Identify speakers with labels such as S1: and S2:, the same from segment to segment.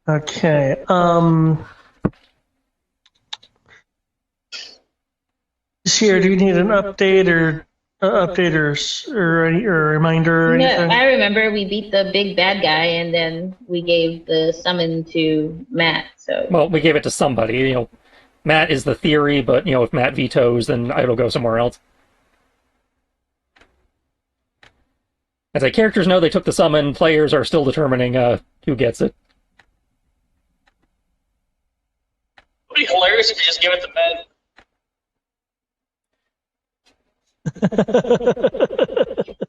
S1: Okay. Here, do you need an or a reminder or
S2: No,
S1: anything?
S2: I remember we beat the big bad guy, and then we gave the summon to Matt. So
S3: Well, we gave it to somebody. Matt is the theory, but if Matt vetoes, then it'll go somewhere else. As the characters know they took the summon, players are still determining who gets it.
S4: It'd be hilarious if you just give it to Ben.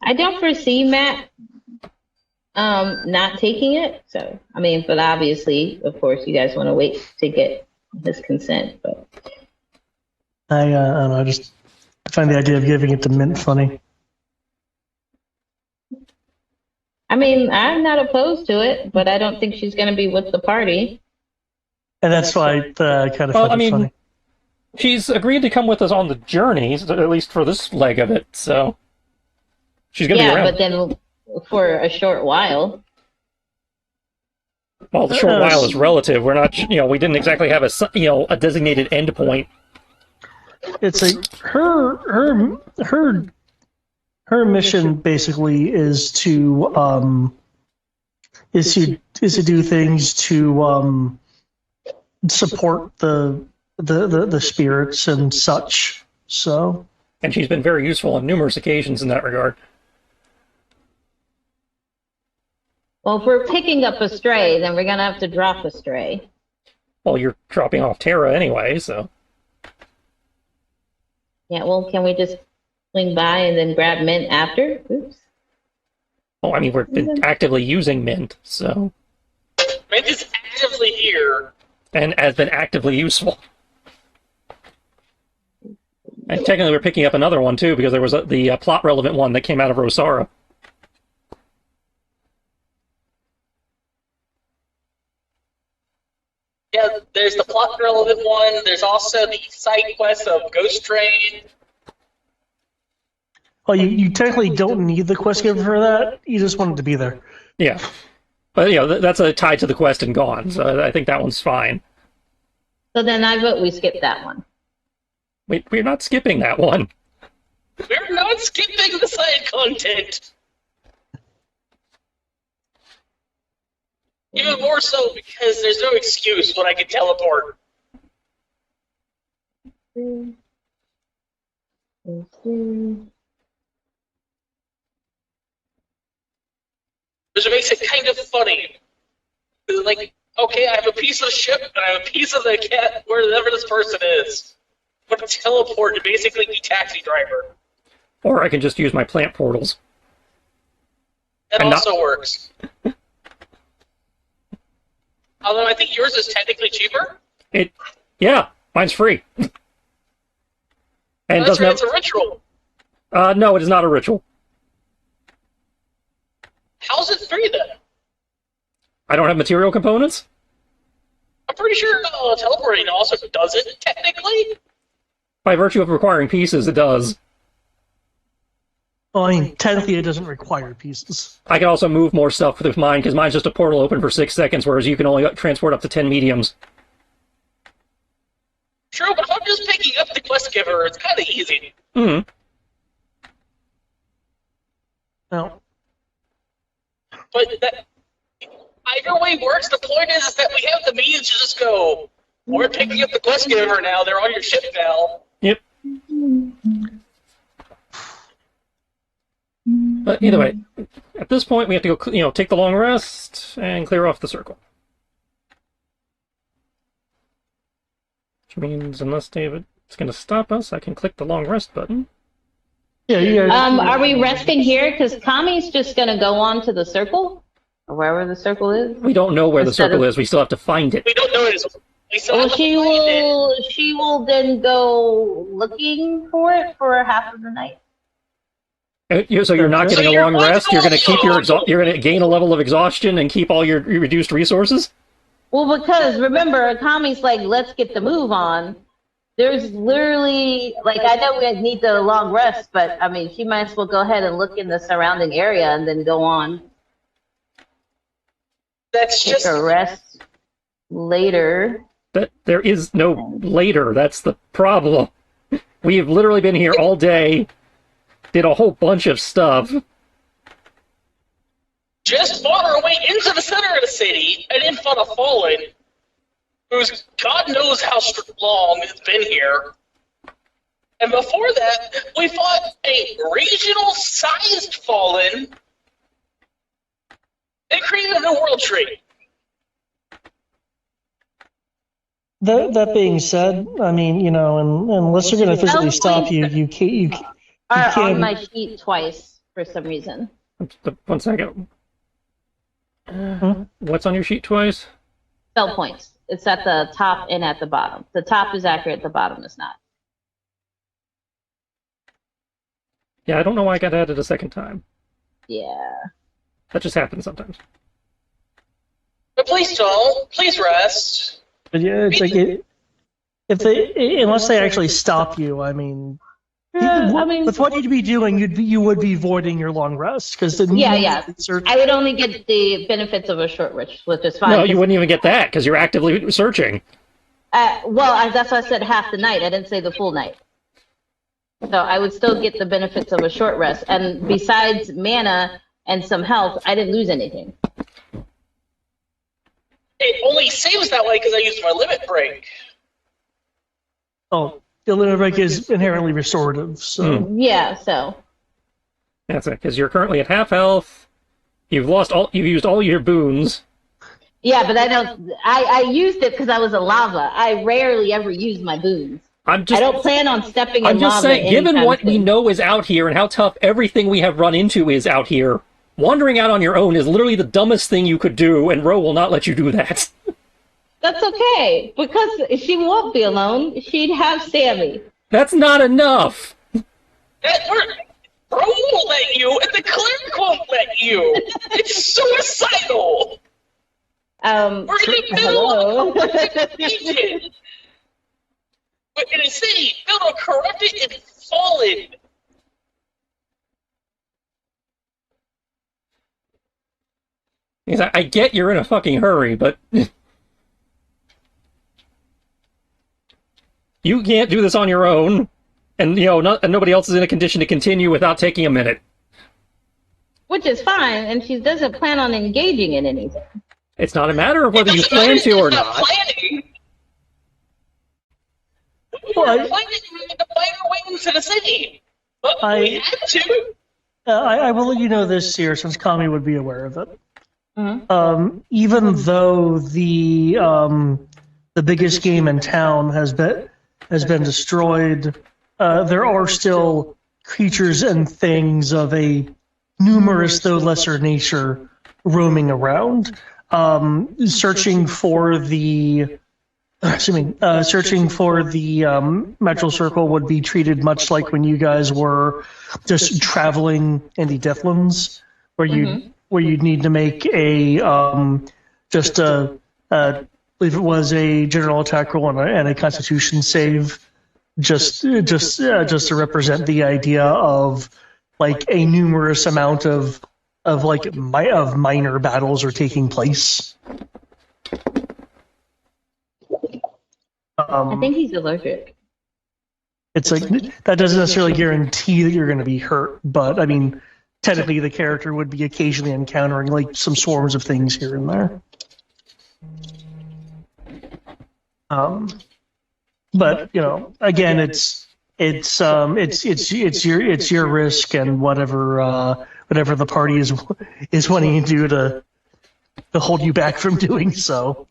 S2: I don't foresee Matt not taking it. So I mean, but obviously, of course, you guys want to wait to get his consent. But
S1: I don't know. I just find the idea of giving it to Mint funny.
S2: I mean, I'm not opposed to it, but I don't think she's going to be with the party.
S1: And that's why I kind of
S3: Well, I
S1: find it
S3: mean,
S1: funny.
S3: she's agreed to come with us on the journey, at least for this leg of it, so she's going to be
S2: Yeah,
S3: around.
S2: but then for a short while.
S3: Well, the short while is relative. We're not, we didn't exactly have a designated endpoint.
S1: It's like her mission basically is to do things to support the spirits and such. So,
S3: And she's been very useful on numerous occasions in that regard.
S2: Well, if we're picking up a stray, then we're going to have to drop a stray.
S3: Well, you're dropping off Terra anyway, so.
S2: Yeah, well, can we just swing by and then grab Mint after? Oops.
S3: Well, I mean, we've been actively using Mint, so.
S4: Mint is actively here.
S3: And has been actively useful. And technically we're picking up another one, too, because there was the plot-relevant one that came out of Rosara.
S4: Yeah, there's the plot relevant one. There's also the side quest of Ghost Train.
S1: well, you technically don't need the quest giver for that. You just want it to be there.
S3: Yeah. But, that's a tied to the quest and gone, so I think that one's fine.
S2: So then I vote we skip that one.
S3: We're not skipping that one.
S4: We're not skipping the side content. Even more so because there's no excuse when I can teleport. Which makes it kind of funny. Like, okay, I have a piece of ship and I have a piece of the cat, wherever this person is. I'm going to teleport and basically be taxi driver.
S3: Or I can just use my plant portals.
S4: That
S3: And
S4: also works. Although I think yours is technically cheaper.
S3: Yeah, mine's free. And
S4: That's
S3: doesn't
S4: right,
S3: have,
S4: it's a ritual.
S3: no, it is not a ritual.
S4: How's it free then?
S3: I don't have material components?
S4: I'm pretty sure teleporting also does it, technically.
S3: By virtue of requiring pieces, it does.
S1: Well, I mean, technically, it doesn't require pieces.
S3: I can also move more stuff with mine, because mine's just a portal open for 6 seconds, whereas you can only transport up to 10 mediums.
S4: True, but if I'm just picking up the quest giver, it's kind of easy.
S3: Hmm.
S1: No.
S4: But that, either way works. The point is that we have the means to just go, we're picking up the quest giver now, they're on your ship now.
S3: Yep. But either way, at this point, we have to go, take the long rest and clear off the circle. Which means, unless David's going to stop us, I can click the long rest button.
S1: Yeah, you guys.
S2: Are we resting here? Because Kami's just going to go on to the circle, or wherever the circle is.
S3: We don't know where the
S2: Instead
S3: circle
S2: of-
S3: is. We still have to find it.
S4: We don't know it is. We still
S2: Well,
S4: have to find it.
S2: she will then go looking for it for half of the night.
S3: So you're not
S1: So
S3: getting a
S4: you're
S3: long
S4: going
S3: rest.
S4: to
S3: You're going to keep
S4: also-
S3: you're going to gain a level of exhaustion and keep all your reduced resources.
S2: Well, because remember, Kami's like, let's get the move on. There's literally, like, I know we need the long rest, but I mean, she might as well go ahead and look in the surrounding area and then go on.
S4: That's
S2: Take
S4: just
S2: a rest. later.
S3: That there is no later. That's the problem. We've literally been here all day, did a whole bunch of stuff.
S4: Just fought our way into the center of the city, and then fought a Fallen, who's God knows how long has been here. And before that, we fought a regional-sized Fallen and created a new world tree.
S1: That being said, I mean, you know, unless they're going to physically stop you, you can't.
S2: Are
S1: can't-
S2: on my sheet twice for some reason.
S3: 1 second. What's on your sheet twice?
S2: Spell points. It's at the top and at the bottom. The top is accurate, the bottom is not.
S3: Yeah, I don't know why I got added a second time.
S2: Yeah.
S3: That just happens sometimes.
S4: But please don't. Please rest.
S1: But yeah, it's like if they, unless they actually stop you, I mean,
S2: I mean,
S1: with what you'd be doing, you would be voiding your long rest because the
S2: yeah. I would only get the benefits of a short rest, which is fine.
S3: No, you wouldn't even get that because you're actively searching.
S2: That's why I said half the night. I didn't say the full night. So I would still get the benefits of a short rest. And besides mana and some health, I didn't lose anything.
S4: It only seems that way because I used my limit break.
S1: Oh, the limit break is inherently restorative, so
S2: Yeah, so.
S3: That's it, because you're currently at half health. You've used all your boons.
S2: Yeah, but I used it because I was a lava. I rarely ever use my boons. I don't plan on stepping in
S3: I'm just
S2: lava
S3: saying, given
S2: anytime
S3: what we
S2: soon.
S3: know is out here and how tough everything we have run into is out here, wandering out on your own is literally the dumbest thing you could do, and Ro will not let you do that.
S2: That's okay, because she won't be alone. She'd have Sammy.
S3: That's not enough!
S4: Bro won't let you, and the cleric won't let you. It's suicidal. We're in the middle of a region. But in a city filled with corrupted and fallen.
S3: He's like, I get you're in a fucking hurry, but you can't do this on your own, and and nobody else is in a condition to continue without taking a minute.
S2: Which is fine, and she doesn't plan on engaging in anything.
S3: It's not a matter of whether you plan to or not.
S4: Planning.
S1: Well,
S4: We were planning to find our way into the city. But we had to.
S1: I will let you know this here, since Kami would be aware of it.
S2: Mm-hmm.
S1: Even though the biggest game in town has been destroyed, there are still creatures and things of a numerous though lesser nature roaming around, searching for the Metro Circle would be treated much like when you guys were just traveling in the Deathlands, where you'd need to make a I believe it was a general attack roll and a Constitution save, just to represent the idea of like a numerous amount of minor battles are taking place.
S2: I think he's allergic.
S1: It's like that doesn't necessarily guarantee that you're going to be hurt, but I mean, technically the character would be occasionally encountering like some swarms of things here and there. But again, it's your risk and whatever the party is wanting to do to hold you back from doing so.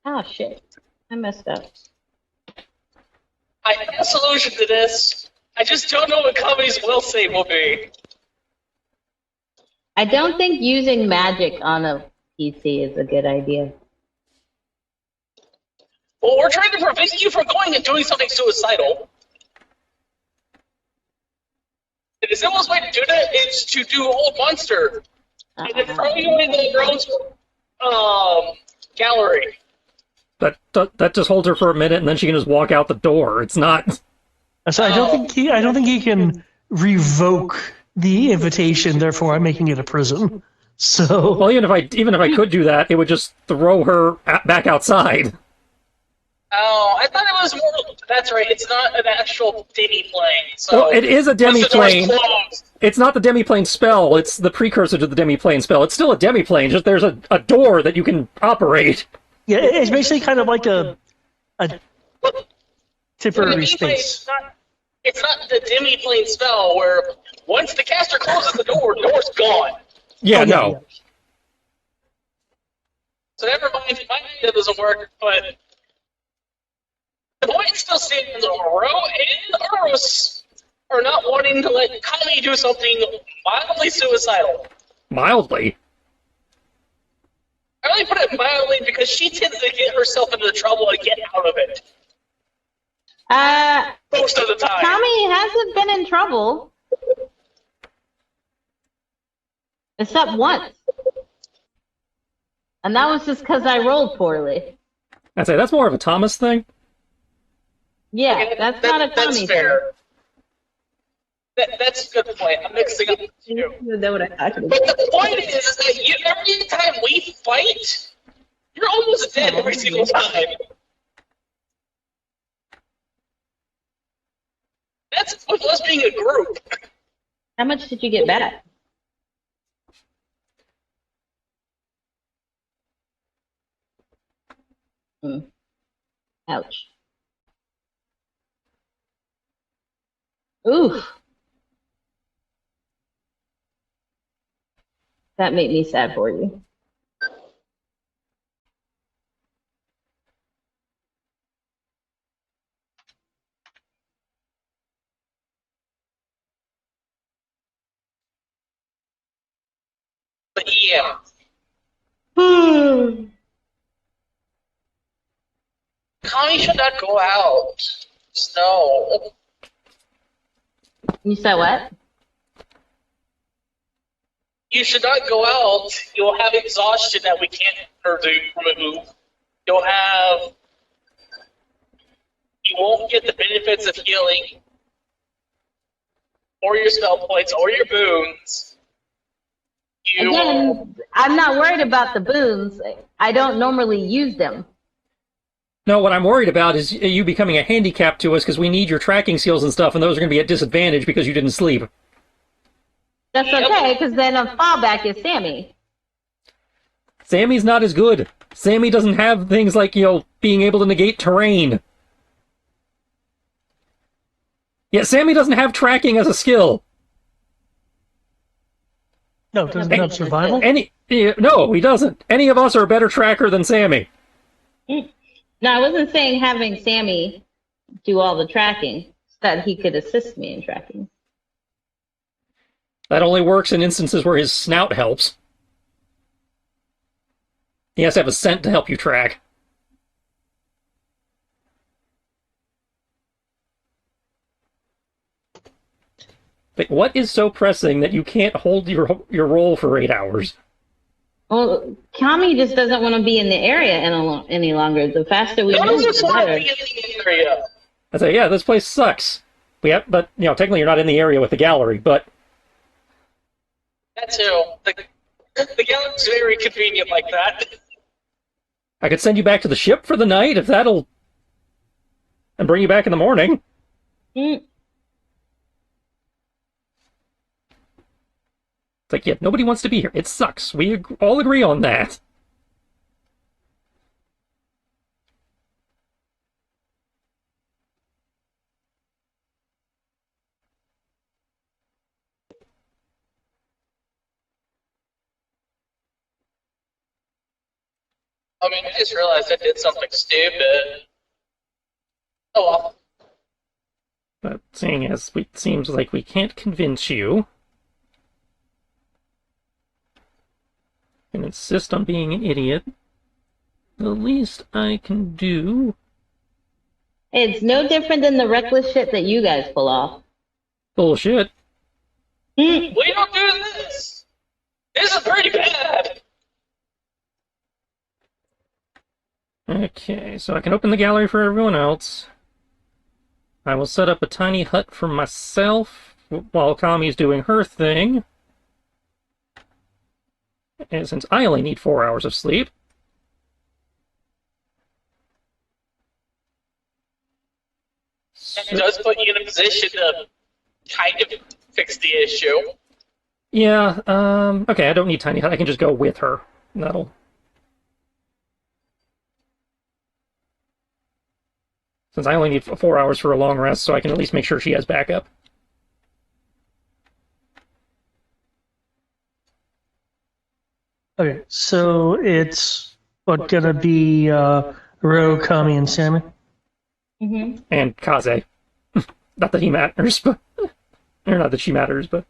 S2: Oh shit, I messed up.
S4: I have a solution to this. I just don't know what Kami's will save will be.
S2: I don't think using magic on a PC is a good idea.
S4: Well, we're trying to prevent you from going and doing something suicidal. And the simplest way to do that is to do Old Monster. And then throw you in the drone's gallery.
S3: That just holds her for a minute, and then she can just walk out the door. It's not.
S1: So I don't think he can revoke the invitation, therefore I'm making it a prison. So
S3: Well, even if I could do that, it would just throw her back outside.
S4: Oh, I thought it was more. That's right. It's not an actual demi-plane. So
S3: Well, it is a
S4: once the door's
S3: demi-plane.
S4: closed,
S3: It's not the demi-plane spell. It's the precursor to the demi-plane spell. It's still a demi-plane. Just there's a door that you can operate.
S1: yeah, it's basically kind of like a temporary
S4: demi-plane,
S1: space.
S4: it's not the demi-plane spell where once the caster closes the door's gone.
S3: Yeah,
S1: Oh,
S3: no.
S1: yeah.
S4: So never mind, my idea doesn't work, but the point still stands. Ro and Urus are not wanting to let Kami do something mildly suicidal.
S3: Mildly.
S4: I only put it mildly because she tends to get herself into trouble and get out of it most of the time.
S2: Tommy hasn't been in trouble. Except once. And that was just because I rolled poorly.
S3: I'd say that's more of a Thomas thing.
S2: Yeah, that's not a
S4: That's
S2: Tommy
S4: fair. That's a good point. I'm mixing up the two.
S2: thing. You know what I'm talking
S4: But
S2: about.
S4: the point is that every time we fight, you're almost dead every single time. That's with us being a group.
S2: How much did you get back? Ouch. Oof. That made me sad for you.
S4: But yeah, Kami should not go out. No.
S2: You said what?
S4: You should not go out. You'll have exhaustion that we can't remove. You'll have. You won't get the benefits of healing, or your spell points, or your boons.
S2: Again, I'm not worried about the boons. I don't normally use them.
S3: No, what I'm worried about is you becoming a handicap to us because we need your tracking skills and stuff, and those are going to be at disadvantage because you didn't sleep.
S2: That's okay, because then a fallback is Sammy.
S3: Sammy's not as good. Sammy doesn't have things like, being able to negate terrain. Yeah, Sammy doesn't have tracking as a skill.
S1: No, doesn't it have survival?
S3: No, he doesn't. Any of us are a better tracker than Sammy.
S2: No, I wasn't saying having Sammy do all the tracking, it's that he could assist me in tracking.
S3: That only works in instances where his snout helps. He has to have a scent to help you track. But what is so pressing that you can't hold your roll for 8 hours?
S2: Well, Kami just doesn't want to be in the area any longer. The faster we
S4: None
S2: move,
S4: of us
S2: the
S4: want to
S2: better.
S4: be in the area.
S3: I say, yeah, this place sucks. But technically you're not in the area with the gallery, but
S4: That too. The gallery's very convenient like that.
S3: I could send you back to the ship for the night if that'll... and bring you back in the morning.
S2: Mm.
S3: It's like, yeah, nobody wants to be here. It sucks. We all agree on that.
S4: I mean, I just realized I did something stupid. Oh well.
S3: But seeing as it seems like we can't convince you, and insist on being an idiot, the least I can do...
S2: It's no different than the reckless shit that you guys pull off.
S3: Bullshit.
S2: Mm.
S4: We don't do this! This is pretty bad!
S3: Okay, so I can open the gallery for everyone else. I will set up a tiny hut for myself while Kami's doing her thing, and since I only need 4 hours of sleep,
S4: It does put you in a position to kind of fix the issue.
S3: yeah, okay, I don't need Tiny Hut. I can just go with her. That'll... Since I only need 4 hours for a long rest, so I can at least make sure she has backup.
S1: Okay, so it's gonna be Ro, Kami, and Sammy.
S2: Mm-hmm.
S3: And Kaze. Not that he matters, but... or not that she matters, but...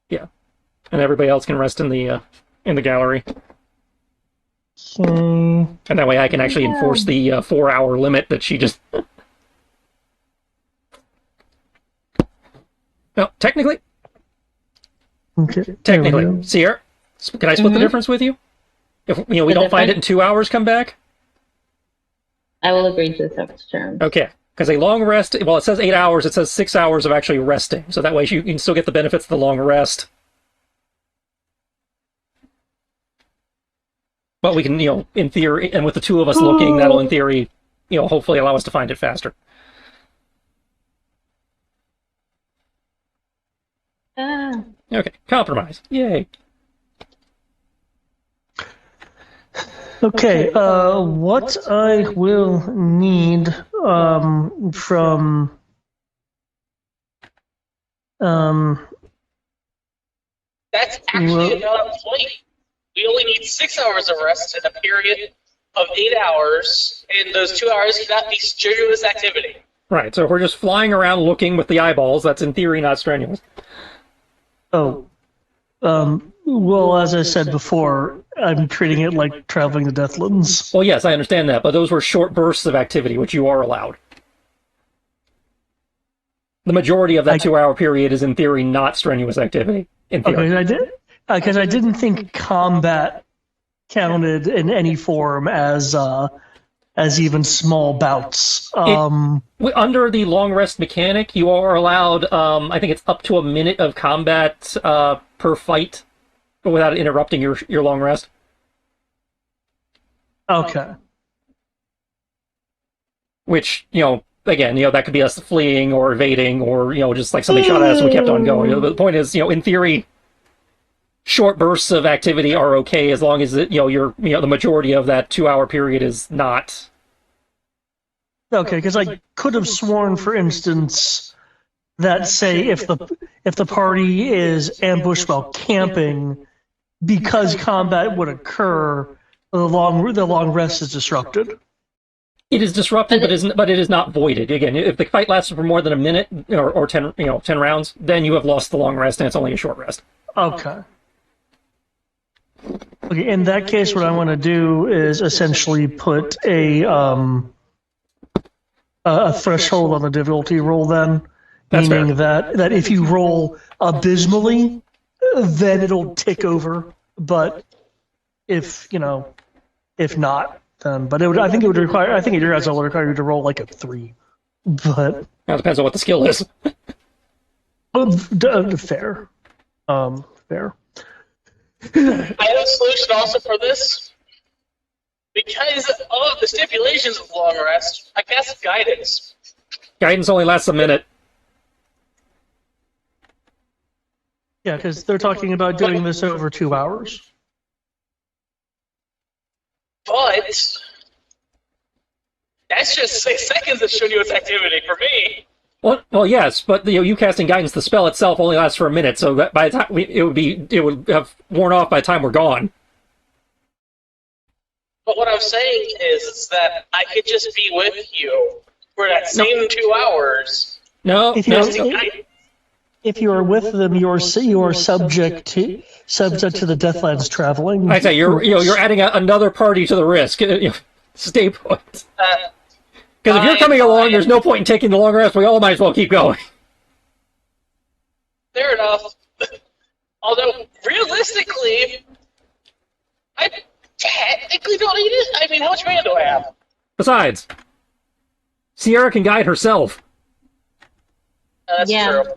S3: Yeah. And everybody else can rest in the gallery.
S1: Okay.
S3: And that way I can actually enforce the 4-hour limit that she just... Well, technically, Sierra, can I split the difference with you? If we don't find it in 2 hours, come back?
S2: I will agree to this term.
S3: Okay, because a long rest, well, it says 8 hours, it says 6 hours of actually resting. So that way you can still get the benefits of the long rest. But we can, in theory, and with the two of us looking, that'll, in theory, hopefully allow us to find it faster. Okay, compromise. Yay.
S1: Okay, what I will need from
S4: That's actually not a point. We only need 6 hours of rest in a period of 8 hours, and those 2 hours cannot be strenuous activity.
S3: Right, so if we're just flying around looking with the eyeballs, that's in theory not strenuous.
S1: well, as I said before, I'm treating it like traveling the Deathlands.
S3: Well, yes, I understand that, but those were short bursts of activity, which you are allowed. The majority of that 2-hour period is, in theory, not strenuous activity. In theory.
S1: Okay, because I didn't think combat counted in any form as even small bouts.
S3: Under the long rest mechanic, you are allowed, I think it's up to a minute of combat per fight without interrupting your long rest.
S1: Okay.
S3: Which, again, that could be us fleeing or evading or, just like somebody shot at us and we kept on going. The point is, in theory, short bursts of activity are okay as long as the majority of that 2-hour period is not.
S1: Okay, because I could have sworn, for instance, that say if the party is ambushed while camping, because combat would occur, the long rest is disrupted.
S3: It is disrupted, but it is not voided. Again, if the fight lasts for more than a minute or 10 rounds, then you have lost the long rest, and it's only a short rest.
S1: Okay. Okay. In that case, what I want to do is essentially put a threshold on the difficulty roll. Then,
S3: That's
S1: meaning
S3: fair.
S1: that if you roll abysmally, then it'll tick over. But if not. But I think it would require you to roll like a 3. But
S3: Now it depends on what the skill is.
S1: fair. Fair.
S4: I have a solution also for this. Because of the stipulations of long rest, I cast guidance.
S3: Guidance only lasts a minute.
S1: Yeah, because they're talking about doing this over 2 hours.
S4: But that's just 6 seconds of strenuous activity for me.
S3: Well, yes, but you casting guidance, the spell itself only lasts for a minute, so that by the time it would have worn off by the time we're gone.
S4: But what I'm saying is that I could just be with you for that same 2 hours.
S3: No.
S1: If you are with them, you are subject to the Deathlands traveling.
S3: I say you're adding another party to the risk. Stay put. Because if you're coming along, there's no point in taking the long rest. We all might as well keep going.
S4: Fair enough. Although, realistically, I technically don't need it. I mean, how much mana do I have?
S3: Besides, Sierra can guide herself.
S4: That's
S2: Yeah.
S4: true.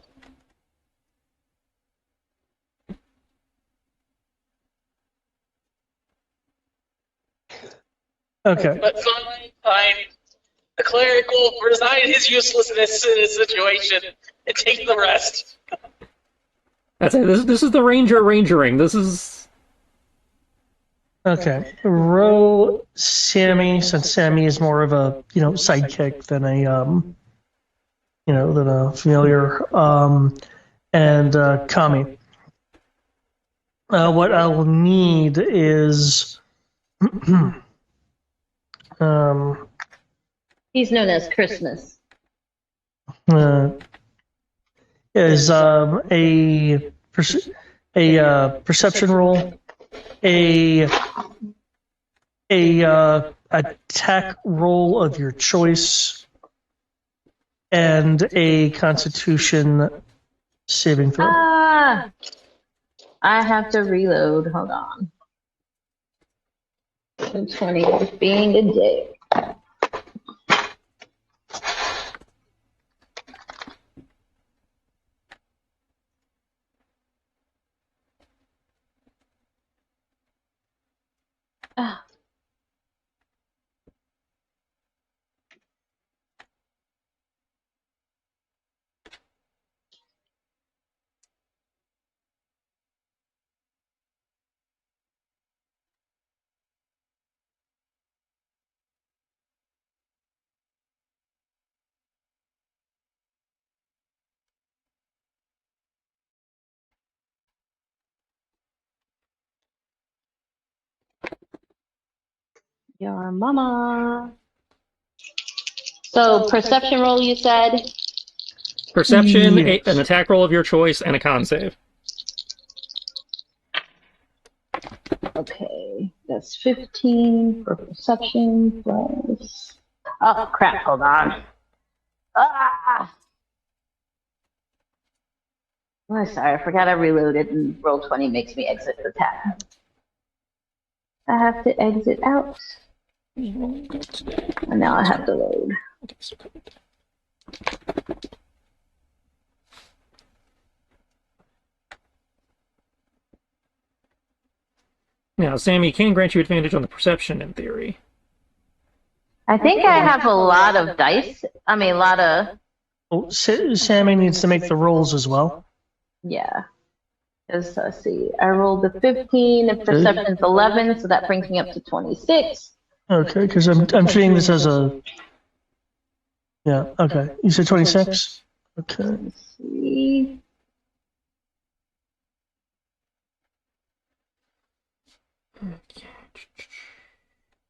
S1: Okay.
S4: But fine. The cleric will resign his uselessness in this situation and take the rest.
S3: That's it. This is the ranger rangering. This is
S1: Okay. Row Sammy, since Sammy is more of a sidekick than a familiar. And Kami. What I will need is
S2: He's known as Christmas.
S1: uh, is a perception roll, a attack roll of your choice, and a Constitution saving throw.
S2: Ah, I have to reload. Hold on. 20 being a dick. Ah. Your mama. So perception roll, you said?
S3: perception,
S1: Yes.
S3: an attack roll of your choice, and a con save.
S2: Okay, that's 15 for perception plus. Oh crap! Hold on. Ah. Oh, sorry, I forgot I reloaded, and roll 20 makes me exit the tab. I have to exit out, and now I have to load.
S3: Now, Sammy can grant you advantage on the perception in theory.
S2: I think I have a lot of dice. I mean, a lot of.
S1: Oh, Sammy needs to make the rolls as well.
S2: Yeah. Let's see. I rolled the 15, and perception's 11, so that brings me up to 26.
S1: Okay, because I'm treating this as a. Yeah. Okay. You said 26. Okay.
S2: Let's see.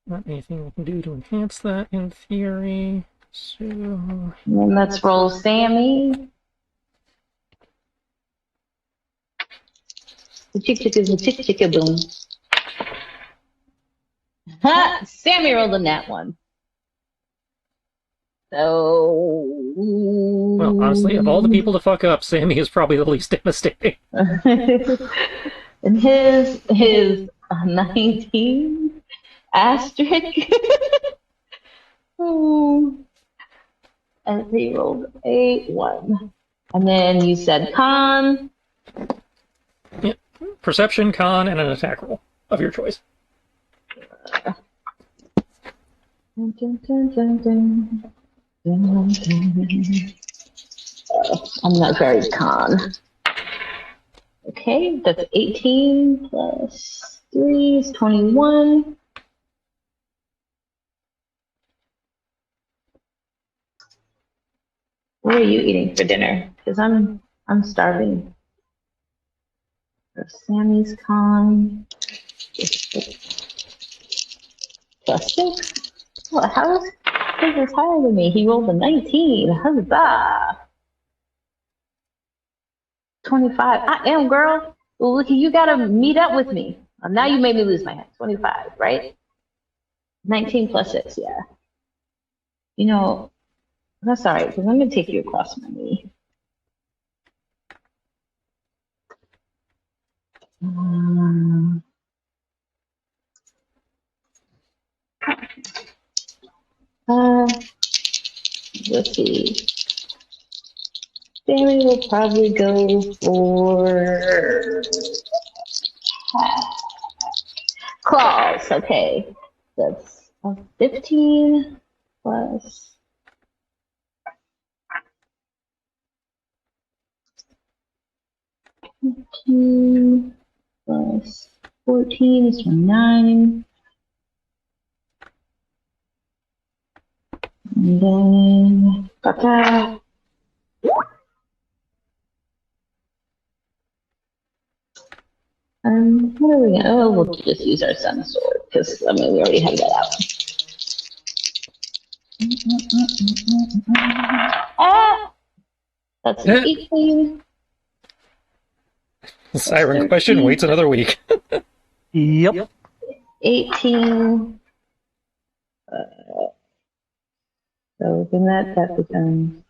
S3: Not anything we can do to enhance that in theory. So.
S2: And then let's roll Sammy. The chick is a chick boom. Ha! Sammy rolled a nat one. So.
S3: Well, honestly, of all the people to fuck up, Sammy is probably the least devastating.
S2: And his 19 asterisk. Oh. And he rolled a 1. And then you said con.
S3: Yeah. Perception, con, and an attack roll of your choice.
S2: Dun, dun, dun, dun, dun. Dun, dun, dun. I'm not very con. Okay, that's 18 plus 3 is 21. What are you eating for dinner? Because I'm starving. So Sammy's con plus 6. What? How is this higher than me? He rolled a 19. Huzzah! 25. I am, girl. Well, look, you gotta meet up with me. Now you made me lose my head. 25, right? 19 plus 6, yeah. You know, that's all right, because I'm gonna take you across my knee. Let's see. Sammy will probably go for claws. Okay, that's 15 plus 15 plus 14 is 29. And then got that. What are we gonna? Oh, we'll just use our sun sword because I mean we already have that out. Ah, that's an 18.
S3: The siren question waits another week.
S1: Yep.
S2: 18. So then that becomes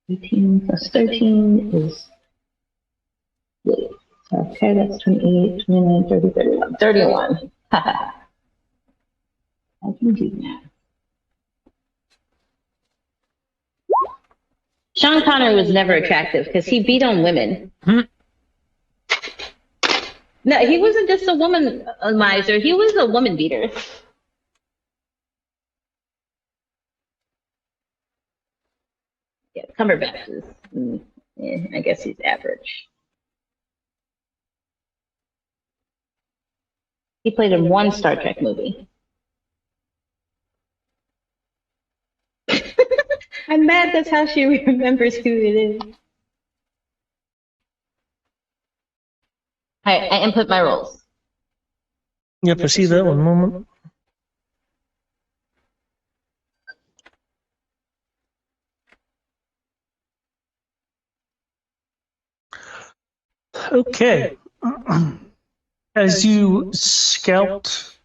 S2: 18 plus 13 is. Okay, that's 28, 29, 30, 31. 31. I can do that. Sean Connery was never attractive because he beat on women. No, he wasn't just a womanizer. He was a woman beater. Yeah, Cumberbatch is, I guess he's average. He played in one Star Trek movie. I'm mad that's how she remembers who it is. I input my rolls.
S1: Yep, I see that one moment. Okay. As you scout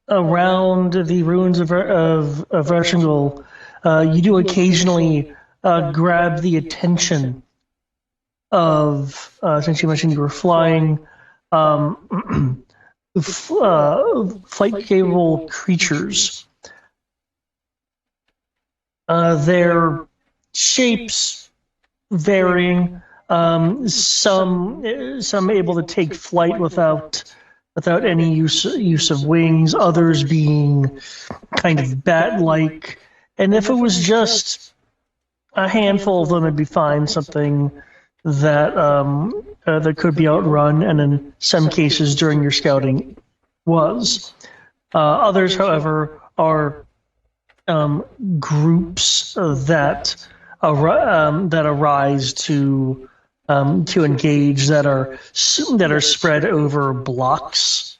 S1: around the ruins of Rashengul, you do occasionally grab the attention of, since you mentioned you were flying, flight-capable creatures. Their shapes varying. Some able to take flight without any use of wings. Others being kind of bat-like. And if it was just a handful of them, it'd be fine. Something that that could be outrun, and in some cases during your scouting was. Others, however, are groups that arise to engage, that are spread over blocks,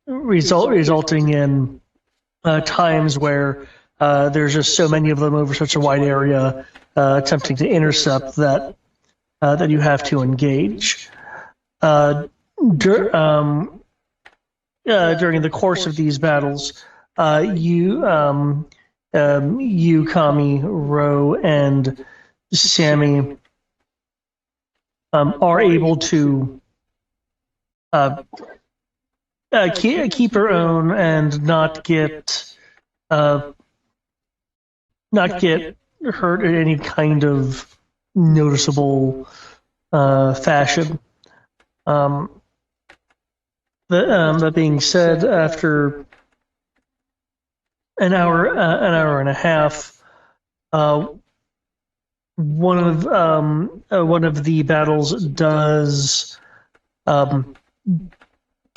S1: resulting in times where there's just so many of them over such a wide area, attempting to intercept that you have to engage. During the course of these battles, you, Kami, Ro, and Sammy are able to keep her own and not get hurt in any kind of noticeable fashion. That being said, after an hour and a half, one of the battles does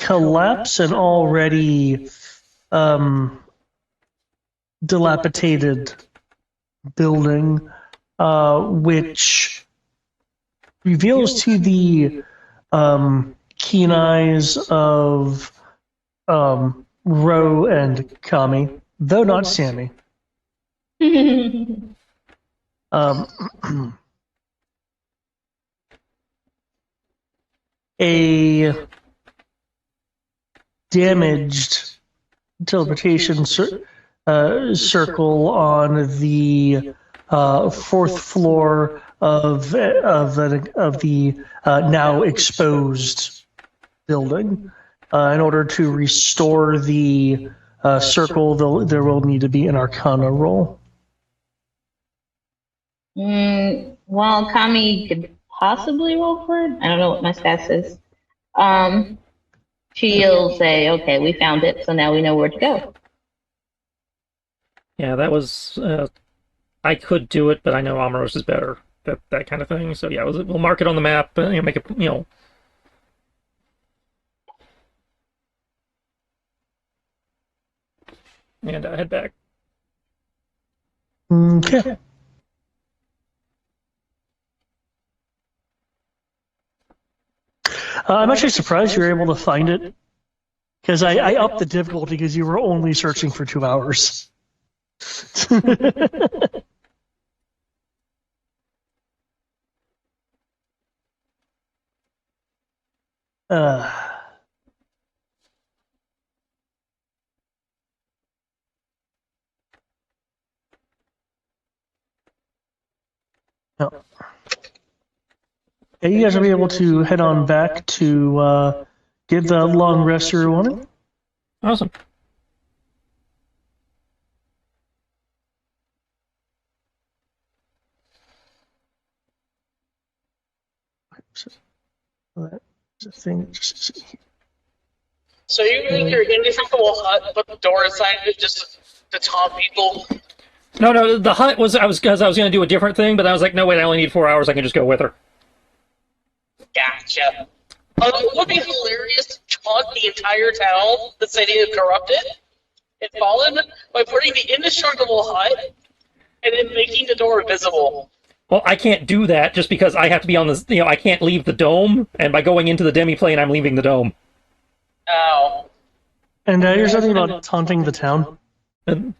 S1: collapse an already dilapidated building, which reveals to the keen eyes of Ro and Kami, though not Sammy. A damaged teleportation circle on the fourth floor of the now exposed building. In order to restore the circle, there will need to be an Arcana roll.
S2: Well, Kami could possibly roll for it. I don't know what my stats is. She'll say, okay, we found it, so now we know where to go.
S3: Yeah, that was. I could do it, but I know Amaros is better. That kind of thing. So yeah, we'll mark it on the map. Make it. And head back.
S1: Okay. I'm actually surprised you were able to find it, because I upped the difficulty because you were only searching for 2 hours. uh, no. Yeah, you guys will be able to head on back to get the long rest you're wanting.
S3: Awesome.
S1: That's a thing.
S4: So you make your indestructible hut, put the door inside it just to taunt people.
S3: No, the hut was because I was going to do a different thing, but I was like, no, wait, I only need 4 hours. I can just go with her.
S4: Gotcha. It would be hilarious to taunt the entire town, the city of corrupted, and fallen by putting the indestructible hut and then making the door invisible.
S3: Well, I can't do that just because I have to be on this. I can't leave the dome, and by going into the demi-plane, I'm leaving the dome.
S4: Ow.
S1: And you're something about taunting the town.
S3: And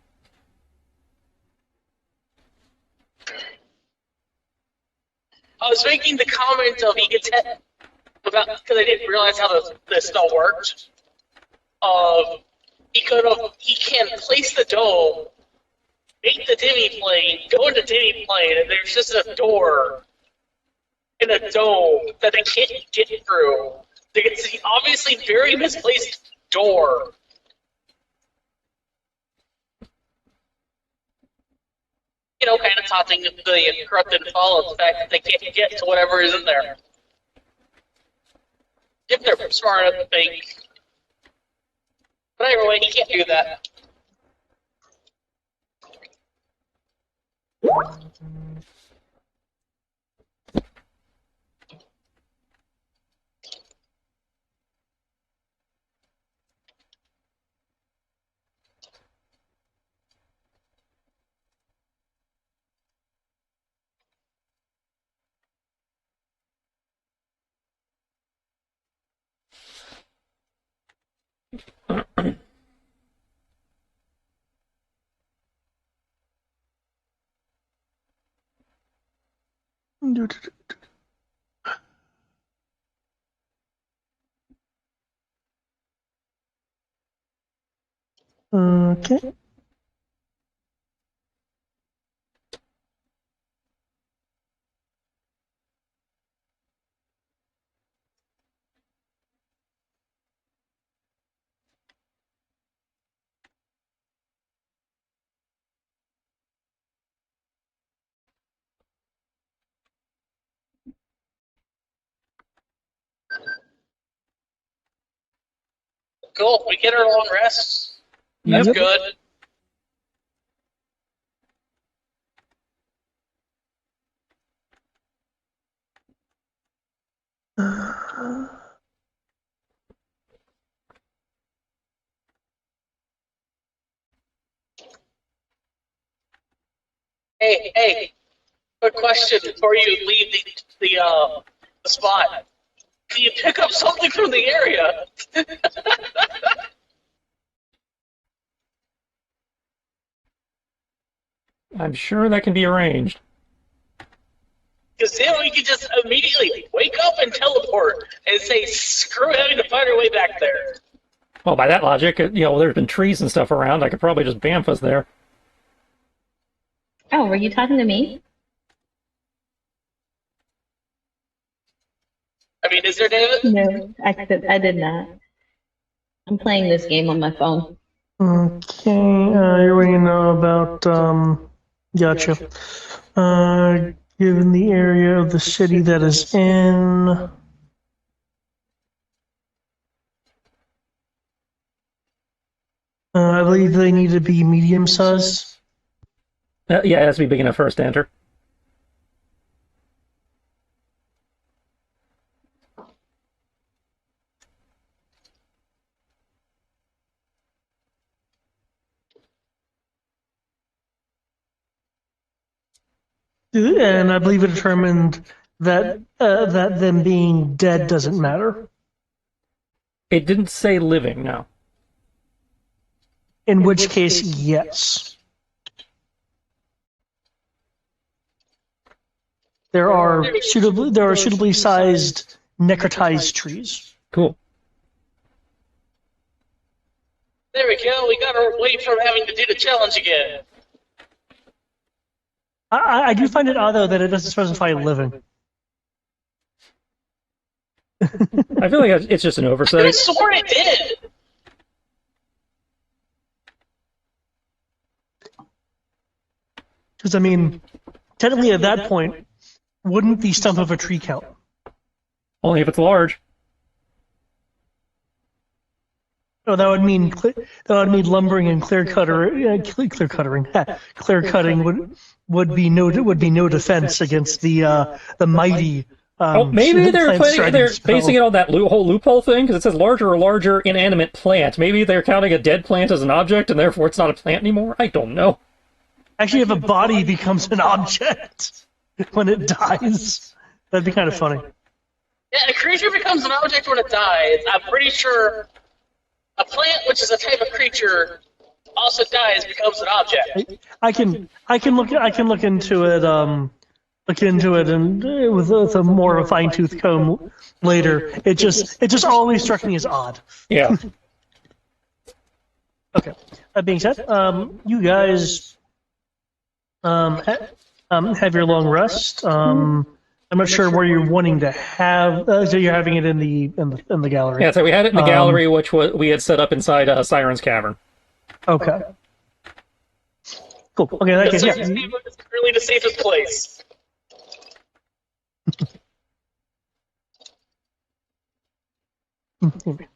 S4: I was making the comment of he gets hit about because I didn't realize how this spell worked. He can place the dome, make the demi-plane, go into demi-plane, and there's just a door in a dome that they can't get through. It's the obviously very misplaced door. Kind of taunting the corrupted and fallen, the fact that they can't get to whatever is in there. If they're smart enough to think. But anyway, he can't do that.
S1: Okay.
S4: Cool. We get our long rest. That's
S3: Yep.
S4: good. Hey, quick question before you leave the spot. Can you pick up something from the area?
S3: I'm sure that can be arranged.
S4: Because then we could just immediately wake up and teleport and say, screw having to find our way back there.
S3: Well, by that logic, there's been trees and stuff around. I could probably just bamf us there.
S2: Oh, were you talking to me?
S4: I mean, is there, David?
S2: No, I did not. I'm playing this game on my phone.
S1: Okay. You already know about. Gotcha. Given the area of the city that is in. I believe they need to be medium sized.
S3: Yeah, it has to be big enough for us to enter.
S1: And I believe it determined that that them being dead doesn't matter.
S3: It didn't say living, no.
S1: In which case, yes. There are suitably sized necrotized trees.
S3: Cool.
S4: There we go. We got away from having to do the challenge again.
S1: I do find it odd though that it doesn't specify living.
S3: I feel like it's just an
S4: I
S3: oversight.
S4: swore it did.
S1: Because I mean, technically at that point, wouldn't the stump of a tree count?
S3: Only if it's large.
S1: Oh, that would mean lumbering and clear cutting would be no defense against the mighty.
S3: Maybe they're
S1: plant-striking spell.
S3: basing it on that whole loophole thing because it says larger or larger inanimate plant. Maybe they're counting a dead plant as an object and therefore it's not a plant anymore. I don't know.
S1: Actually, if a body becomes an object when it dies, that'd be kind of funny.
S4: Yeah, a creature becomes an object when it dies. I'm pretty sure a plant, which is a type of creature, also dies, becomes an object.
S1: I can look into it. Look into it and with a more of a fine-tooth comb later. It just always struck me as odd.
S3: Yeah.
S1: Okay. That being said, you guys have your long rest. I'm not sure where you're wanting to have. So you're having it in the gallery.
S3: Yeah, so we had it in the gallery, which we had set up inside Siren's Cavern.
S1: Okay. Cool. Okay. That case, yeah.
S4: It's really the safest place.
S1: Okay.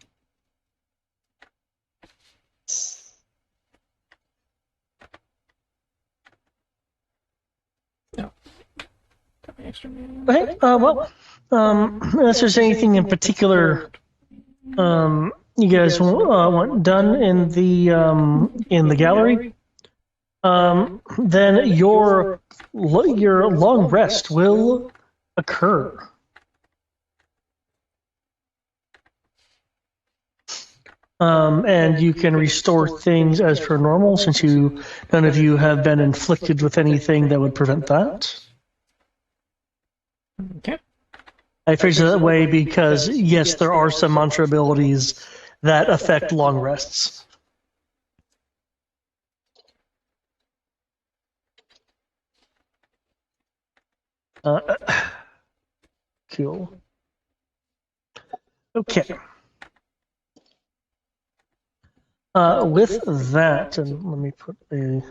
S1: Well, unless there's anything in particular you guys want done in the gallery, then your long rest will occur. And you can restore things as per normal since none of you have been inflicted with anything that would prevent that.
S3: Okay.
S1: I phrase it that way because, yes, there are some mantra abilities that affect long rests. Cool. Okay. With that, and let me put a...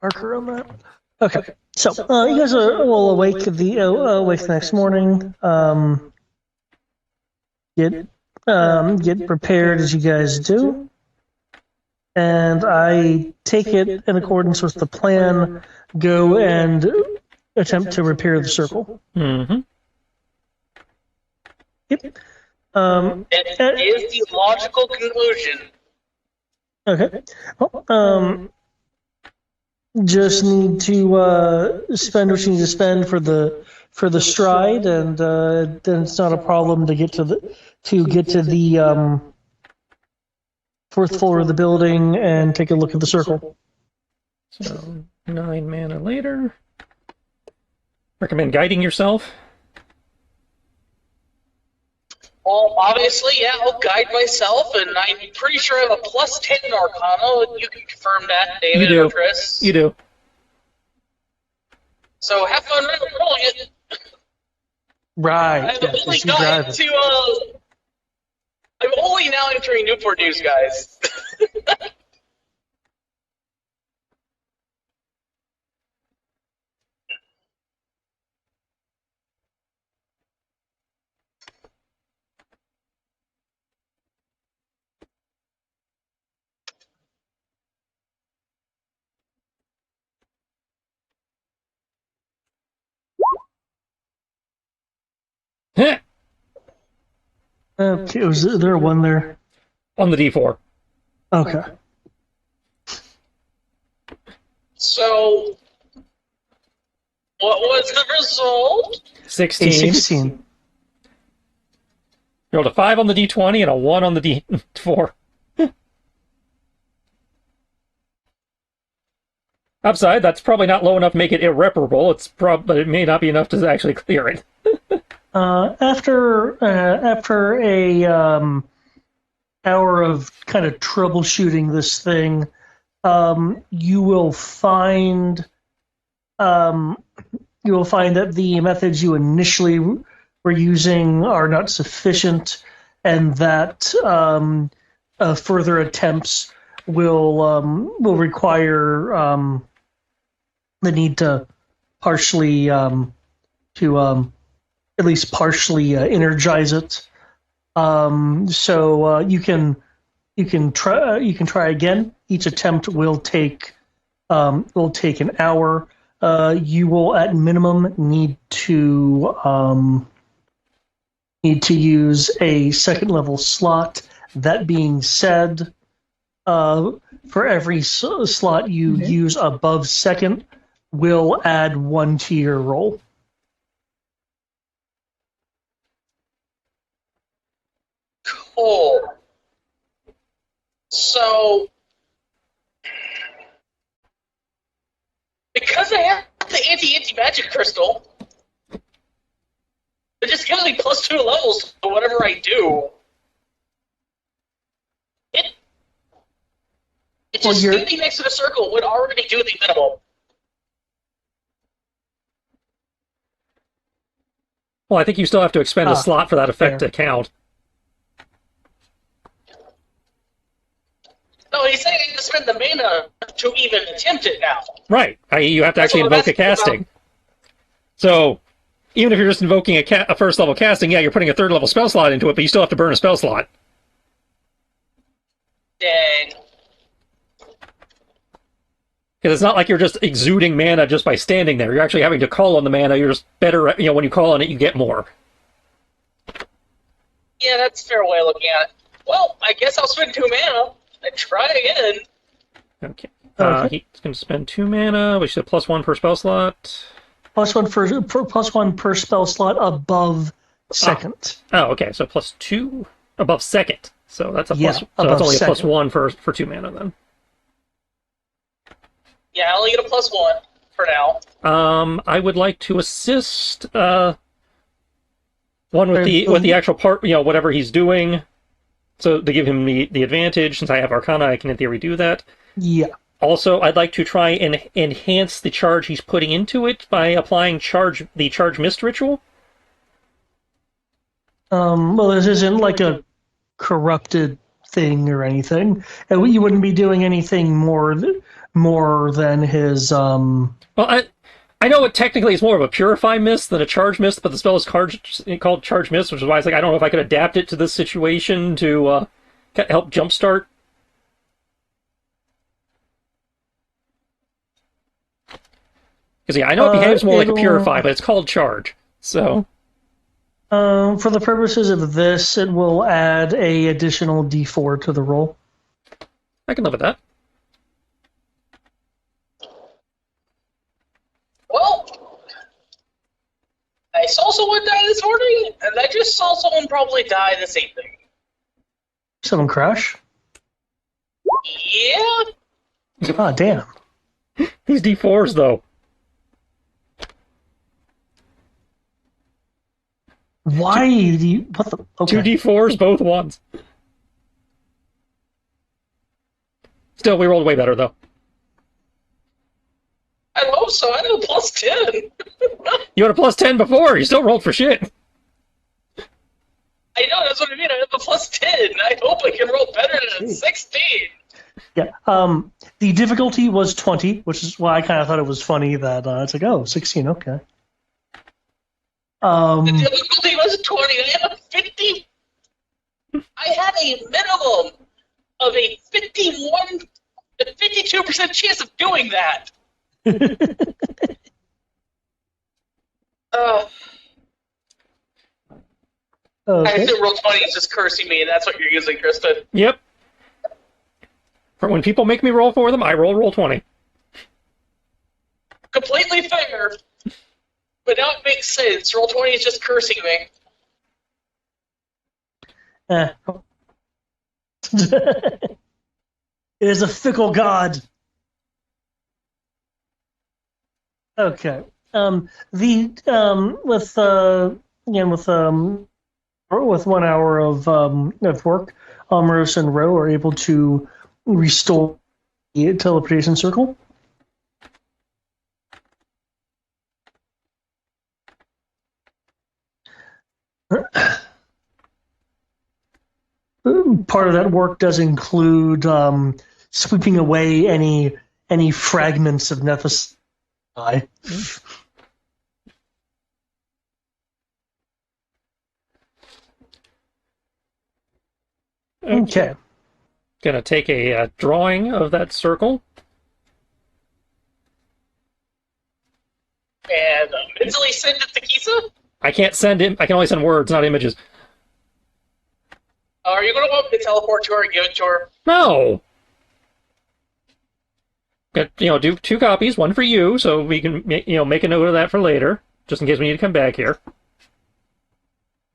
S1: marker on that. Okay, so you guys will awake the next morning. Get prepared as you guys do, and I take it in accordance with the plan. Go and attempt to repair the circle.
S3: Mm-hmm.
S1: Yep.
S4: It is the logical conclusion.
S1: Okay. Well, just need to spend what you need to spend for the stride, and then it's not a problem to get to the fourth floor of the building and take a look at the circle.
S3: So 9 mana later. Recommend guiding yourself.
S4: Well, obviously, yeah, I'll guide myself, and I'm pretty sure I have a plus 10 in Arcana. You can confirm that, David or Chris.
S3: You do.
S4: So have fun rolling it.
S1: Right.
S4: I have
S1: Yeah,
S4: only
S1: just you drive
S4: got
S1: it.
S4: I'm only now entering Newport News, guys.
S1: Okay, was there one there?
S3: On the D4.
S1: Okay.
S4: So, what was the result?
S3: 16.
S1: A 16.
S3: You rolled a 5 on the D20 and a 1 on the D4. Upside, that's probably not low enough to make it irreparable. But it may not be enough to actually clear it.
S1: After a hour of kind of troubleshooting this thing, you will find that the methods you initially were using are not sufficient, and that further attempts will require the need to partially at least partially energize it. So you can try again. Each attempt will take an hour. You will at minimum need to use a second level slot. That being said, for every slot you use above second, will add 1 to your roll.
S4: Cool. So, because I have the anti-magic crystal, it just gives me +2 levels to whatever I do. It just standing next to the circle would already do the minimum.
S3: Well, I think you still have to expend a slot for that effect to count.
S4: No, he's saying you have to spend the mana to even attempt it now.
S3: Right. You have to actually invoke a casting. So, even if you're just invoking a first level casting, yeah, you're putting a third level spell slot into it, but you still have to burn a spell slot.
S4: Dang.
S3: Because it's not like you're just exuding mana just by standing there. You're actually having to call on the mana. You're just better at, when you call on it, you get more.
S4: Yeah, that's a fair way of looking at it. Well, I guess I'll spend 2 mana and try again.
S3: Okay. He's going to spend 2 mana, which is a +1 per spell slot.
S1: +1 per spell slot above second.
S3: Oh, okay. So +2 above second. So that's a
S1: Yeah,
S3: so that's only
S1: second.
S3: a +1 for 2 mana then.
S4: Yeah, I only get a +1 for now.
S3: I would like to assist one with the actual part, whatever he's doing. So to give him the advantage, since I have Arcana, I can in theory do that.
S1: Yeah.
S3: Also, I'd like to try and enhance the charge he's putting into it by applying the charge mist ritual.
S1: Well, this isn't like a corrupted thing or anything. And you wouldn't be doing anything more than his.
S3: Well, I know it technically is more of a purify mist than a charge mist, but the spell is called charge mist, which is why it's like I don't know if I could adapt it to this situation to help jumpstart. Because yeah, I know it behaves more like a purify, but it's called charge. So,
S1: for the purposes of this, it will add a additional D4 to the roll.
S3: I can live with that.
S4: Well, I saw someone die this morning, and I just saw someone probably die this evening.
S1: Someone crash?
S4: Yeah.
S1: Ah, damn.
S3: These D4s, though.
S1: Why do you... What the... Okay.
S3: 2 D4s, both ones. Still, we rolled way better, though.
S4: I hope so. I have a +10.
S3: You had a +10 before. You still rolled for shit.
S4: I I know, that's what I mean. I have a plus 10. I hope I can roll better than a 16.
S1: Yeah. The difficulty was 20, which is why I kind of thought it was funny that it's like, oh, 16, okay.
S4: The difficulty was 20. I had a 50. I had a minimum of a 52% chance of doing that. I
S1: Okay.
S4: assume roll 20 is just cursing me, and that's what you're using, Kristen.
S3: Yep. For when people make me roll for them, I roll 20.
S4: Completely fair. But now it makes sense. Roll 20 is just cursing me.
S1: It is a fickle god. Okay. With again with 1 hour of work, Amorous and Ro are able to restore the teleportation circle. Part of that work does include sweeping away any fragments of Nephis. Okay.
S3: Gonna take a drawing of that circle.
S4: And mentally send it to Kisa?
S3: I can't send it. I can only send words, not images.
S4: Are you going to want me to teleport to her and give it to her?
S3: No. Do 2 copies, one for you, so we can make a note of that for later, just in case we need to come back here.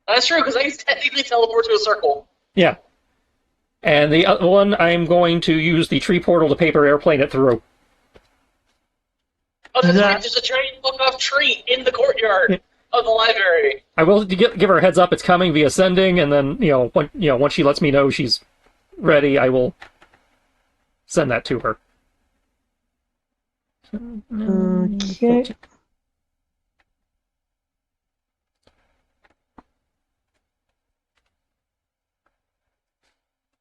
S4: That's true, because I can technically teleport to a circle.
S3: Yeah. And the other one, I'm going to use the tree portal to paper airplane it through.
S4: Oh, that's right. There's a giant fuck-off tree in the courtyard of the library.
S3: I will give her a heads up it's coming via sending, and then once she lets me know she's ready, I will send that to her.
S1: Okay.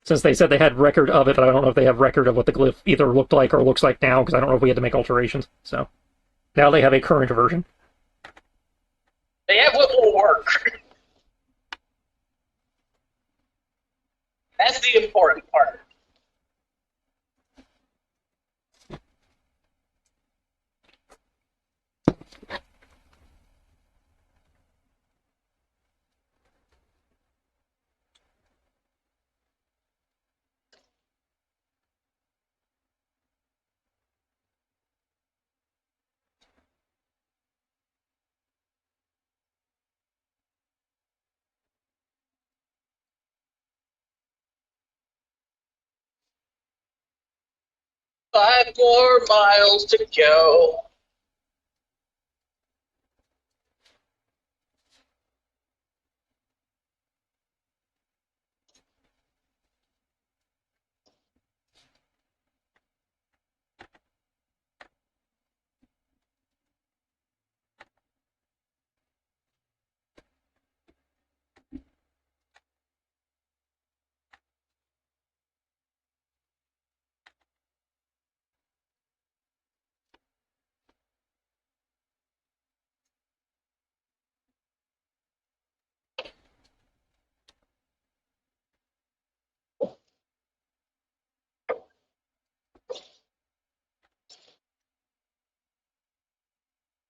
S3: Since they said they had record of it, but I don't know if they have record of what the glyph either looked like or looks like now, because I don't know if we had to make alterations. So now they have a current version.
S4: They have what will work. That's the important part. Five more miles to go.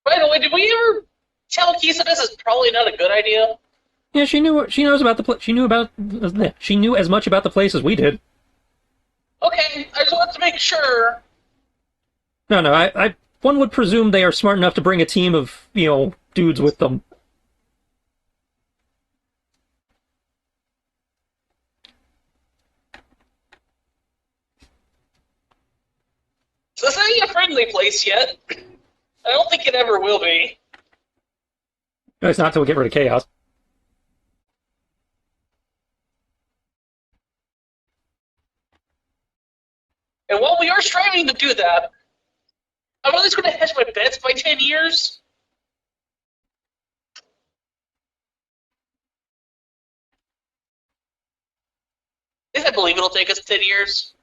S4: By the way, did we ever tell Kisa this is probably not a good idea?
S3: Yeah, she knew. She knows about the. She knew as much about the place as we did.
S4: Okay, I just wanted to make sure.
S3: No. One would presume they are smart enough to bring a team of dudes with them.
S4: So this ain't a friendly place yet. I don't think it ever will be.
S3: No, it's not until we get rid of chaos.
S4: And while we are striving to do that, I'm at least going to hedge my bets by 10 years. I believe it'll take us 10 years.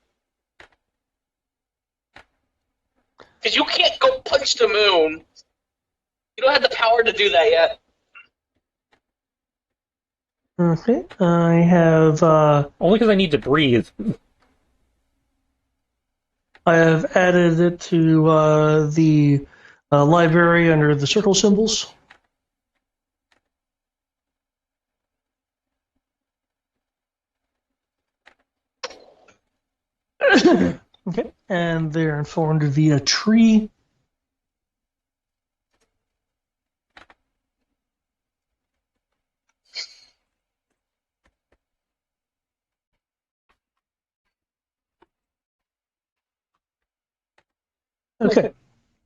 S4: Because you can't go punch the moon. You don't have the power to do that yet.
S1: Okay, I have
S3: Only because I need to breathe.
S1: added it to the library under the circle symbols. Okay, and they're informed via tree. Okay.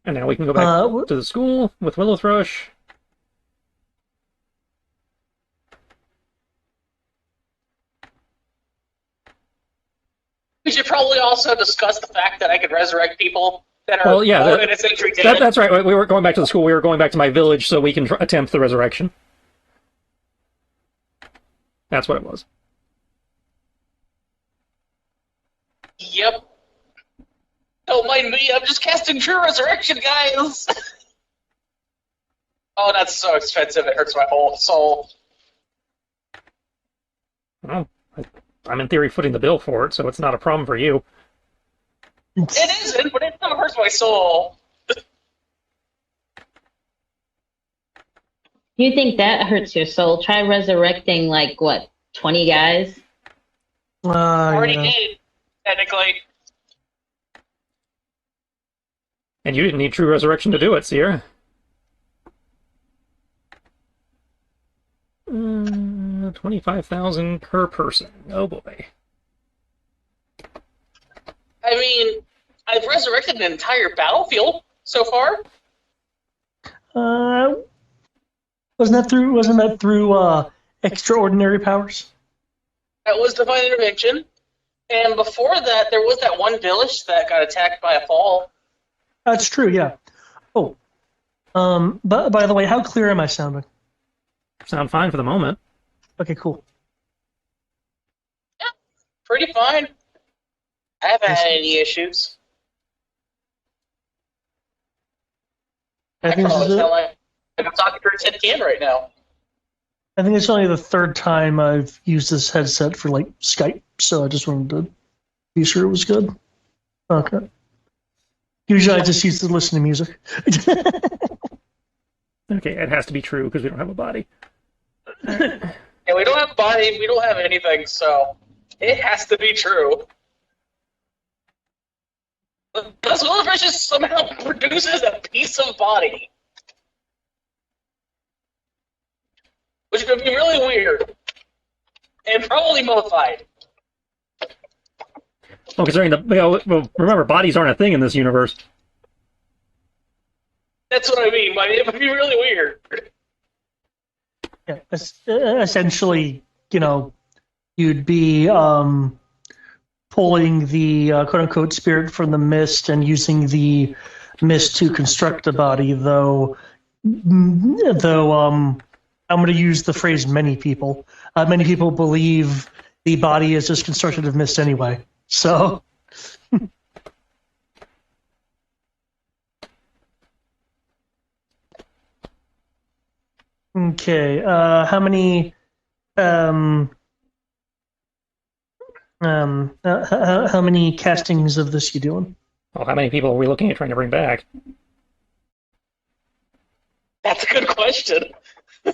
S3: And now we can go back to the school with Willow Thrush.
S4: We should probably also discuss the fact that I could resurrect people that are
S3: Well, yeah,
S4: more than a century dead.
S3: that's right. We were going back to the school. We were going back to my village so we can attempt the resurrection. That's what it was.
S4: Yep. Don't mind me, I'm just casting True Resurrection, guys! Oh, that's so expensive, it hurts my whole soul.
S3: Well, I'm in theory footing the bill for it, so it's not a problem for you.
S4: It isn't, but it still hurts my soul.
S2: You think that hurts your soul? Try resurrecting, like, what, 20 guys?
S4: Already
S1: Yeah.
S4: did, technically.
S3: And you didn't need true resurrection to do it, Sierra. 25,000 per person. Oh boy.
S4: I mean, I've resurrected an entire battlefield so far.
S1: Wasn't that through extraordinary powers?
S4: That was Divine Intervention. And before that, there was that one village that got attacked by a fall.
S1: That's true, yeah. Oh. But by the way, how clear am I sounding?
S3: Sound fine for the moment.
S1: Okay, cool.
S4: Yeah, pretty fine. I haven't had any issues.
S1: I
S4: I
S1: think, this
S4: probably
S1: is
S4: sound
S1: it.
S4: like I'm talking to a tin can right now.
S1: I think it's only the third time I've used this headset for like Skype, so I just wanted to be sure it was good. Okay. Usually I just used to listen to music.
S3: Okay, it has to be true because we don't have a body.
S4: Yeah, we don't have body, we don't have anything, so it has to be true. This Willifish just somehow produces a piece of body. Which would be really weird. And probably modified.
S3: Well, considering well, remember, bodies aren't a thing in this universe.
S4: That's what I mean. It would be really weird.
S1: Yeah, essentially, you'd be pulling the quote-unquote spirit from the mist and using the mist to construct a body, though I'm going to use the phrase many people. Many people believe the body is just constructed of mist anyway. So... Okay, how many how many castings of this you doing?
S3: Well, how many people are we looking at trying to bring back?
S4: That's a good question. He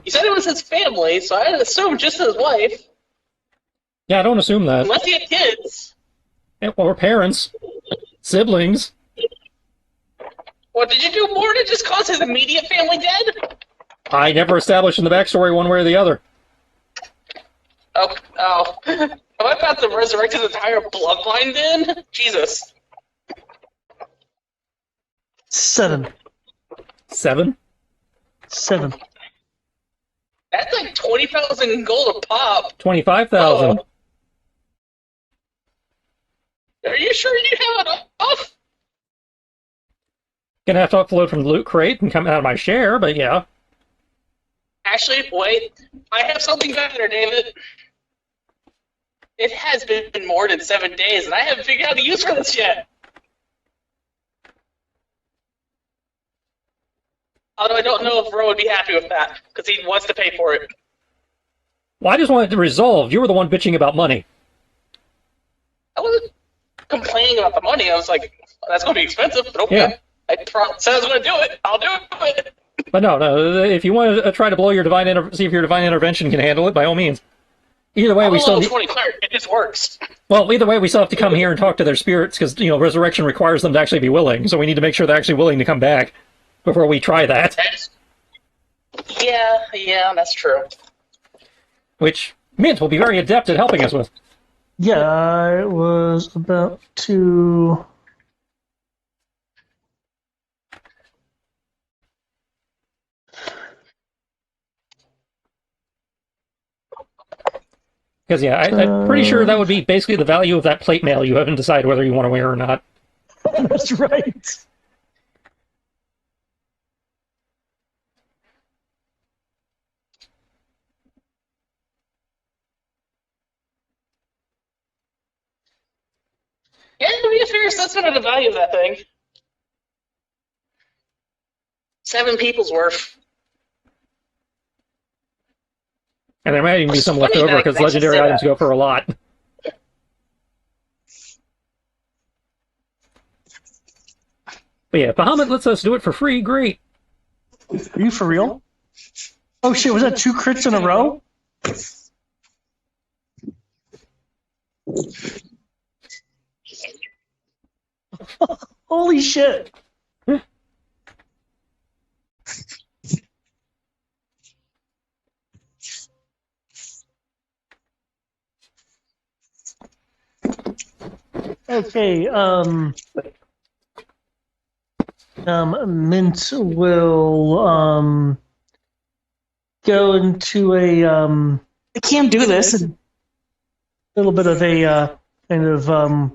S4: said it was his family, so I'd assume just his wife.
S3: Yeah, I don't assume that.
S4: Unless he had kids.
S3: Yeah, well, we're parents. Siblings.
S4: What, did you do more to just cause his immediate family dead?
S3: I never established in the backstory one way or the other.
S4: Oh. Am I about to resurrect his entire bloodline then? Jesus.
S1: 7.
S3: 7?
S1: 7.
S4: That's like 20,000 gold a pop.
S3: 25,000.
S4: Are you sure you have enough?
S3: Gonna have to upload from the loot crate and come out of my share, but yeah.
S4: Actually, wait. I have something better, David. It has been more than 7 days, and I haven't figured out the use for this yet. Although I don't know if Ro would be happy with that, because he wants to pay for it.
S3: Well, I just wanted to resolve. You were the one bitching about money.
S4: I wasn't complaining about the money. I was like, that's going to be expensive, but okay.
S3: Yeah.
S4: I said I was going to do it. I'll do it.
S3: But no. If you want to try to blow your see if your divine intervention can handle it, by all means. Either way,
S4: I'm
S3: we
S4: a
S3: still
S4: level
S3: need,
S4: 20 cleric. It just works.
S3: well, either way, we still have to come here and talk to their spirits because resurrection requires them to actually be willing. So we need to make sure they're actually willing to come back before we try that.
S4: Yeah, that's true.
S3: Which Mint will be very adept at helping us with.
S1: Yeah, I was about to.
S3: Because, yeah, I'm pretty sure that would be basically the value of that plate mail you haven't decided whether you want to wear or not.
S1: That's right.
S4: Yeah, to be a fair assessment of the value of that thing. 7 people's worth.
S3: And there might even be some
S4: It's
S3: left
S4: funny
S3: over
S4: that I
S3: because
S4: can actually
S3: legendary
S4: say
S3: items
S4: that.
S3: go for a lot. But yeah, Bahamut lets us do it for free. Great.
S1: Are you for real? Oh shit, was that 2 crits in a row? Holy shit. Okay, Mint will go into a
S5: I can't do this.
S1: little bit of a kind of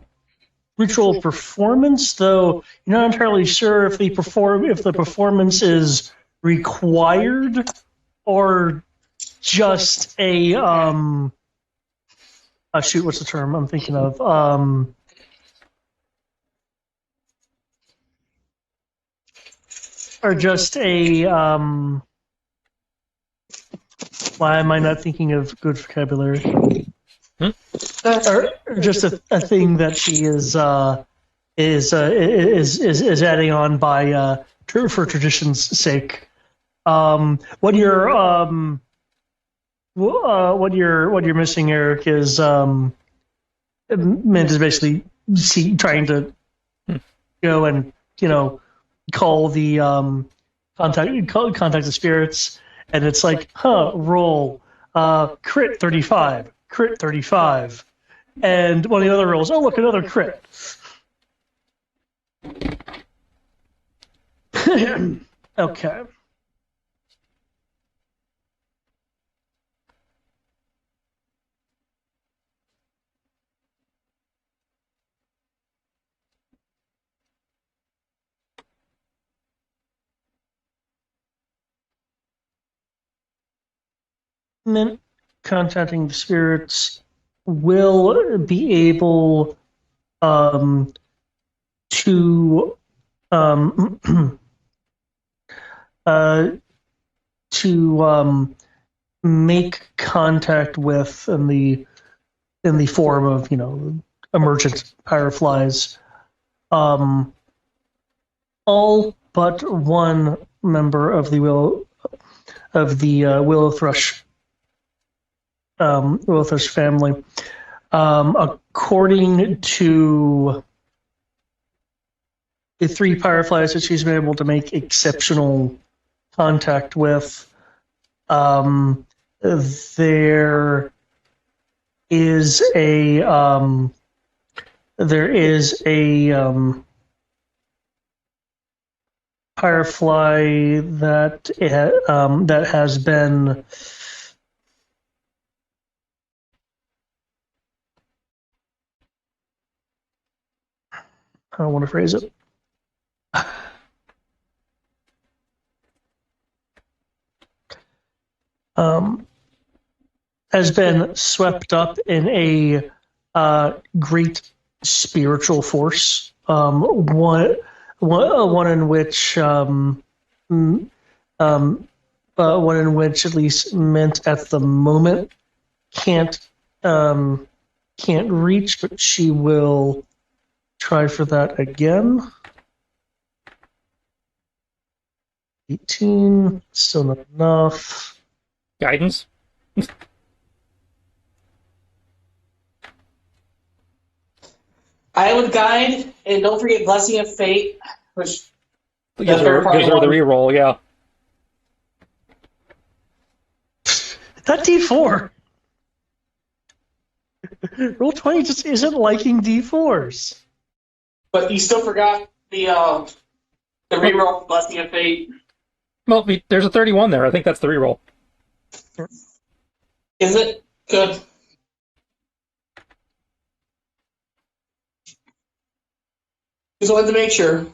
S1: ritual performance, though you're not entirely sure if the performance is required or just a shoot, what's the term I'm thinking of? Or just a why am I not thinking of good vocabulary? Or just a thing that she is adding on by for tradition's sake. What you're missing, Eric, is Mint is basically trying to go and call the contact the spirits, and it's like roll crit 35, and one of the other rolls. Oh look, another crit. Okay. Mint contacting the spirits will be able to to make contact with in the form of emergent fireflies. All but one member of the willow thrush family. According to the 3 fireflies that she's been able to make exceptional contact with, there is a firefly that has been I don't want to phrase it. has been swept up in a great spiritual force. One in which one in which at least Mint at the moment can't reach, but she will try for that again. 18, still not enough.
S3: Guidance?
S5: I would guide, and don't forget Blessing of Fate, which
S3: Gives her the reroll, yeah.
S1: That D4. Roll 20 just isn't liking D4s.
S5: But you still forgot the reroll Blessing of Fate.
S3: Well, there's a 31 there. I think that's the reroll.
S5: Is it? Good. Just wanted to make sure.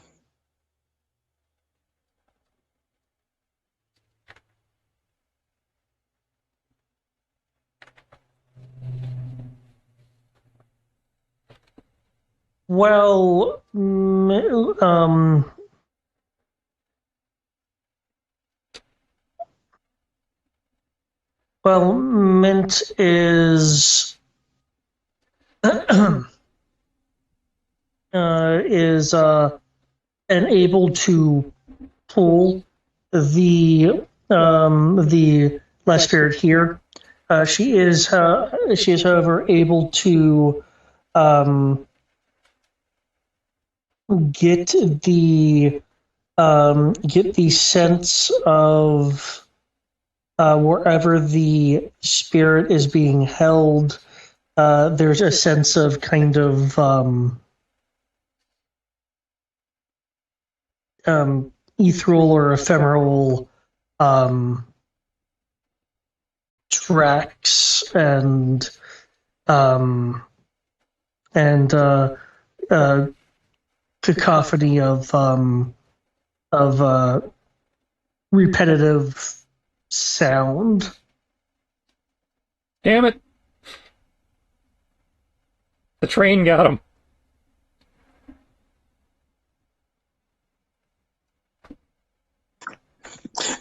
S1: Well, Mint is able to pull the last spirit here. She is however able to get the sense of wherever the spirit is being held. There's a sense of kind of ethereal or ephemeral tracks and cacophony of repetitive sound.
S3: Damn it. The train got him.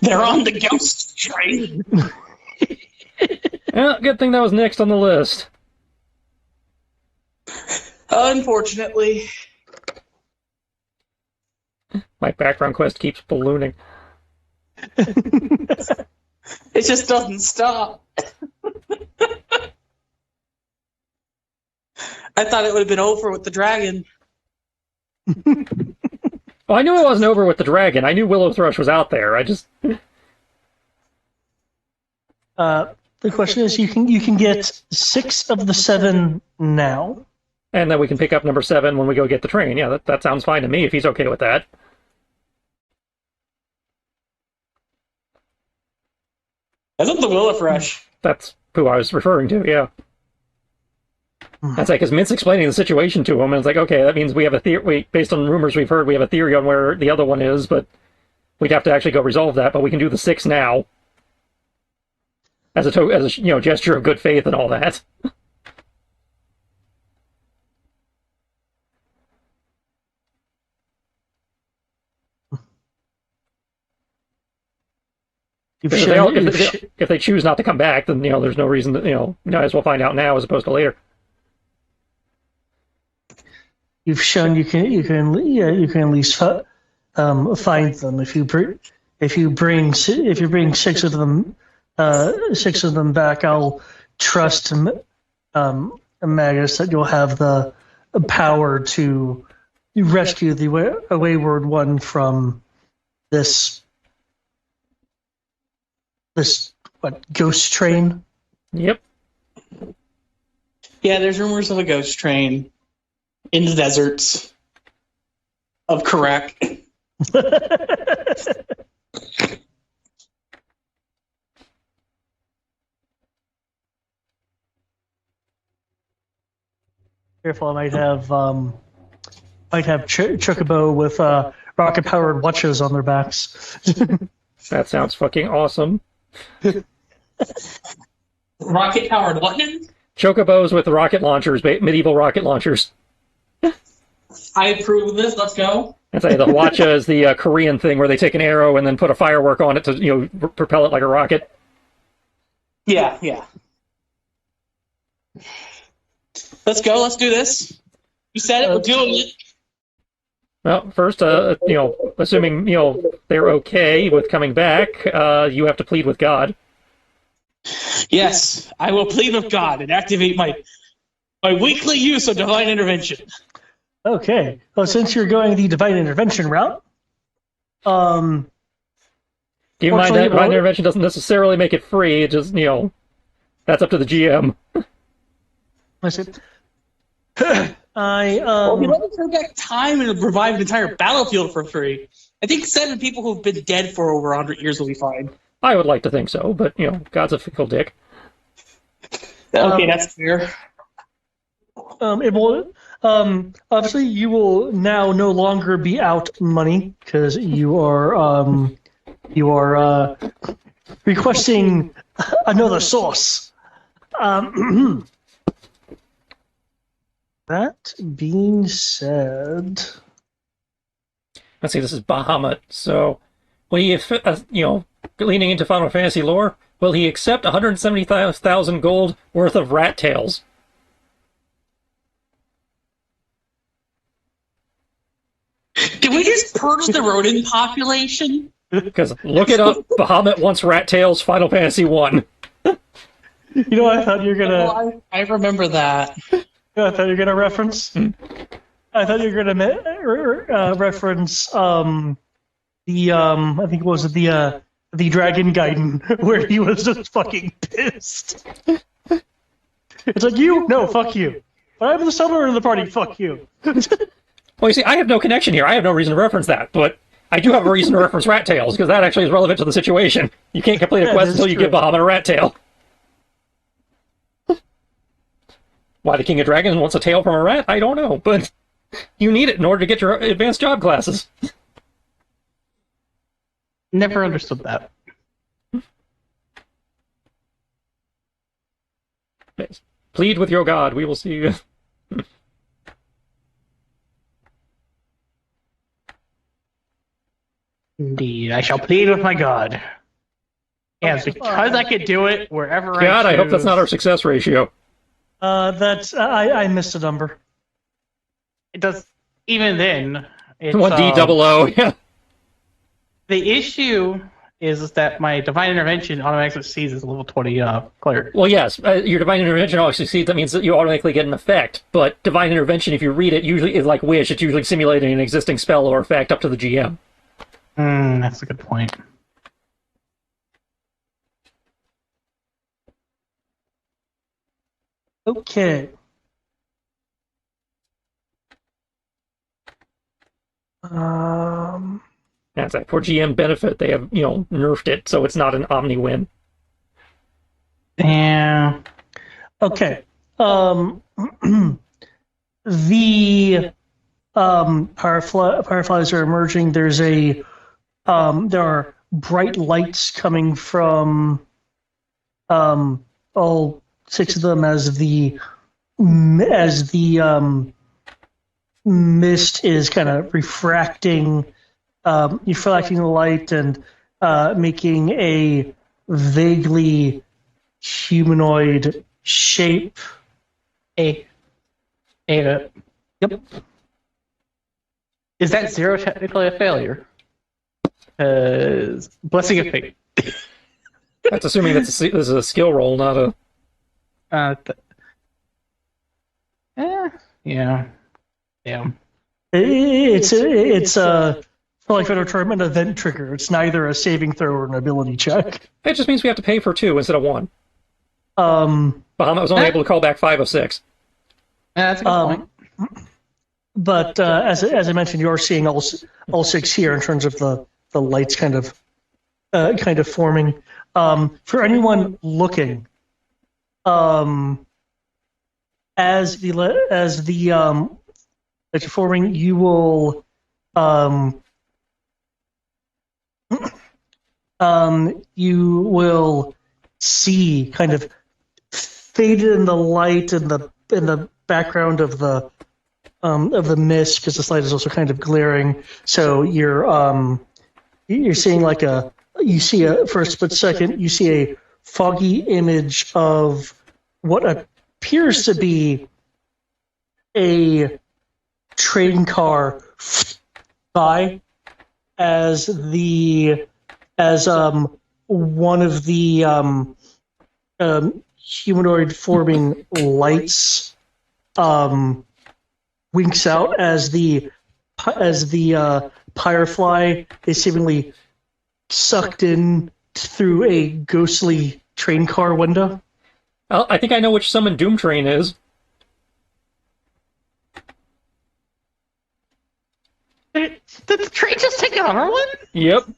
S5: They're on the ghost train.
S3: Well, good thing that was next on the list.
S5: Unfortunately.
S3: My background quest keeps ballooning.
S5: It just doesn't stop. I thought it would have been over with the dragon.
S3: Well, I knew it wasn't over with the dragon. I knew Willow Thrush was out there. I just...
S1: The question is, you can get 6 of the 7 now.
S3: And then we can pick up number 7 when we go get the train. Yeah, that sounds fine to me if he's okay with that.
S5: Isn't the Willowfresh?
S3: That's who I was referring to, yeah. That's like, because Mint's explaining the situation to him, and it's like, okay, that means we have a theory, based on rumors we've heard, we have a theory on where the other one is, but we'd have to actually go resolve that, but we can do the 6 now. As a gesture of good faith and all that. If they choose not to come back, then there's no reason that might as well find out now as opposed to later.
S1: You've shown you can at least find them if you bring 6 of them 6 of them back. I'll trust Magus that you'll have the power to rescue the wayward one from this ghost train.
S3: Yep.
S5: Yeah, there's rumors of a ghost train in the deserts of Karak.
S1: Careful, I might have Chocobo with rocket powered watches on their backs.
S3: That sounds fucking awesome.
S5: Rocket-powered weapons?
S3: Chocobos with rocket launchers, medieval rocket launchers.
S5: I approve of this. Let's go.
S3: And say the Hwacha is the Korean thing where they take an arrow and then put a firework on it to propel it like a rocket.
S5: Yeah. Let's go. Let's do this. You said it. We're doing it.
S3: Well, first, assuming they're okay with coming back, you have to plead with God.
S5: Yes, I will plead with God and activate my weekly use of divine intervention.
S1: Okay. Well, since you're going the divine intervention route,
S3: Keep in mind that divine intervention doesn't necessarily make it free. It just that's up to the GM.
S1: listen.
S5: Well, we let us turn back time and revive an entire battlefield for free. I think 7 people who've been dead for over 100 years will be fine.
S3: I would like to think so, but God's a fickle dick.
S5: Okay, that's fair.
S1: It will. Obviously, you will now no longer be out money because you are requesting another source. That being said,
S3: Let's see. This is Bahamut. So, when he leaning into Final Fantasy lore, will he accept 170,000 gold worth of rat tails?
S5: Did we just purge the rodent population?
S3: Because look it up. Bahamut wants rat tails. Final Fantasy 1.
S1: I thought you were gonna.
S5: Well, I remember that.
S1: I thought you were gonna reference. I thought you were gonna reference the I think it was the Dragon Gaiden where he was just fucking pissed. It's like no, fuck you. But I'm the summoner in the party. Fuck you.
S3: Well, you see, I have no connection here. I have no reason to reference that, but I do have a reason to reference rat tails because that actually is relevant to the situation. You can't complete a quest until you give Bahamut a rat tail. Why the King of Dragons wants a tail from a rat, I don't know, but you need it in order to get your advanced job classes.
S6: Never understood that.
S3: Plead with your God. We will see you.
S6: Indeed, I shall plead with my God. Yes, because I could do it wherever I
S3: God,
S6: choose.
S3: I hope that's not our success ratio.
S1: That's I missed a number.
S6: It does. Even then, it's
S3: 1D00, yeah.
S6: The issue is that my divine intervention automatically succeeds as a level 20 cleric.
S3: Well, yes, your divine intervention automatically succeeds. That means that you automatically get an effect. But divine intervention, if you read it, usually is like Wish. It's usually simulating an existing spell or effect up to the GM.
S6: That's a good point.
S1: Okay.
S3: That's like for GM benefit, they have nerfed it, so it's not an omni win.
S6: Yeah.
S1: Okay. The fireflies are emerging. There's there are bright lights coming from all 6 of them as the mist is kind of refracting the light and making a vaguely humanoid shape.
S6: Yep. Is that 0 technically a failure? Blessing of Fate.
S3: That's assuming this is a skill roll, not a...
S6: Yeah.
S1: It's for like a tournament event trigger. It's neither a saving throw or an ability check.
S3: It just means we have to pay for 2 instead of 1.
S1: Bahamut
S3: was only able to call back 5 of 6.
S6: That's a good point.
S1: But as I mentioned, you are seeing all 6 here in terms of the lights kind of forming. For anyone looking, as the lights are forming, you will see kind of faded in the light in the background of the mist, because this light is also kind of glaring. So you're seeing like for a split second you see a foggy image of what appears to be a train car by as one of the humanoid forming lights winks out as the Firefly is seemingly sucked in through a ghostly train car window.
S3: Well, I think I know which summon Doom Train is.
S6: Did the train just take another one?
S3: Yep.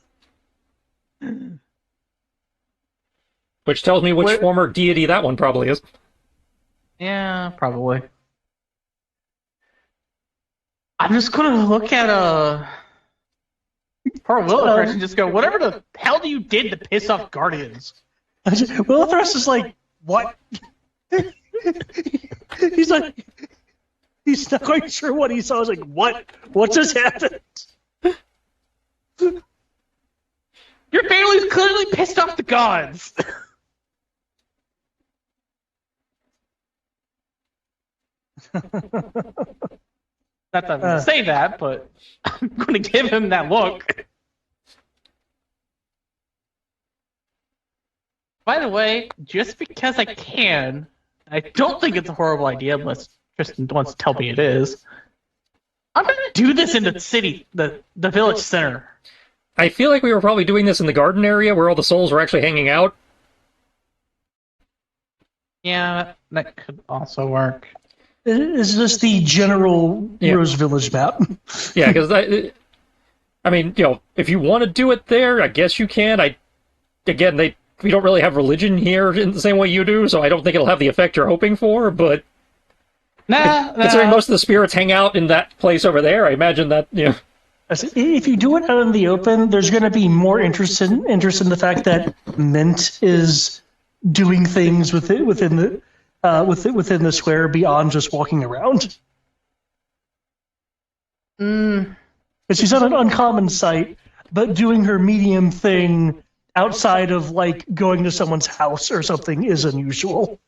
S3: Which tells me which former deity that one probably is.
S6: Yeah, probably. I'm just gonna look at poor Lilith and just go, whatever the hell you did to piss off Guardians?
S1: Willifrest is like, what? He's like, he's not quite sure what he saw. He's like, what? What just happened?
S6: Your family's clearly pissed off the gods. Not that I'm going to say that, but I'm going to give him that look. By the way, just because I can, I don't think it's a horrible idea unless Tristan wants to tell me it is. I'm going to do this in the city, the village center.
S3: I feel like we were probably doing this in the garden area where all the souls were actually hanging out.
S6: Yeah, that could also work.
S1: Is this the general Rose Village map?
S3: Yeah, because I mean, if you want to do it there, I guess you can. We don't really have religion here in the same way you do, so I don't think it'll have the effect you're hoping for, but considering most of the spirits hang out in that place over there, I imagine that,
S1: If you do it out in the open, there's going to be more interest in the fact that Mint is doing things within the square beyond just walking around. But she's on an uncommon site, but doing her medium thing outside of like going to someone's house or something is unusual.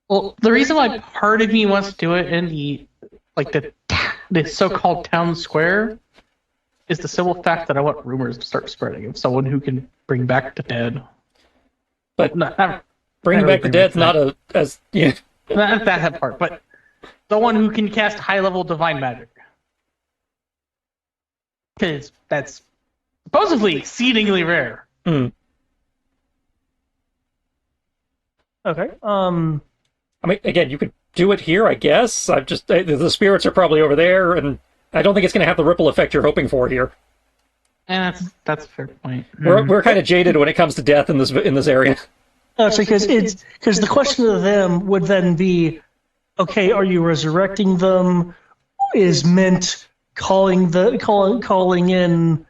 S6: Well, the reason why part of me wants to do it in the so-called town square is the simple fact that I want rumors to start spreading of someone who can bring back the dead.
S3: But bringing back the dead's not
S6: not that part, but someone who can cast high-level divine magic. Because that's supposedly exceedingly rare.
S3: Mm.
S1: Okay.
S3: I mean, again, you could do it here, I guess. The spirits are probably over there, and I don't think it's going to have the ripple effect you're hoping for here.
S6: And that's a fair point.
S3: We're kind of jaded when it comes to death in this area.
S1: Actually, because the question to them would then be, okay, are you resurrecting them? Is Mint calling in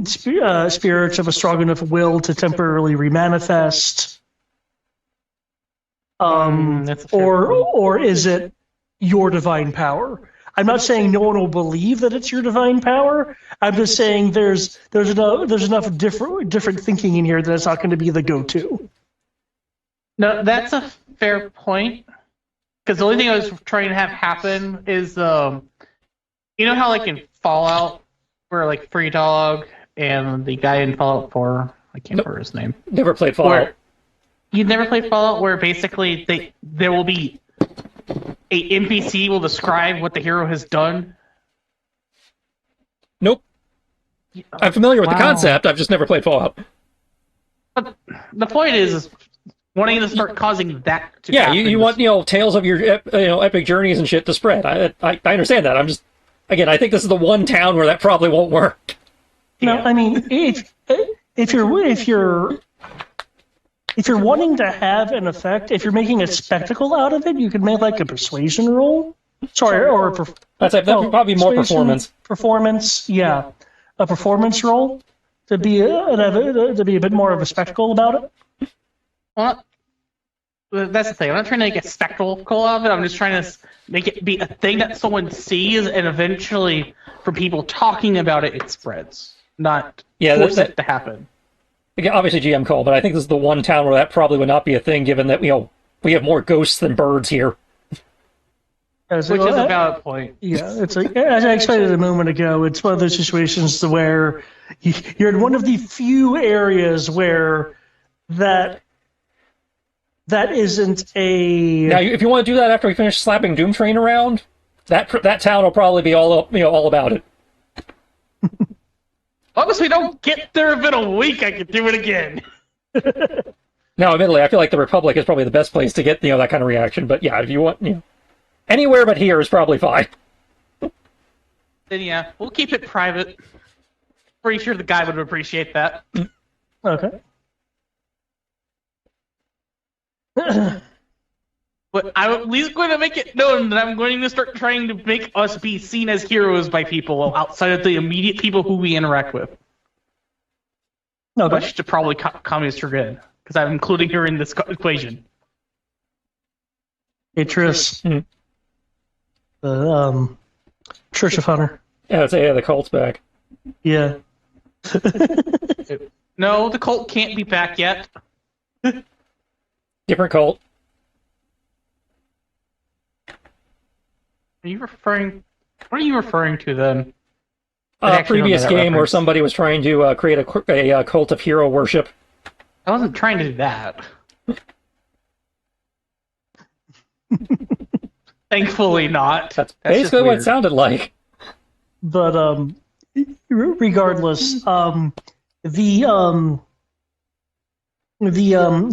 S1: spirits of a strong enough will to temporarily remanifest? Or is it your divine power? I'm not saying no one will believe that it's your divine power. I'm just saying there's enough different thinking in here that it's not going to be the go-to.
S6: No, that's a fair point. Because the only thing I was trying to have happen is, you know how like in Fallout, where like Free Dog and the guy in Fallout 4, I can't remember his name.
S3: Never played Fallout.
S6: You never played Fallout, where basically there will be a NPC will describe what the hero has done?
S3: Nope. I'm familiar with the concept. I've just never played Fallout.
S6: But the point is wanting to start causing that to happen.
S3: You want tales of your epic journeys and shit to spread. I understand that. I'm just I think this is the one town where that probably won't work.
S1: No, I mean if you're wanting to have an effect, if you're making a spectacle out of it, you could make like a persuasion roll.
S3: That'd probably more performance.
S1: Performance, yeah, a performance roll to be a bit more of a spectacle about it.
S6: Well, that's the thing. I'm not trying to make a spectacle of it. I'm just trying to make it be a thing that someone sees, and eventually, from people talking about it, it spreads. Not force it to happen.
S3: Again, obviously GM call, but I think this is the one town where that probably would not be a thing, given that we have more ghosts than birds here.
S6: Which is a valid point.
S1: Yeah, it's like, as I explained a moment ago, it's one of those situations to where you're in one of the few areas where that isn't a.
S3: Now, if you want to do that after we finish slapping Doom Train around, that town will probably be all about it.
S6: As long as we don't get there within a week, I can do it again.
S3: Now, admittedly, I feel like the Republic is probably the best place to get that kind of reaction. But yeah, if you want, anywhere but here is probably fine.
S6: Then yeah, we'll keep it private. Pretty sure the guy would appreciate that.
S1: Okay.
S6: But I'm at least going to make it known that I'm going to start trying to make us be seen as heroes by people outside of the immediate people who we interact with.
S1: Okay.
S6: Much to probably communist for good, because I'm including her in this equation.
S1: Hey, Triss. The Church of Hunter.
S3: Yeah, the cult's back.
S1: Yeah.
S6: No, the cult can't be back yet.
S3: Different cult.
S6: Are you referring? What are you referring to then?
S3: Previous game where somebody was trying to create a cult of hero worship.
S6: I wasn't trying to do that. Thankfully not.
S3: That's basically what it sounded like.
S1: But regardless, the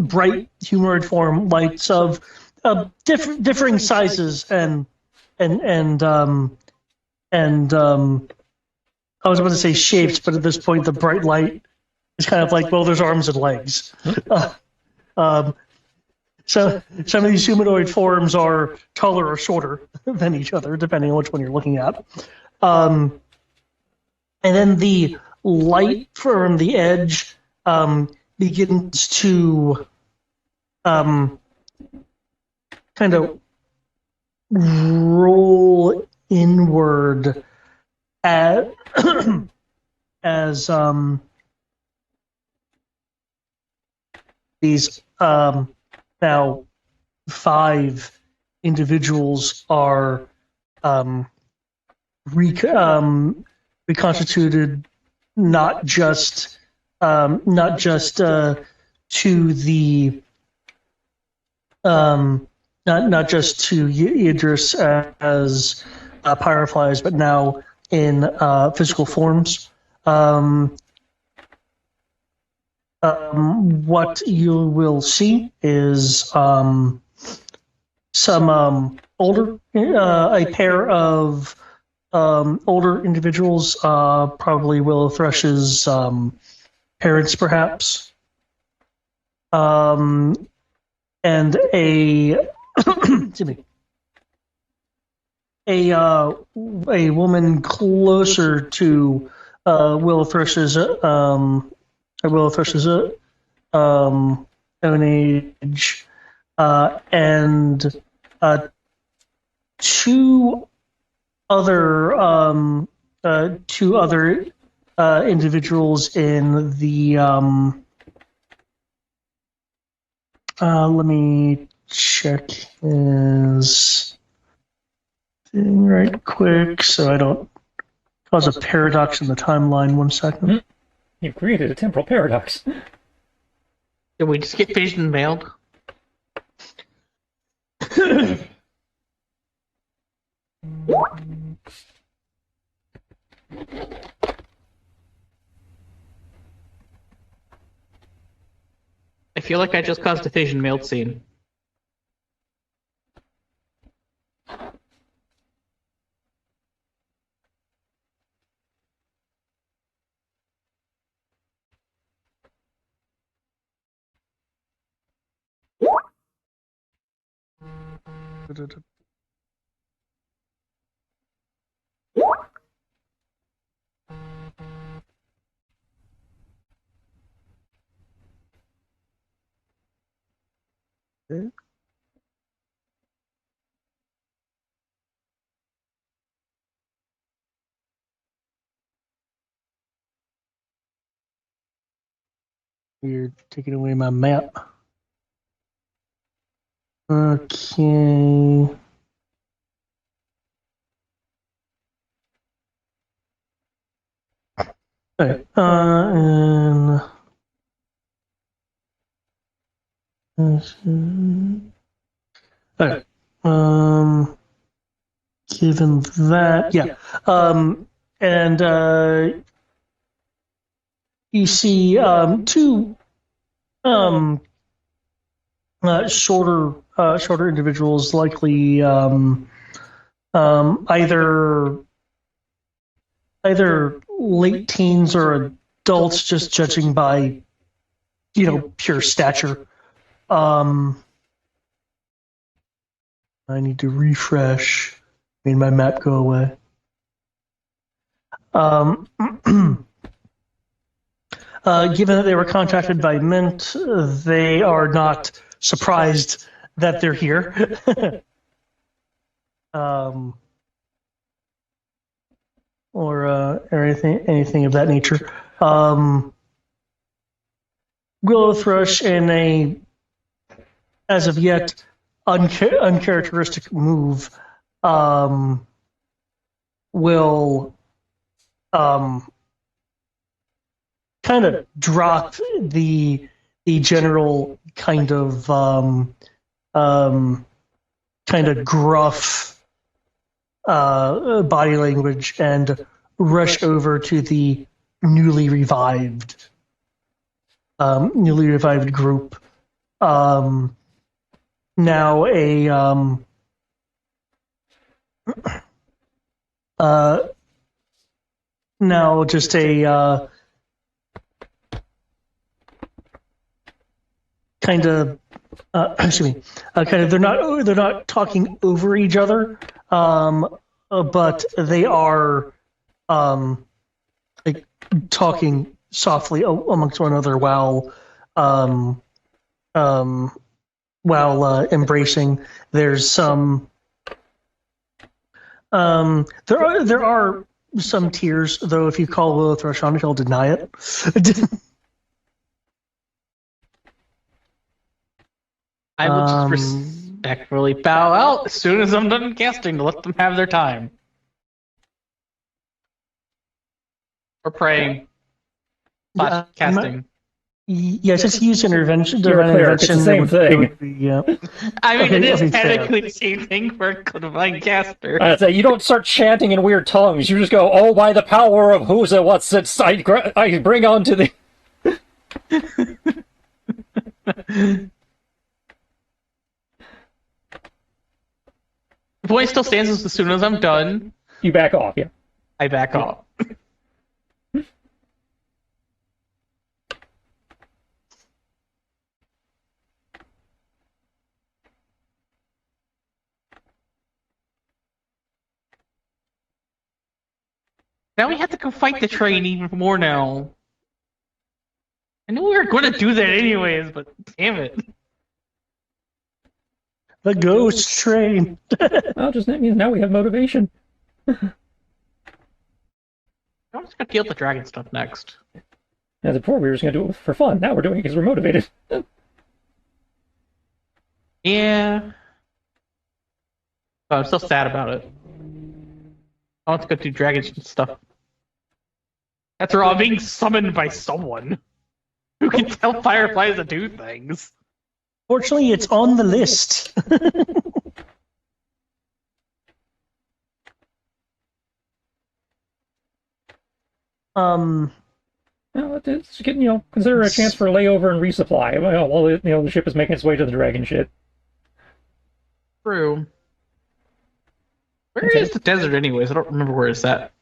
S1: bright humanoid form lights of differing sizes and I was about to say shapes, but at this point the bright light is kind of like, well, there's arms and legs. So some of these humanoid forms are taller or shorter than each other, depending on which one you're looking at. And then the light from the edge begins to kind of roll inward as these now 5 individuals are reconstituted, not just to the not just to Idris as pyroflies, but now in physical forms. What you will see is some older, a pair of older individuals, probably Willow Thrush's parents, perhaps, and a excuse me, a woman closer to Willow Thrush's own age, and 2 other individuals in the let me check his thing right quick so I don't cause a paradox in the timeline. 1 second.
S3: You've created a temporal paradox.
S6: Did we just get vision mailed? I feel like I just caused a vision mailed scene.
S1: You're taking away my map. Okay. Okay. Okay. Given that, yeah. And you see two shorter individuals, likely either late teens or adults, just judging by pure stature. I need to refresh. Made my map go away. Given that they were contacted by Mint, they are not surprised that they're here. Or anything of that nature. Willow Thrush, in a, as of yet, uncharacteristic move, will kind of drop the general kind of gruff body language and rush over to the newly revived group. Now now just a kind of excuse me, kind of they're not talking over each other, but they are like talking softly amongst one another while embracing. There's some there are some tears, though. If you call Willow Thrush on it, he'll deny it.
S6: I will just respectfully bow out as soon as I'm done casting to let them have their time. Or praying. / casting.
S1: Yes, it's use intervention.
S3: You're
S1: Divine
S3: clear.
S1: intervention.
S3: It's the same thing.
S6: I mean,
S1: Okay,
S6: it is
S1: okay, fair.
S6: technically the same thing for a divine caster.
S3: I'd say you don't start chanting in weird tongues. You just go, "Oh, by the power of who's and what's it, I bring on to the."
S6: The point still stands as soon as I'm done,
S3: You back off, yeah.
S6: I back off. Now we have to go fight the train even more now. I knew we were going to do that anyways, but damn it.
S1: The ghost train.
S3: Well, just that means now we have motivation.
S6: I'm just going to deal with the dragon stuff next.
S3: As before, we were just going to do it for fun. Now we're doing it because we're motivated.
S6: Yeah. But I'm still sad about it. I want to go do dragon stuff. After all, I'm being summoned by someone who can tell fireflies to do things.
S1: Fortunately, it's on the list.
S3: Well, it's getting, consider a chance for a layover and resupply. While the ship is making its way to the dragon ship.
S6: True. Where is the desert anyways? I don't remember where it's at.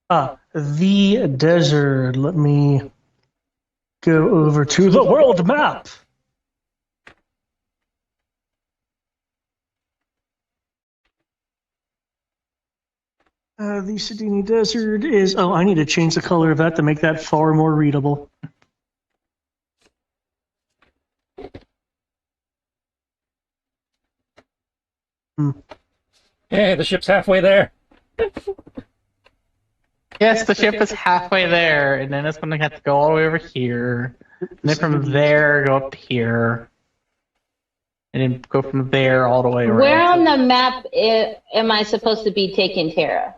S1: The desert. Let me go over to the world map. The Sedini Desert is... Oh, I need to change the color of that to make that far more readable.
S3: Hey, the ship's halfway there.
S6: Yes, the ship is halfway there, and then it's going to have to go all the way over here. And then from there, go up here. And then go from there all the way around.
S2: Where on the map am I supposed to be taking Terra?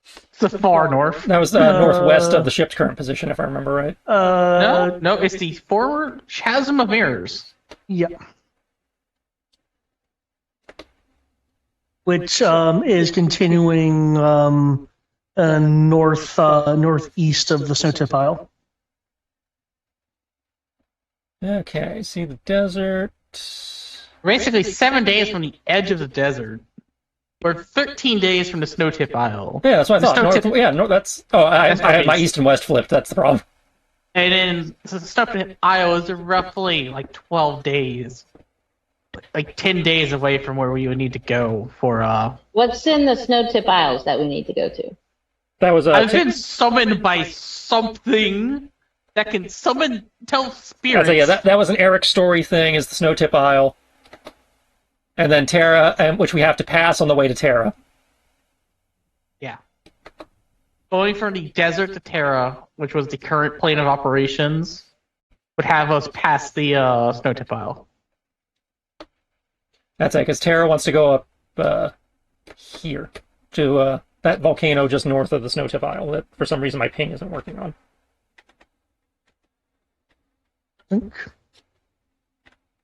S6: It's the far north.
S3: That was northwest of the ship's current position, if I remember right.
S6: No, it's the former Chasm of Mirrors.
S1: Yeah. Which is continuing northeast of the Snowtip Isle.
S3: Okay, see the desert.
S6: Basically 7 days from the edge of the desert. Or 13 days from the Snowtip Isle.
S3: Yeah, that's what I thought. That's... Oh, I had my east and west flipped. That's the problem.
S6: And then the Snowtip Isle is roughly like 12 days. Like 10 days away from where we would need to go for...
S2: What's in the Snowtip Isles that we need to go to?
S3: That was
S6: I've been summoned by something that can tell spirits.
S3: That was an Eric story thing, is the Snowtip Isle. And then Terra, which we have to pass on the way to Terra.
S6: Yeah. Going from the desert to Terra, which was the current plane of operations, would have us pass the Snowtip Isle.
S3: That's it, because Terra wants to go up here to that volcano just north of the Snowtip Isle that for some reason my ping isn't working on.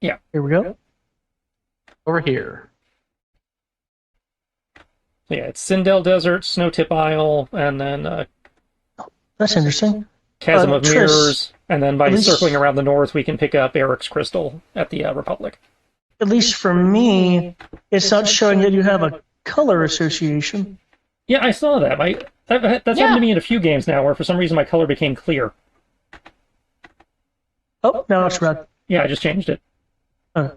S3: Yeah.
S1: Here we go.
S6: Over here.
S3: Yeah, it's Sindel Desert, Snowtip Isle, and then
S1: That's interesting.
S3: Chasm of
S1: Triss,
S3: Mirrors, and then by
S1: at least-
S3: circling around the north, we can pick up Eric's Crystal at the Republic.
S1: At least for me, it's not showing that you have a color association.
S3: Yeah, I saw that. That's happened to me in a few games now, where for some reason my color became clear.
S1: Oh, now it's red.
S3: Yeah, I just changed it.
S1: I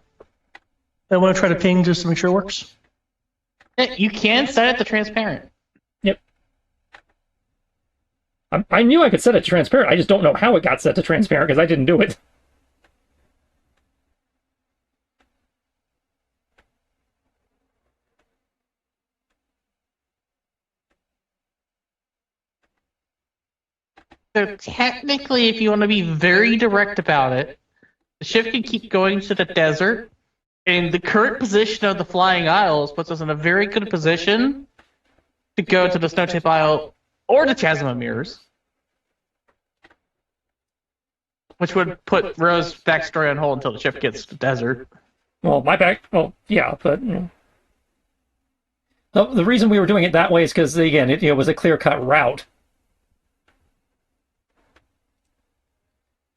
S1: want to try to ping just to make sure it works.
S6: You can set it to transparent.
S3: Yep. I knew I could set it to transparent. I just don't know how it got set to transparent because I didn't do it.
S6: So technically, if you want to be very direct about it, the ship can keep going to the desert, and the current position of the Flying Isles puts us in a very good position to go to the Snowtip Isle or the Chasm of Mirrors, which would put Rose's backstory on hold until the ship gets to the desert.
S3: Well, yeah, but... Well, the reason we were doing it that way is because, again, it was a clear-cut route.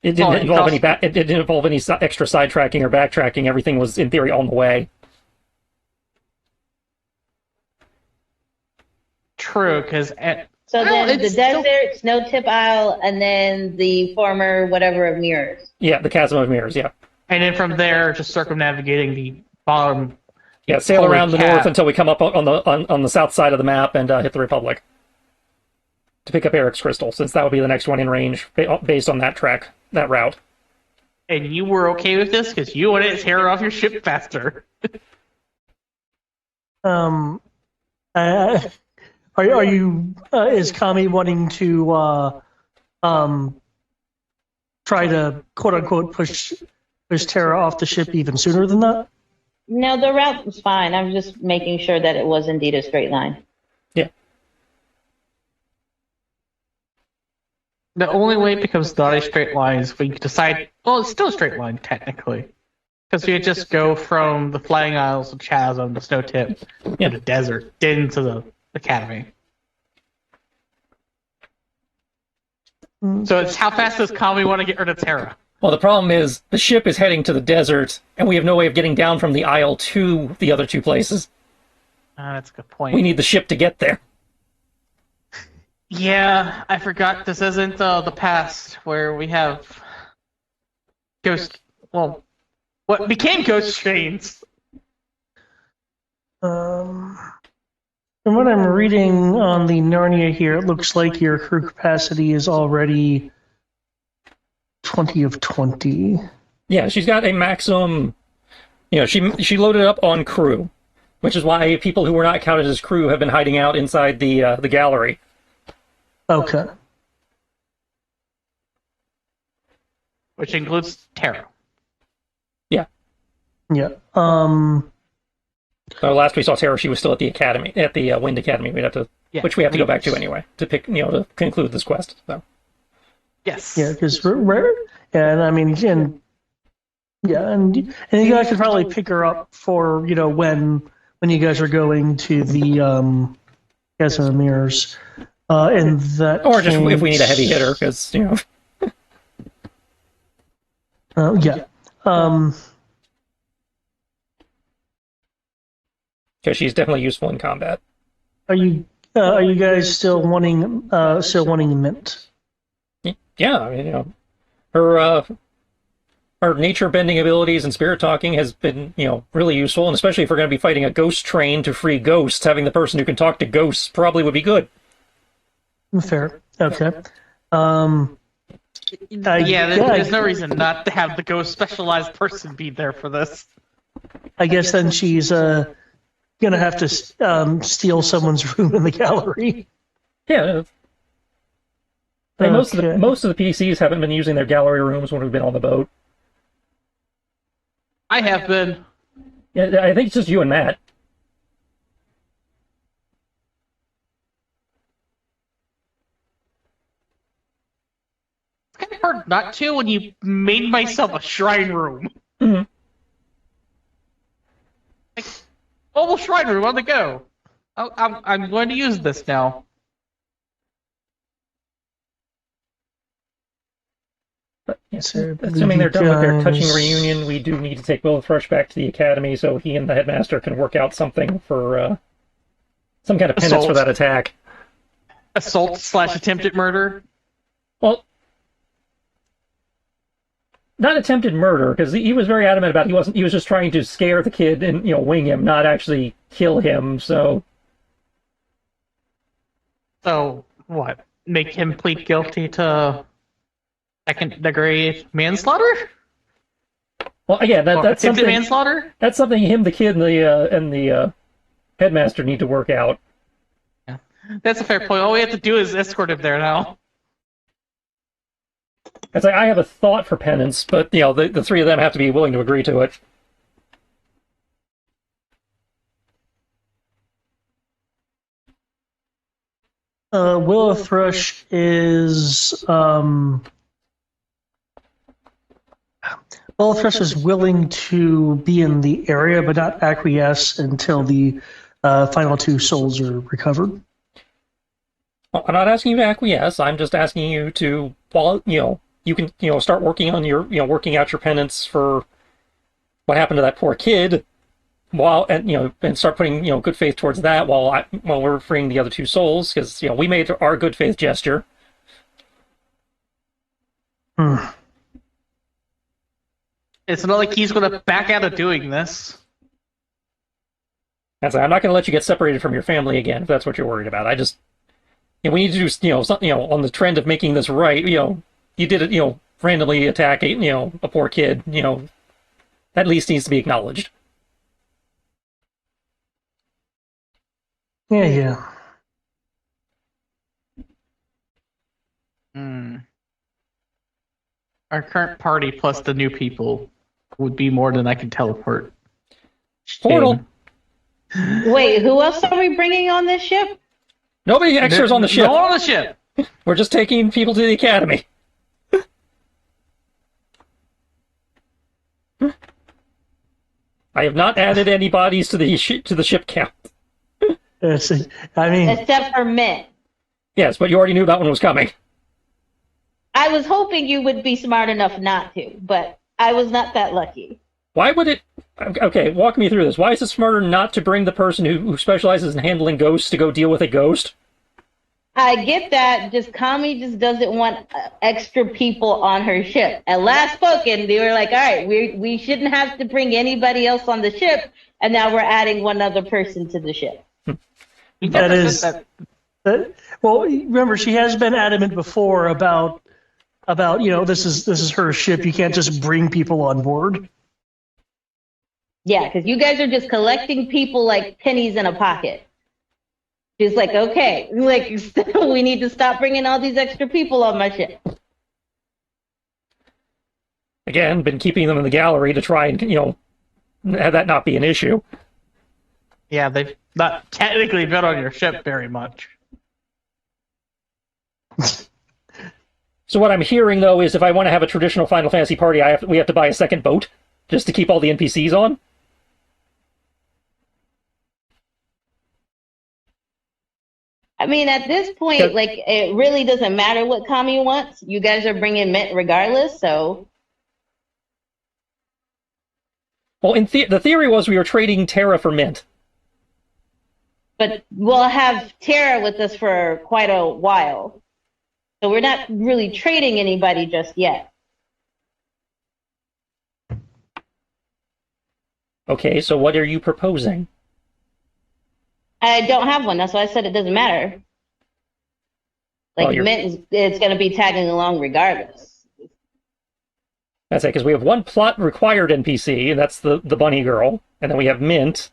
S3: It didn't involve any extra sidetracking or backtracking. Everything was, in theory, on the way.
S6: True, because...
S2: So then the desert, Snowtip Isle, and then the former whatever of Mirrors.
S3: Yeah, the Chasm of Mirrors, yeah.
S6: And then from there, just circumnavigating the bottom...
S3: Yeah, sail around the
S6: cap.
S3: north until we come up on the south side of the map and hit the Republic. To pick up Eric's Crystal, since that would be the next one in range, based on that route.
S6: And you were okay with this because you wanted to tear off your ship faster.
S1: Are you is Kami wanting to try to quote unquote push Terra off the ship even sooner than that?
S2: No, the route was fine. I'm just making sure that it was indeed a straight line.
S3: Yeah.
S6: The only way it becomes not a straight line is when you decide, well, it's still a straight line, technically. Because you just go from the Flying Isles to Chasm to Snowtip to the desert, then to the Academy. So it's how fast does Kami want to get rid of Terra?
S3: Well, the problem is, the ship is heading to the desert, and we have no way of getting down from the Isle to the other two places.
S6: That's a good point.
S3: We need the ship to get there.
S6: Yeah, I forgot this isn't the past where we have what became ghost trains.
S1: From what I'm reading on the Narnia here, it looks like your crew capacity is already 20 of 20.
S3: Yeah, she's got a maximum... she loaded up on crew, which is why people who were not counted as crew have been hiding out inside the gallery.
S1: Okay.
S6: which includes Tara.
S1: Yeah.
S3: So last we saw Tara, she was still at the academy, at the Wind Academy. We'd have to, which we have to go back to anyway to pick, to conclude this quest. So.
S6: Yes.
S1: Yeah, because and I mean, and you guys could probably pick her up for when you guys are going to the Casimirs. In that
S3: or just
S1: case,
S3: if we need a heavy hitter, because
S1: yeah.
S3: Because she's definitely useful in combat.
S1: Are you guys still wanting mint?
S3: Yeah, I mean, her nature bending abilities and spirit talking has been, really useful, and especially if we're going to be fighting a ghost train to free ghosts, having the person who can talk to ghosts probably would be good.
S1: Fair. Okay.
S6: There's no reason not to have the ghost specialized person be there for this.
S1: I guess then she's gonna have to steal someone's room in the gallery.
S3: Yeah. I mean, most of the PCs haven't been using their gallery rooms when we've been on the boat.
S6: I have been.
S3: Yeah, I think it's just you and Matt.
S6: It's kind of hard not to when you made myself a shrine room.
S3: Mm-hmm.
S6: Mobile shrine room on the go. I'm going to use this now.
S3: But, assuming they're done with their touching reunion, we do need to take Will Thrush back to the academy so he and the headmaster can work out something for some kind of penance for that attack.
S6: Assault/attempted murder.
S3: Well, not attempted murder, because he was very adamant about he was just trying to scare the kid and wing him, not actually kill him. So
S6: what? Make him plead guilty to second-degree manslaughter?
S3: Well, again, that's something
S6: manslaughter.
S3: That's something him, the kid, and the headmaster need to work out.
S6: Yeah, that's a fair point. All we have to do is escort him there now.
S3: It's like I have a thought for penance, but the three of them have to be willing to agree to it.
S1: Willow Thrush is willing to be in the area, but not acquiesce until the final two souls are recovered.
S3: Well, I'm not asking you to acquiesce. I'm just asking you to, you can start working on your working out your penance for what happened to that poor kid, and start putting good faith towards that while we're freeing the other two souls, because we made our good faith gesture.
S6: It's not like he's going to back out of doing this.
S3: I'm not going to let you get separated from your family again if that's what you're worried about. I just we need to do something on the trend of making this right. You did it randomly attack a poor kid. That at least needs to be acknowledged.
S1: Yeah.
S6: Our current party plus the new people would be more than I can teleport.
S3: Portal.
S2: Wait, who else are we bringing on this ship?
S3: Nobody extras on the ship.
S6: No on the ship.
S3: We're just taking people to the academy. I have not added any bodies to the ship count.
S2: Except for Mint.
S3: Yes, but you already knew that one was coming.
S2: I was hoping you would be smart enough not to, but I was not that lucky.
S3: Why would it... Okay, walk me through this. Why is it smarter not to bring the person who specializes in handling ghosts to go deal with a ghost?
S2: I get that. Just Kami just doesn't want extra people on her ship. At last spoken, they were like, all right, we shouldn't have to bring anybody else on the ship, and now we're adding one other person to the ship.
S1: Well, remember, she has been adamant before about this is her ship. You can't just bring people on board.
S2: Yeah, because you guys are just collecting people like pennies in a pocket. Just like, okay, we need to stop bringing all these extra people on my ship.
S3: Again, been keeping them in the gallery to try and, have that not be an issue.
S6: Yeah, they've not technically been on your ship very much.
S3: So what I'm hearing, though, is if I want to have a traditional Final Fantasy party, we have to buy a second boat just to keep all the NPCs on?
S2: I mean, at this point,
S3: Yep.
S2: like, it really doesn't matter what Kami wants. You guys are bringing Mint regardless, so
S3: Well, the theory was we were trading Terra for Mint.
S2: but we'll have Tara with us for quite a while. So we're not really trading anybody just yet.
S3: Okay, so what are you proposing?
S2: I don't have one. That's why I said it doesn't matter. Like,
S3: Well,
S2: Mint is going to be tagging along regardless.
S3: That's it, because we have one plot required NPC, and that's the bunny girl, and then we have Mint.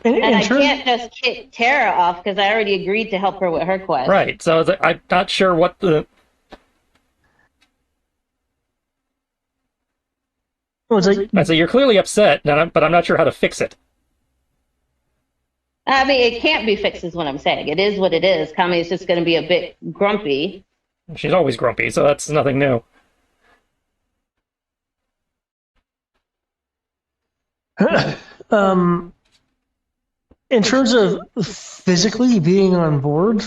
S2: And I can't just kick Tara off because I already agreed to help her with her quest.
S3: Right, so I'm not sure what the... So you're clearly upset, but I'm not sure how to fix it.
S2: I mean, it can't be fixed is what I'm saying. It is what it is. Kami is just going to be a bit grumpy.
S3: She's always grumpy, so that's nothing new.
S1: In terms of physically being on board,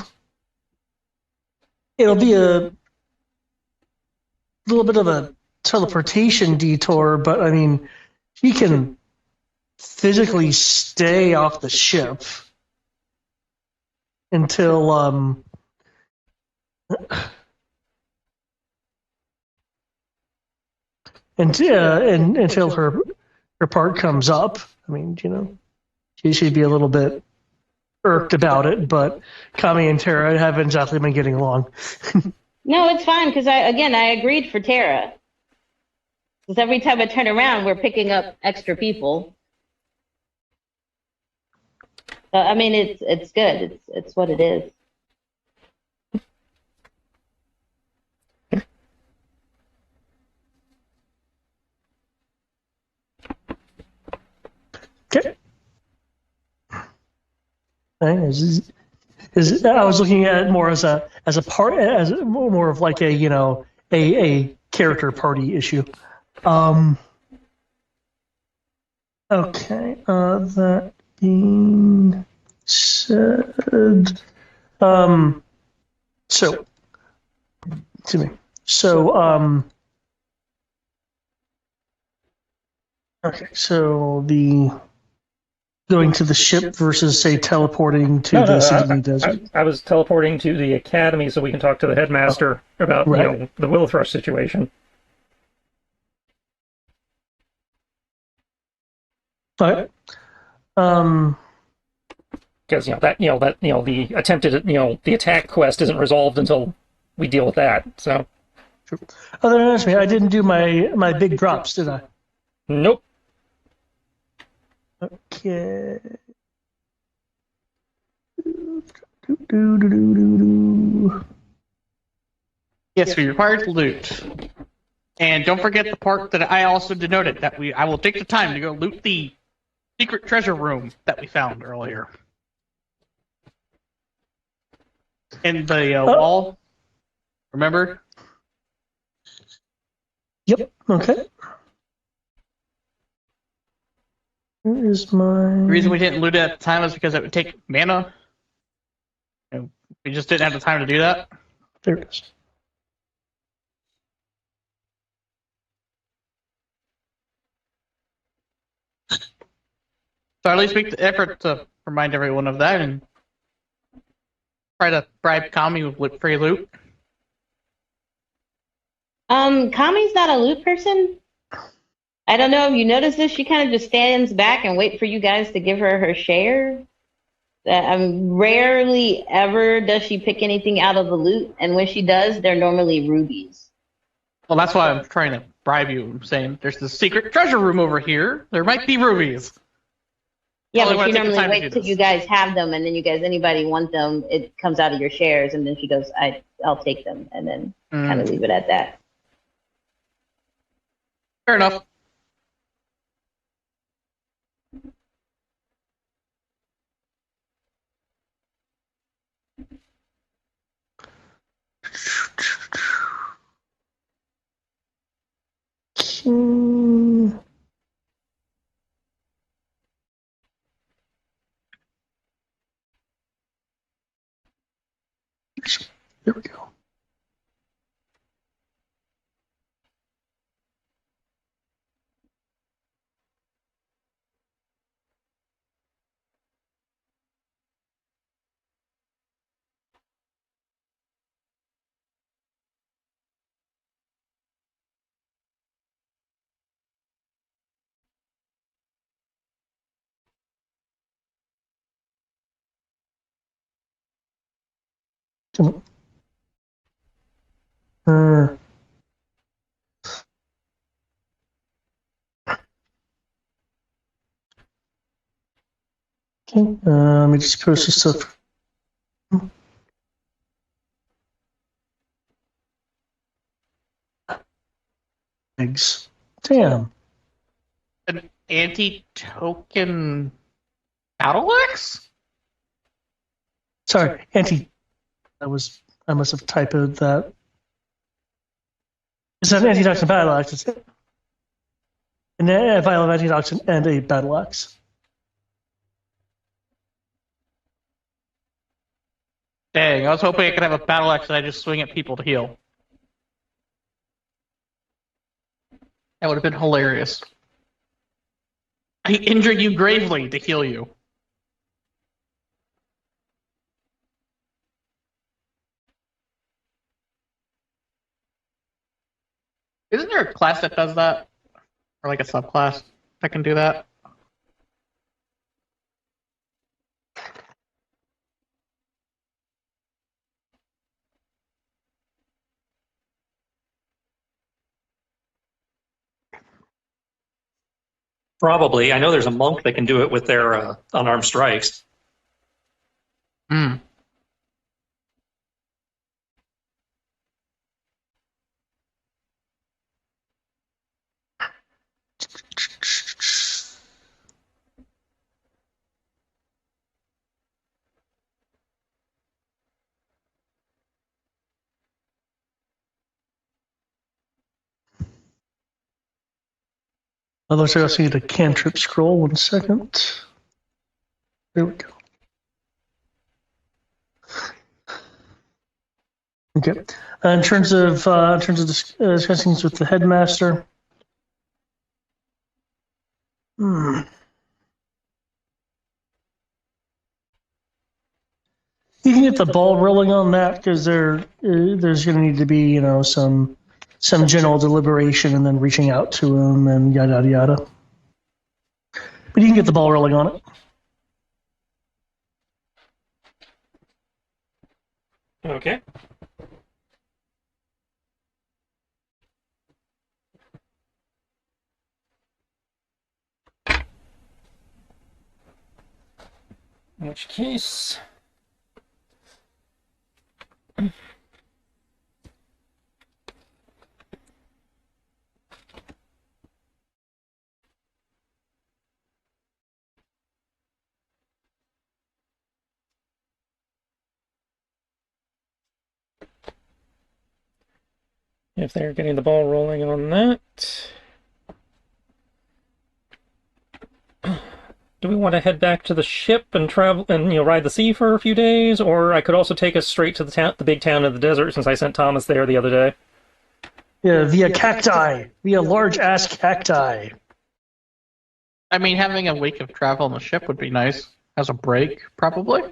S1: it'll be a little bit of a teleportation detour, but I mean, he can physically stay off the ship until until her part comes up. I mean, she'd be a little bit irked about it, but Kami and Tara haven't exactly been getting along.
S2: No, it's fine because I agreed for Tara. Because every time I turn around, we're picking up extra people. So, I mean, it's good. It's what it is.
S1: Okay. I was looking at it more as a part, as more of like a character party issue. Okay. That being said, so excuse me. So okay. So the going to the ship versus, say, teleporting to the city desert.
S3: I was teleporting to the academy so we can talk to the headmaster about
S1: right.
S3: the Willowthrush situation.
S1: All right.
S3: Because the attempted the attack quest isn't resolved until we deal with that. So.
S1: True. Other than that, I didn't do my big drops, did I?
S3: Nope.
S1: Okay.
S6: Yes, we required loot. And don't forget the part that I also denoted, that I will take the time to go loot the secret treasure room that we found earlier. In the wall. Remember?
S1: Yep. Okay. Where is my...
S6: The reason we didn't loot it at the time was because it would take mana. And we just didn't have the time to do that.
S1: There it is.
S6: So at least make the effort to remind everyone of that and try to bribe Kami with free loot.
S2: Kami's not a loot person. I don't know if you notice this. She kind of just stands back and wait for you guys to give her share. Rarely ever does she pick anything out of the loot, and when she does, they're normally rubies.
S6: Well, that's why I'm trying to bribe you. I'm saying there's this secret treasure room over here. There might be rubies.
S2: Yeah,
S6: Only
S2: but
S6: when
S2: she
S6: I take the
S2: normally
S6: time to do
S2: waits till
S6: this.
S2: you guys have them, and then you guys, anybody want them, it comes out of your shares, and then she goes, I'll take them, and then kind of leave it at that.
S6: Fair enough.
S1: There we go. Uh, okay, let me just post this stuff. Eggs. Damn.
S6: An anti-token battle axe?
S1: Sorry, I must have typoed that. It's an antitoxin battle axe. It's a vial of antitoxin and a battle axe.
S6: Dang, I was hoping I could have a battle axe and I just swing at people to heal. That would have been hilarious. I injured you gravely to heal you. Isn't there a class that does that? Or like a subclass that can do that?
S3: Probably. I know there's a monk that can do it with their unarmed strikes.
S6: Hmm.
S1: Otherwise, I also need a cantrip scroll. 1 second. There we go. Okay. In terms of discussing this with the headmaster. You can get the ball rolling on that because there's going to need to be some general deliberation and then reaching out to him and yada yada yada. But you can get the ball rolling on it.
S3: Okay. In which case, if they're getting the ball rolling on that, do we want to head back to the ship and travel and ride the sea for a few days, or I could also take us straight to the big town in the desert since I sent Thomas there the other day.
S1: Yeah, via cacti, via large ass cacti.
S6: I mean, having a week of travel on the ship would be nice. As a break, probably.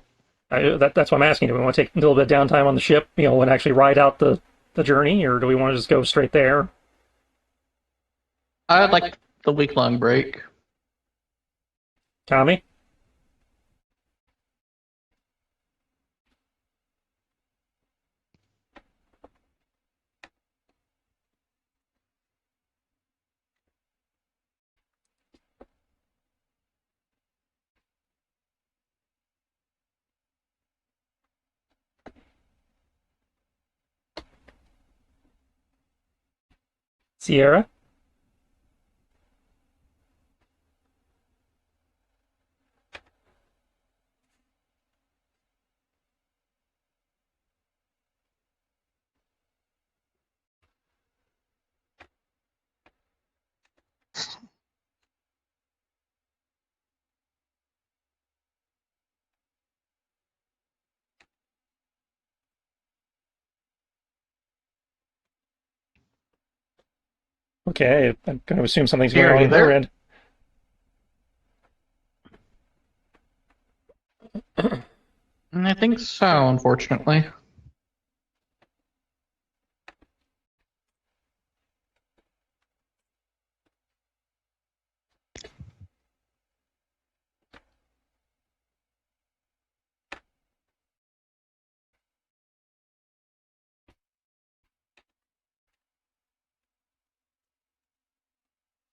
S3: That's what I'm asking. Do we want to take a little bit of downtime on the ship, and actually ride out the journey, or do we want to just go straight there?
S6: I'd like the week-long break.
S3: Tommy? Sierra? Okay, I'm going to assume something's going
S6: Sierra,
S3: on
S6: you
S3: on her
S6: there?
S3: end.
S6: I think so, unfortunately.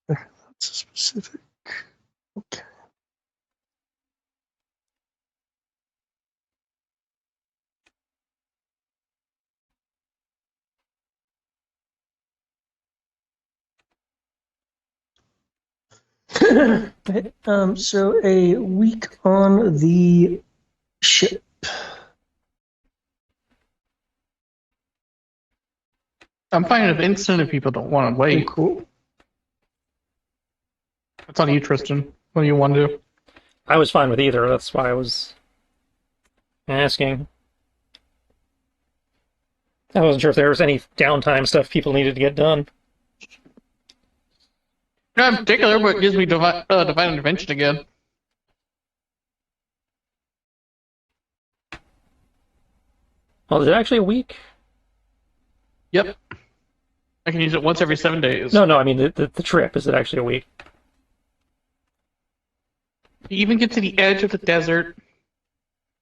S1: That's a specific. Okay. So a week on the ship.
S6: I'm fine with instant if people don't want to
S1: Very
S6: wait.
S1: cool.
S6: It's on you, Tristan. What do you want to do?
S3: I was fine with either. That's why I was asking. I wasn't sure if there was any downtime stuff people needed to get done.
S6: No, in particular, but it gives me divine intervention again.
S3: Oh, is it actually a week?
S6: Yep. I can use it once every 7 days.
S3: No, I mean the trip. Is it actually a week?
S6: You even get to the edge of the desert.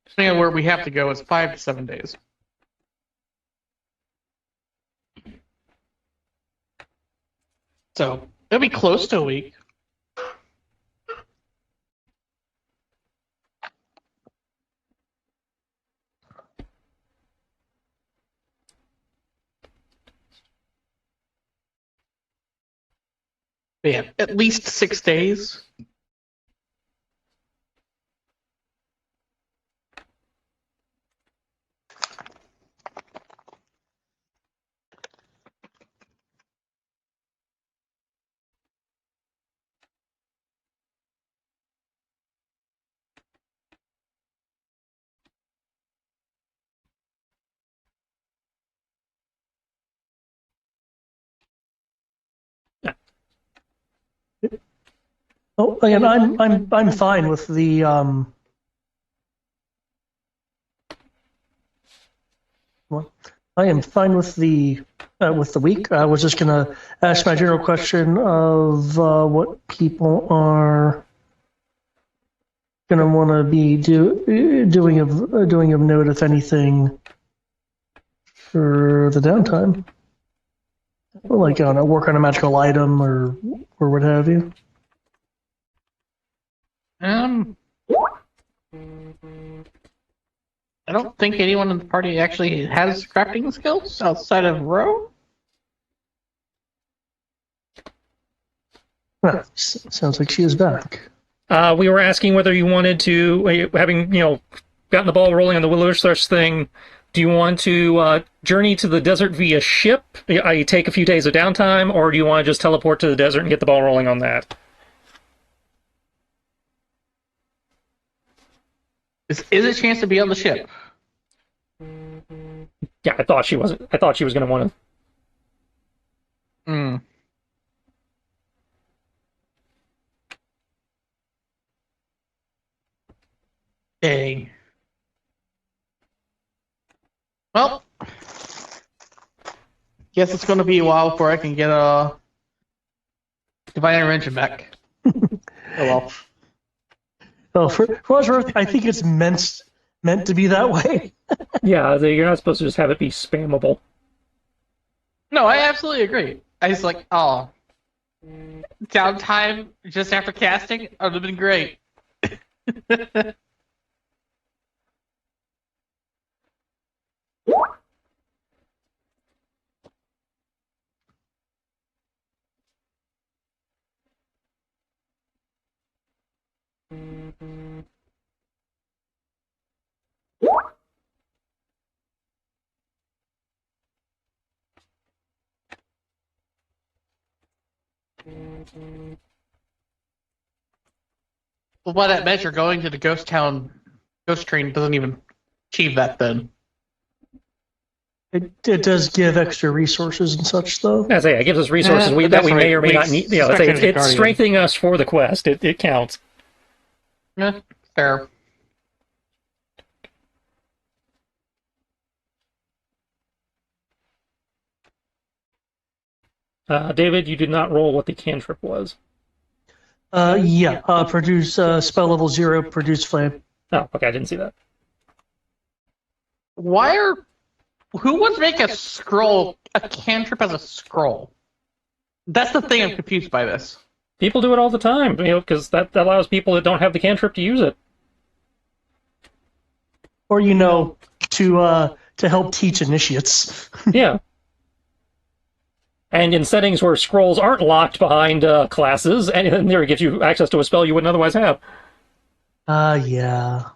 S6: Depending on where we have to go, it's 5 to 7 days. So it'll be close to a week. But yeah, at least 6 days.
S1: Oh, again, I'm fine with the well, I am fine with the week. I was just gonna ask my general question of what people are gonna want to be doing of note, if anything, for the downtime. Like, I don't know, work on a magical item or what have you.
S6: I don't think anyone in the party actually has crafting skills outside of Ro.
S1: Well, sounds like she is back.
S3: We were asking whether you wanted to, having gotten the ball rolling on the Willow-Thrush thing. Do you want to journey to the desert via ship? I take a few days of downtime, or do you want to just teleport to the desert and get the ball rolling on that?
S6: Is a chance to be on the ship?
S3: Yeah, I thought she wasn't. I thought she was going to want to.
S6: Hmm. Dang. Well, guess it's going to be a while before I can get a divine intervention back. Oh well.
S1: Well, for what it's worth, I think it's meant to be that way.
S3: Yeah, you're not supposed to just have it be spammable.
S6: No, I absolutely agree. I just like, oh, downtime just after casting would have been great. Well, by that measure, going to the ghost town, ghost train doesn't even achieve that then.
S1: It does give extra resources and such, though.
S3: I say it gives us resources
S6: Yeah,
S3: that we
S6: that's
S3: may or
S6: right.
S3: may not need. You know,
S6: Especially
S3: it's
S6: as a
S3: it's
S6: guardian.
S3: strengthening us for the quest. It counts.
S6: Yeah, fair.
S3: David, you did not roll what the cantrip was.
S1: Yeah. Produce spell level 0. Produce flame.
S3: Oh, okay, I didn't see that.
S6: Who would make a cantrip as a scroll? That's the thing I'm confused by this.
S3: People do it all the time, you know, because that allows people that don't have the cantrip to use it.
S1: Or to help teach initiates.
S3: Yeah. And in settings where scrolls aren't locked behind classes, and there it gives you access to a spell you wouldn't otherwise have.
S1: Yeah.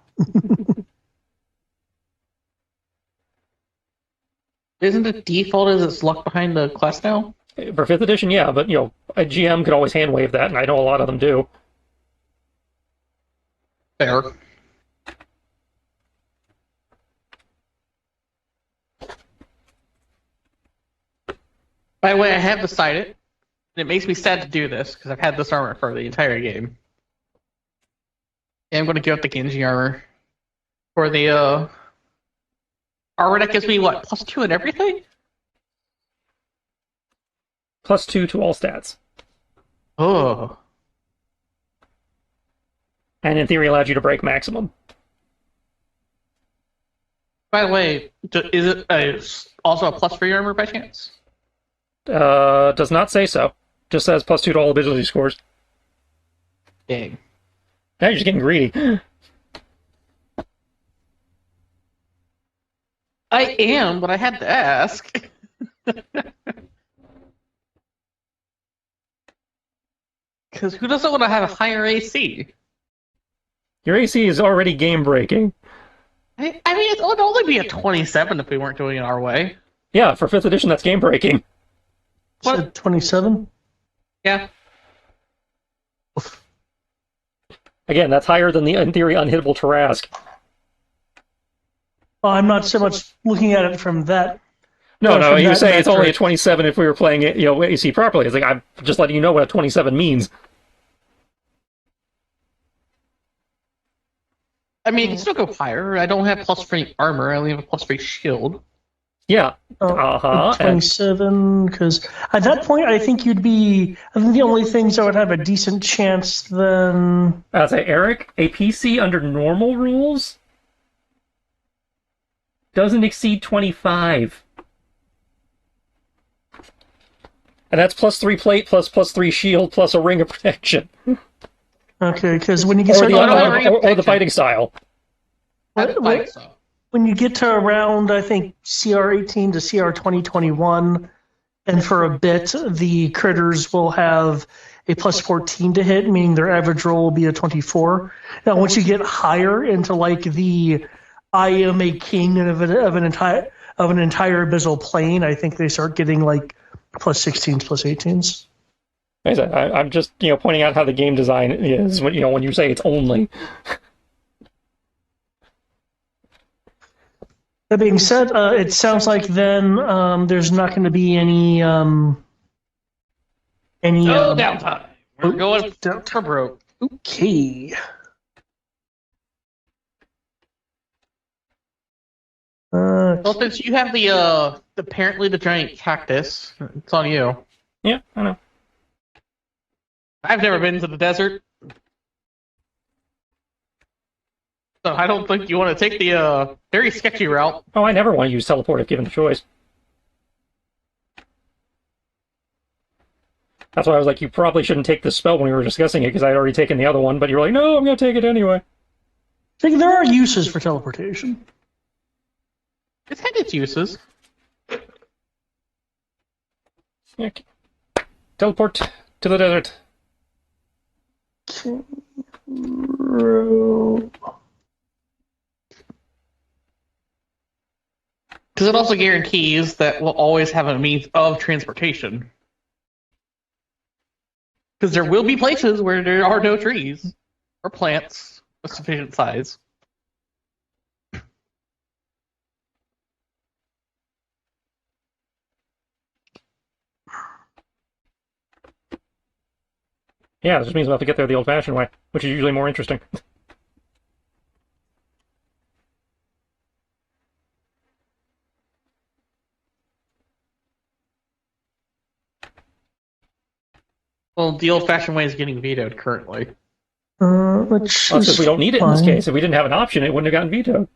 S6: Isn't the default as it's locked behind the class now?
S3: For 5th edition, yeah, but, you know, a GM could always hand wave that, and I know a lot of them do.
S6: Fair. By the way, I have decided, and it makes me sad to do this, because I've had this armor for the entire game. And I'm going to give up the Genji armor. For the, armor that gives me, what, +2 and everything?
S3: +2 to all stats.
S6: Oh.
S3: And in theory allowed you to break maximum.
S6: By the way, is it also a +3 armor by chance?
S3: Does not say so. Just says +2 to all ability scores.
S6: Dang.
S3: Now you're just getting greedy.
S6: I am, but I had to ask. Because who doesn't want to have a higher AC?
S3: Your AC is already game breaking.
S6: I mean, it would only be a 27 if we weren't doing it our way.
S3: Yeah, for 5th edition, that's game breaking.
S1: What? 27?
S6: Yeah.
S3: Again, that's higher than the, in theory, unhittable Tarask.
S1: Oh, I'm not so much looking at it from that.
S3: No,
S1: from
S3: you
S1: that
S3: say it's only a
S1: metric.
S3: 27 if we were playing it, you know, AC properly. It's like, I'm just letting you know what a 27 means.
S6: I mean, you can still go higher. I don't have +3 armor. I only have a +3 shield.
S3: Yeah.
S1: Oh,
S3: And
S1: 27, because at that point, I think you'd be. I think the only things that would have a decent chance then.
S3: I'd say, Eric, a PC under normal rules doesn't exceed 25. And that's +3 plate plus +3 shield plus a ring of protection.
S1: Okay, because when you get
S3: Or
S1: started,
S3: or the fighting style.
S1: when you get to around, I think CR 18 to CR 2021, and for a bit, the critters will have a +14 to hit, meaning their average roll will be a 24. Now, once you get higher into like the I am a king of an entire abyssal plane, I think they start getting like +16s, +18s.
S3: Like I said, I'm just, you know, pointing out how the game design is when, you know, when you say it's only.
S1: That being said, it sounds like then there's not going to be any
S6: downtime. We're going
S1: downtime.
S6: broke.
S1: Okay.
S6: Well, since you have the apparently the giant cactus, it's on you.
S3: Yeah, I know.
S6: I've never been to the desert, so I don't think you want to take the very sketchy route.
S3: Oh, I never want to use teleport if given the choice. That's why I was like, you probably shouldn't take this spell when we were discussing it, because I had already taken the other one, but you were like, no, I'm going to take it anyway.
S1: I think there are uses for teleportation.
S6: It's had its uses.
S3: Yeah. Teleport to the desert.
S1: Okay.
S6: Because it also guarantees that we'll always have a means of transportation. Because there will be places where there are no trees or plants of sufficient size.
S3: Yeah, it just means we'll have to get there the old-fashioned way, which is usually more interesting.
S6: Well, the old-fashioned way is getting vetoed currently.
S1: Which
S3: Well, that's because
S1: is
S3: we don't need it in this
S1: fine.
S3: case. If we didn't have an option, it wouldn't have gotten vetoed.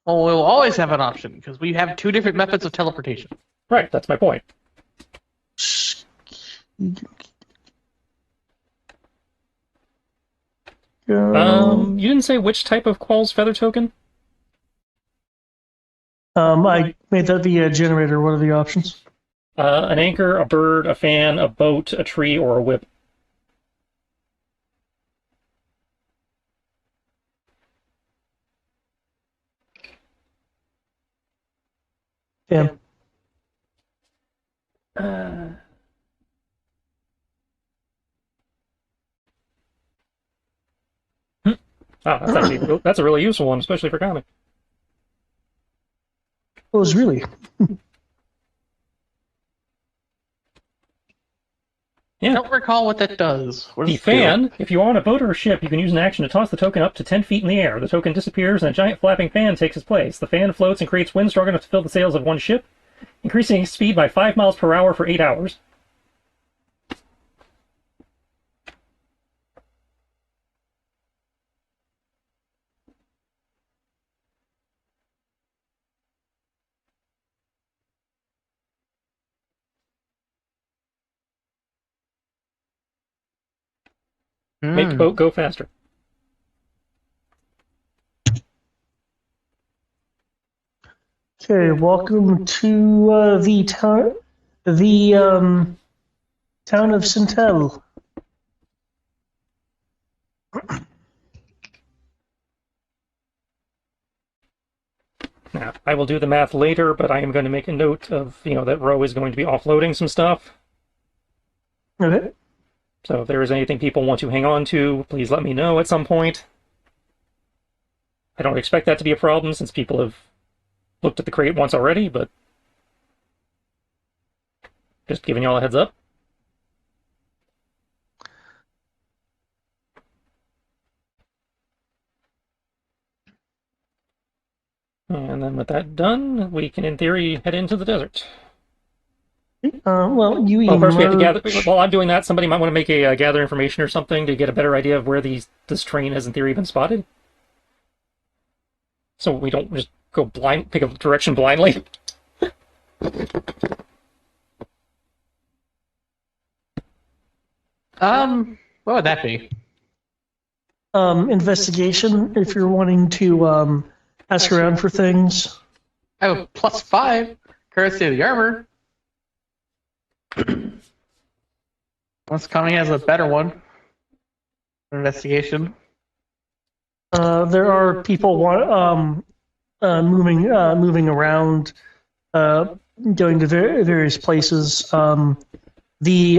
S6: Well, we'll always have an option because we have two different methods of teleportation.
S3: Right, that's my point. You didn't say which type of Qualls feather token?
S1: I made that the generator. What are the options?
S3: An anchor, a bird, a fan, a boat, a tree, or a whip.
S1: Yeah.
S3: That's actually that's a really useful one, especially for comic.
S1: It was really.
S3: Yeah.
S6: I don't recall what that does. What
S3: The
S6: does it do?
S3: fan, if you are on a boat or a ship, you can use an action to toss the token up to 10 feet in the air. The token disappears and a giant flapping fan takes its place. The fan floats and creates wind strong enough to fill the sails of one ship, increasing its speed by 5 miles per hour for 8 hours. Make boat go faster.
S1: Okay, welcome to the town, town of Sintel.
S3: Now, I will do the math later, but I am going to make a note of, that Roe is going to be offloading some stuff.
S1: Okay.
S3: So if there is anything people want to hang on to, please let me know at some point. I don't expect that to be a problem since people have looked at the crate once already, but just giving y'all a heads up. And then with that done, we can, in theory, head into the desert.
S1: Well, you
S3: Well, first we have to
S1: emerge.
S3: gather. While I'm doing that, somebody might want to make a gather information or something to get a better idea of where this train has, in theory, been spotted. So we don't just go blind, pick a direction blindly.
S6: What would that be?
S1: Investigation if you're wanting to ask around for things.
S6: I have a +5, courtesy of the armor. Once Kami has a better one. Investigation.
S1: There are people moving around, going to various places. The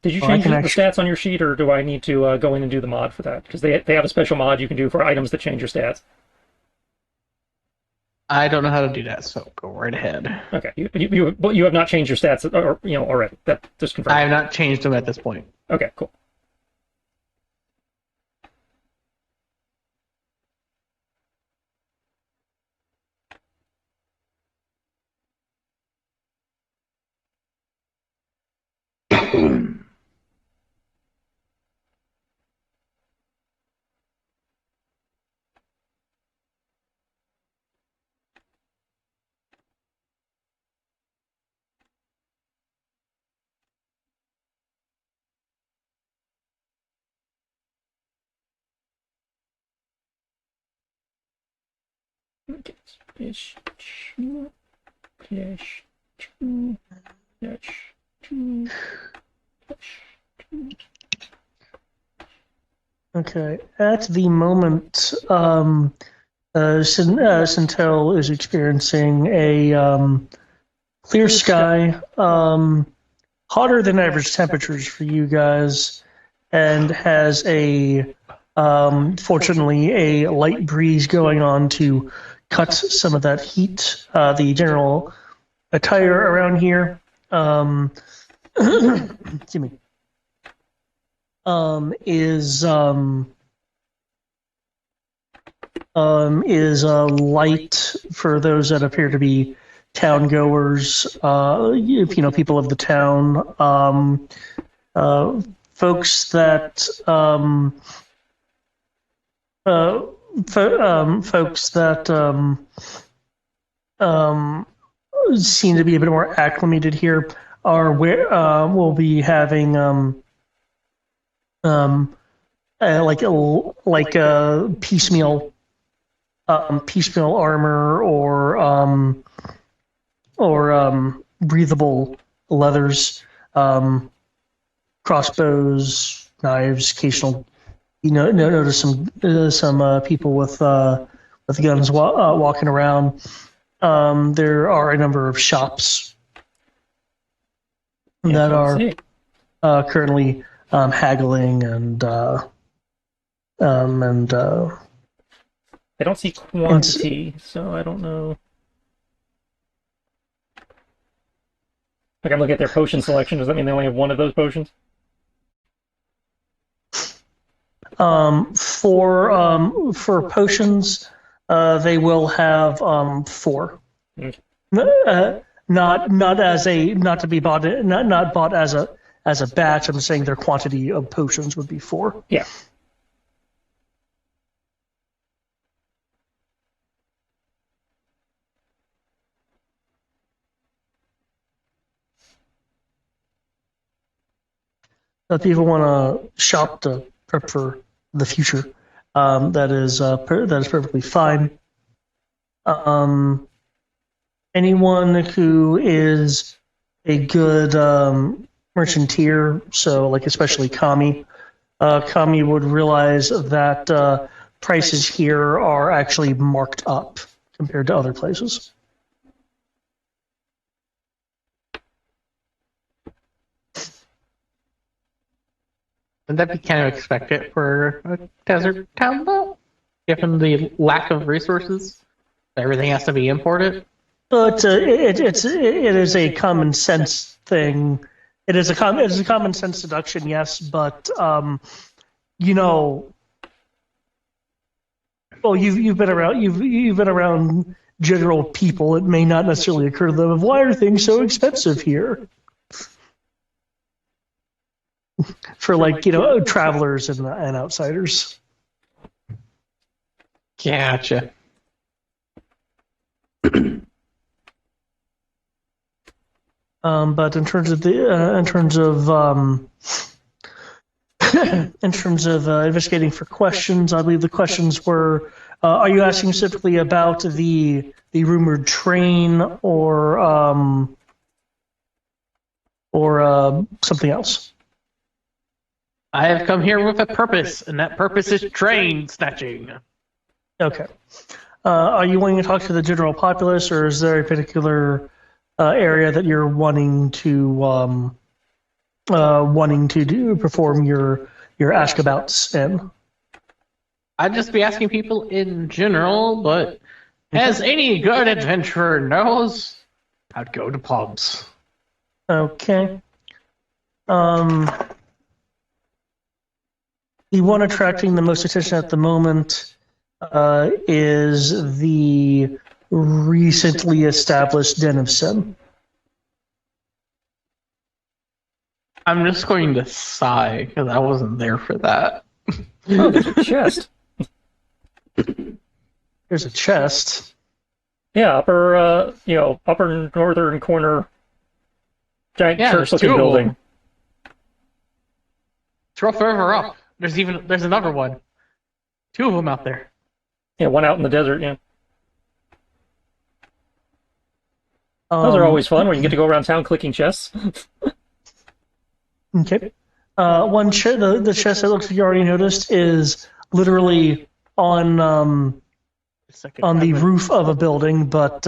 S3: Did you
S1: Well, I
S3: change
S1: can
S3: the
S1: actually-
S3: stats on your sheet, or do I need to go in and do the mod for that? Because they have a special mod you can do for items that change your stats.
S6: I don't know how to do that, so go right ahead.
S3: Okay, you have not changed your stats, or already. That just confirmed.
S6: I have not changed them at this point.
S3: Okay, cool.
S1: Okay. At the moment, Sintel is experiencing a clear sky, hotter than average temperatures for you guys, and has fortunately, a light breeze going on to cut some of that heat. The general attire around here, excuse me, is light for those that appear to be town goers, people of the town, folks that folks that seem to be a bit more acclimated here are where will be having like a piecemeal armor or breathable leathers, crossbows, knives, occasional. Notice some people with guns walking around. There are a number of shops that are currently haggling and
S3: I don't see quantity, so I don't know. Like I'm looking at their potion selection. Does that mean they only have one of those potions?
S1: For potions, they will have 4.
S3: Okay.
S1: Not to be bought, not bought as a batch. I'm saying their quantity of potions would be 4.
S3: Yeah.
S1: If people want to shop to prep for the future, that is perfectly fine. Anyone who is a good merchanteer, so like especially Kami would realize that prices here are actually marked up compared to other places.
S6: Would that be kind of expected for a desert town, though? Given the lack of resources, everything has to be imported.
S1: But it is a common sense thing. It is a common sense deduction, yes. But well, you've been around you've been around general people. It may not necessarily occur to them of why are things so expensive here. For travelers and outsiders.
S6: Gotcha.
S1: But in terms of investigating for questions, I believe the questions were: are you asking specifically about the rumored train or something else?
S6: I have come here with a purpose, and that purpose is train snatching.
S1: Okay. Are you wanting to talk to the general populace, or is there a particular area that you're wanting to perform your askabouts in?
S6: I'd just be asking people in general, but as any good adventurer knows, I'd go to pubs.
S1: Okay. The one attracting the most attention at the moment is the recently established Den of Sin.
S6: I'm just going to sigh because I wasn't there for that.
S3: Oh, there's a chest.
S1: There's a chest.
S3: Yeah, upper northern corner, giant church-looking building.
S6: Scroll further up. There's another one. 2 of them out there.
S3: Yeah, one out in the desert. Yeah, those are always fun. Where you get to go around town clicking chests.
S1: Okay. the chest that looks like you already noticed is literally on the roof of a building, but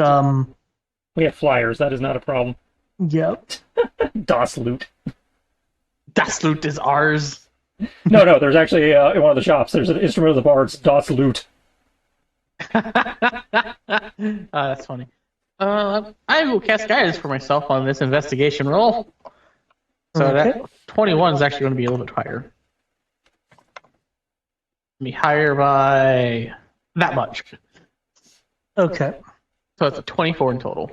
S3: We have flyers. That is not a problem.
S1: yeah.
S3: Das Loot.
S6: Das Loot is ours.
S3: No. There's actually in one of the shops. There's an instrument of the bards. Das Loot.
S6: That's funny. I will cast guidance for myself on this investigation roll. So
S1: Okay.
S6: that 21 is actually going to be a little bit higher. Be higher by that much.
S1: Okay.
S6: So it's a 24 in total.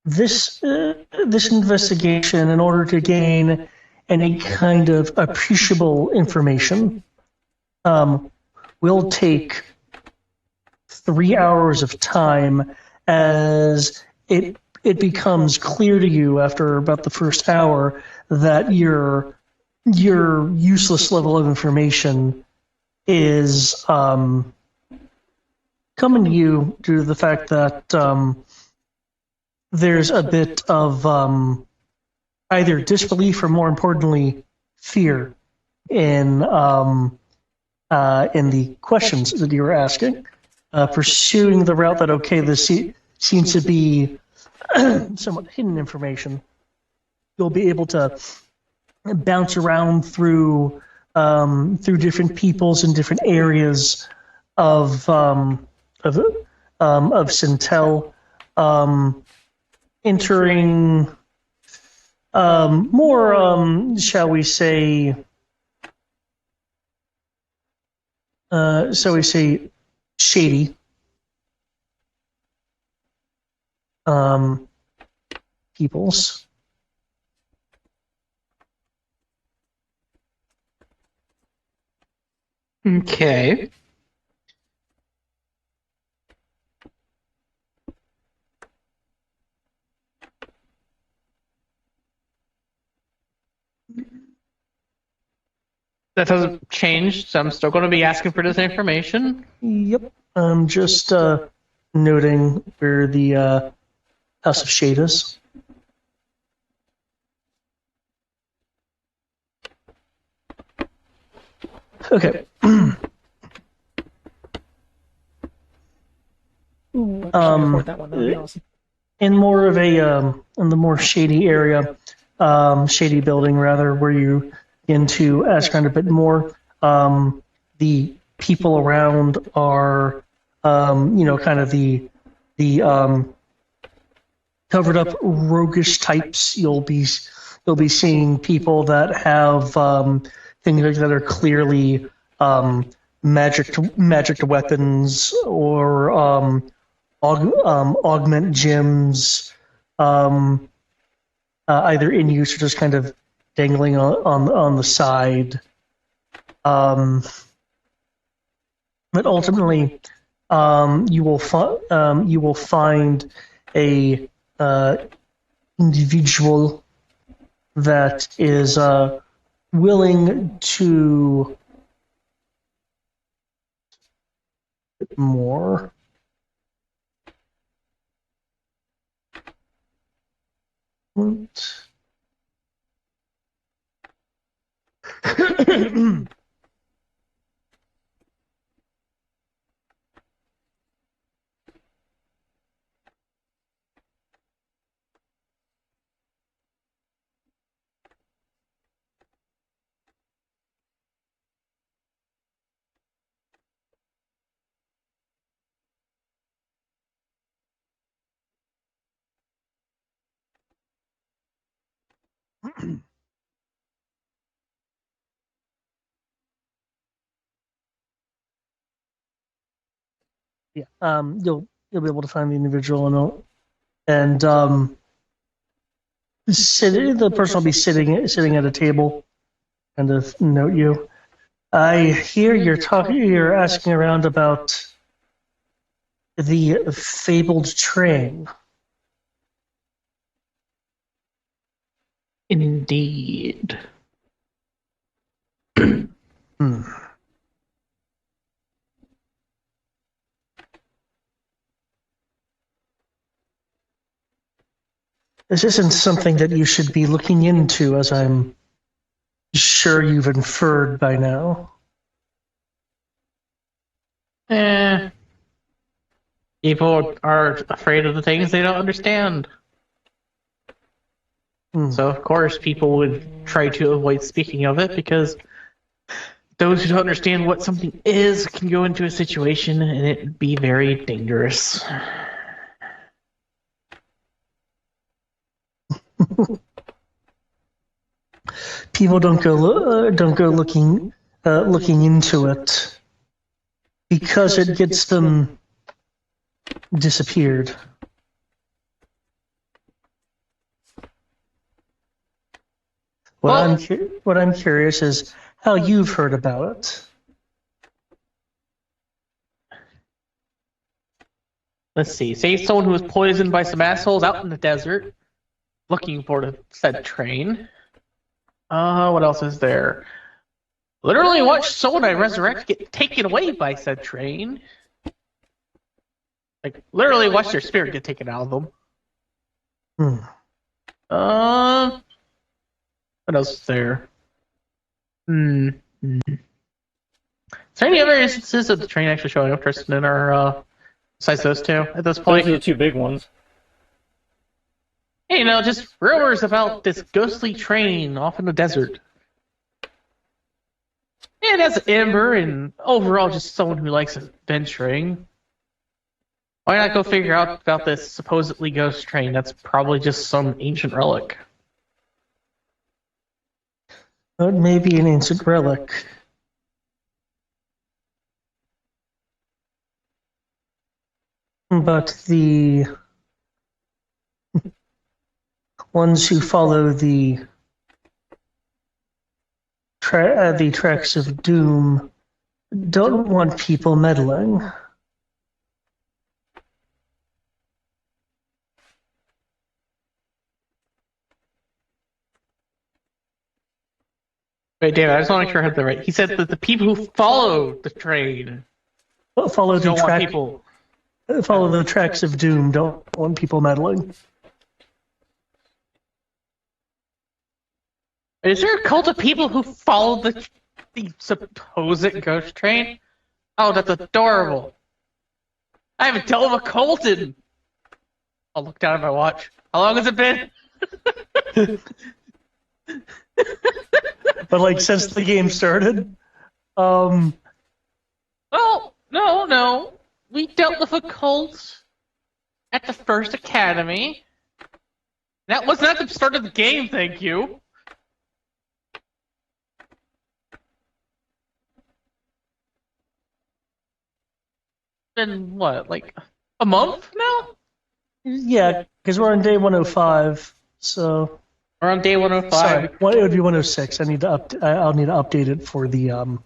S1: This investigation, in order to gain any kind of appreciable information, will take 3 hours of time, as it becomes clear to you after about the first hour that your useless level of information is coming to you due to the fact that there's a bit of either disbelief or, more importantly, fear in the questions that you were asking. Pursuing the route that, okay, this seems to be somewhat hidden information, you'll be able to bounce around through different peoples in different areas of Sintel, entering more, shall we say, shady peoples.
S6: Okay. That hasn't changed, so I'm still going to be asking for this information.
S1: Yep. I'm just noting where the House of Shade is. Okay.
S3: Afford that one. That'd be awesome.
S1: In more of a in the more shady area, shady building rather, where you begin to ask around a bit more. The people around are, kind of the covered up roguish types. You'll be seeing people that have things like that are clearly magic weapons, or augment gems, either in use or just kind of dangling on the side. But ultimately, you will find a individual that is willing to more. What? Yeah, you'll be able to find the individual, and the person will be sitting at a table, kind of note you. I hear you're asking around about the fabled train.
S6: Indeed.
S1: Hmm. This isn't something that you should be looking into, as I'm sure you've inferred by now.
S6: People are afraid of the things they don't understand. So, of course, people would try to avoid speaking of it because those who don't understand what something is can go into a situation and it be very dangerous.
S1: People don't go looking into it because it gets them disappeared. What I'm curious is how you've heard about it.
S6: Let's see. Say someone who was poisoned by some assholes out in the desert looking for the said train. What else is there? Literally watched someone I resurrect get taken away by said train. Like, literally watched their spirit get taken out of them. What else is there? Is there any other instances of the train actually showing up, Tristan, in our, besides those two at this point?
S3: Those are the two big ones.
S6: Hey, just rumors about this ghostly train off in the desert. And as Amber and overall just someone who likes adventuring, why not go figure out about this supposedly ghost train that's probably just some ancient relic?
S1: It may be an ancient relic. But the ones who follow the tracks of doom don't want people meddling.
S6: Wait, David, I just want to make sure I heard that right. He said that the people who follow the train
S1: Follow
S6: don't want people.
S1: Follow the tracks of doom. Don't want people meddling.
S6: Is there a cult of people who follow the supposed ghost train? Oh, that's adorable. I haven't dealt with a cult in... I'll look down at my watch. How long has it been?
S1: But like since the game started,
S6: Well, no. We dealt with a cult at the first academy. That was not the start of the game, thank you. Been what, like a month now?
S1: yeah, because we're on day 105, so
S6: We're on day 105.
S1: sorry, it would be 106. I'll need to update it for the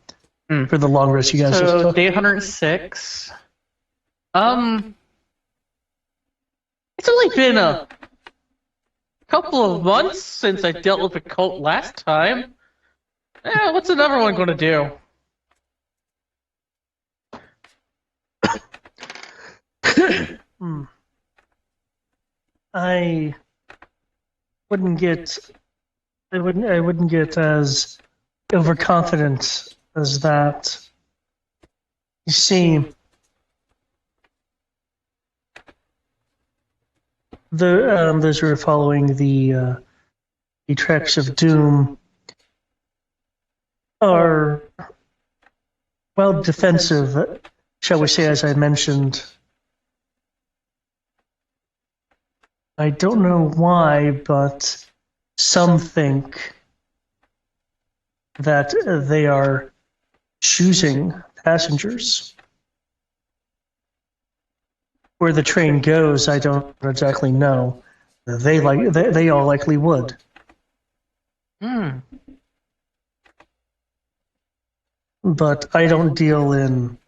S1: for the long rest you guys just
S6: So
S1: took.
S6: day 106. It's only been a couple of months since I dealt with a cult last time. What's another one going to do?
S1: I wouldn't get as overconfident as that. You see, those who are following the tracks of doom are well defensive, shall we say, as I mentioned. I don't know why, but some think that they are choosing passengers. Where the train goes, I don't exactly know. They all likely would. But I don't deal in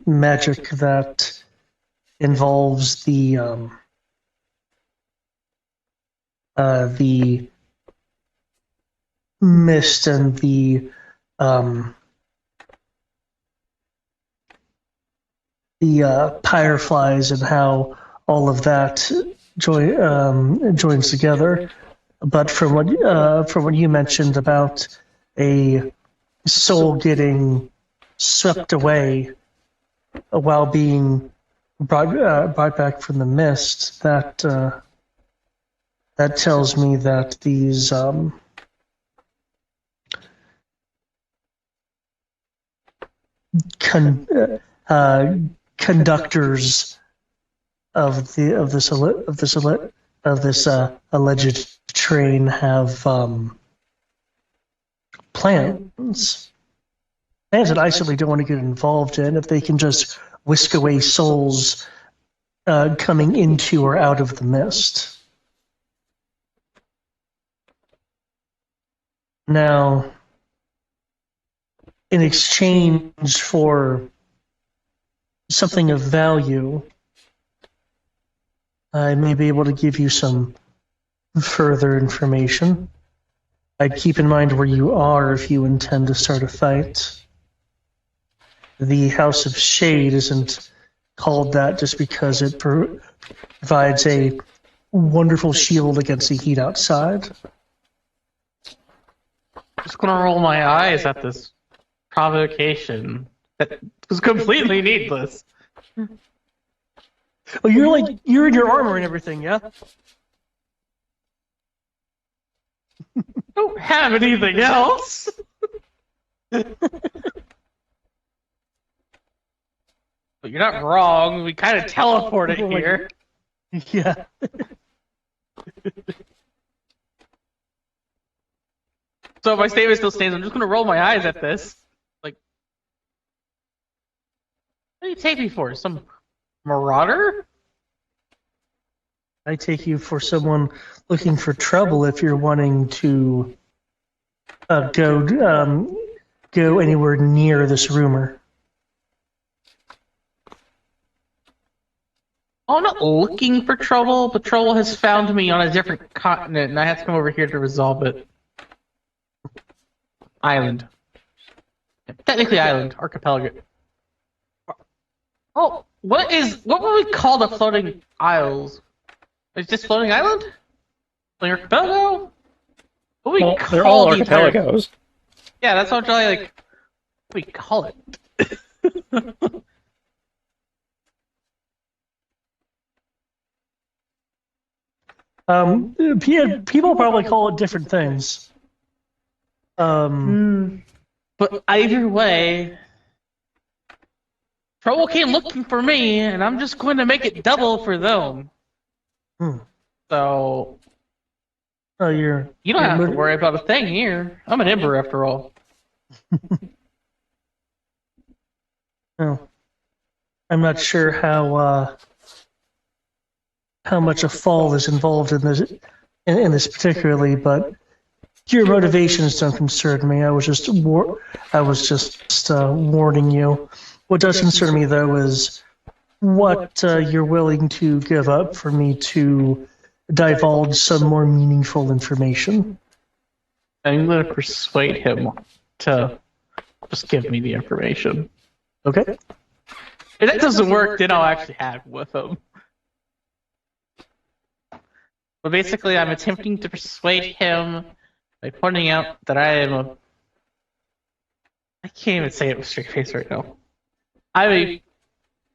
S1: magic that involves the mist and the fireflies and how all of that joins together. But from what you mentioned about a soul getting swept away while being brought back from the mist, that tells me that these conductors of this alleged train have plans that I simply don't want to get involved in. If they can just whisk away souls coming into or out of the mist. Now, in exchange for something of value, I may be able to give you some further information. I'd keep in mind where you are if you intend to start a fight. The House of Shade isn't called that just because it provides a wonderful shield against the heat outside.
S6: Just gonna roll my eyes at this provocation that was completely needless.
S1: Oh, you're in your armor and everything, yeah?
S6: Don't have anything else. But you're not wrong. We kind of teleported here.
S1: Yeah.
S6: So my statement still stands. I'm just gonna roll my eyes at this. Like, what do you take me for? Some marauder?
S1: I take you for someone looking for trouble if you're wanting to go anywhere near this rumor.
S6: I'm not looking for trouble, but trouble has found me on a different continent, and I have to come over here to resolve it. Island. Technically island, archipelago. Oh, what would we call the floating isles? Is this floating island? Floating archipelago? What do we call
S3: they're all
S6: the entire...
S3: archipelagos.
S6: Yeah, that's what I'm trying to, like, what do we call it?
S1: People probably call it different things.
S6: But either way, trouble came looking for me, and I'm just going to make it double for them. So,
S1: Oh,
S6: you don't have to worry about a thing here. I'm an ember after all.
S1: Oh, I'm not sure how much a fall is involved in this particularly, but your motivations don't concern me. I was just warning you. What does concern me though is what you're willing to give up for me to divulge some more meaningful information.
S6: I'm going to persuade him to just give me the information.
S1: Okay.
S6: If that doesn't work, then I'll actually have with him. But basically, I'm attempting to persuade him by pointing out that I am a... I can't even say it with straight face right now.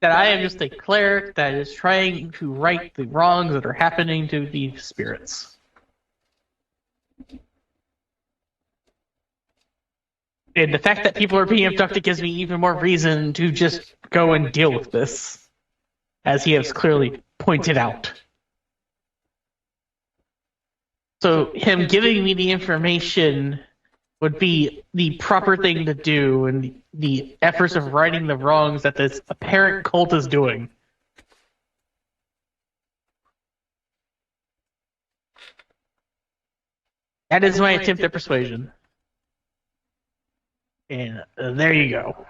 S6: That I am just a cleric that is trying to right the wrongs that are happening to the spirits. And the fact that people are being abducted gives me even more reason to just go and deal with this, as he has clearly pointed out. So him giving me the information would be the proper thing to do, and the efforts of righting the wrongs that this apparent cult is doing. That is my attempt at persuasion. And there you go.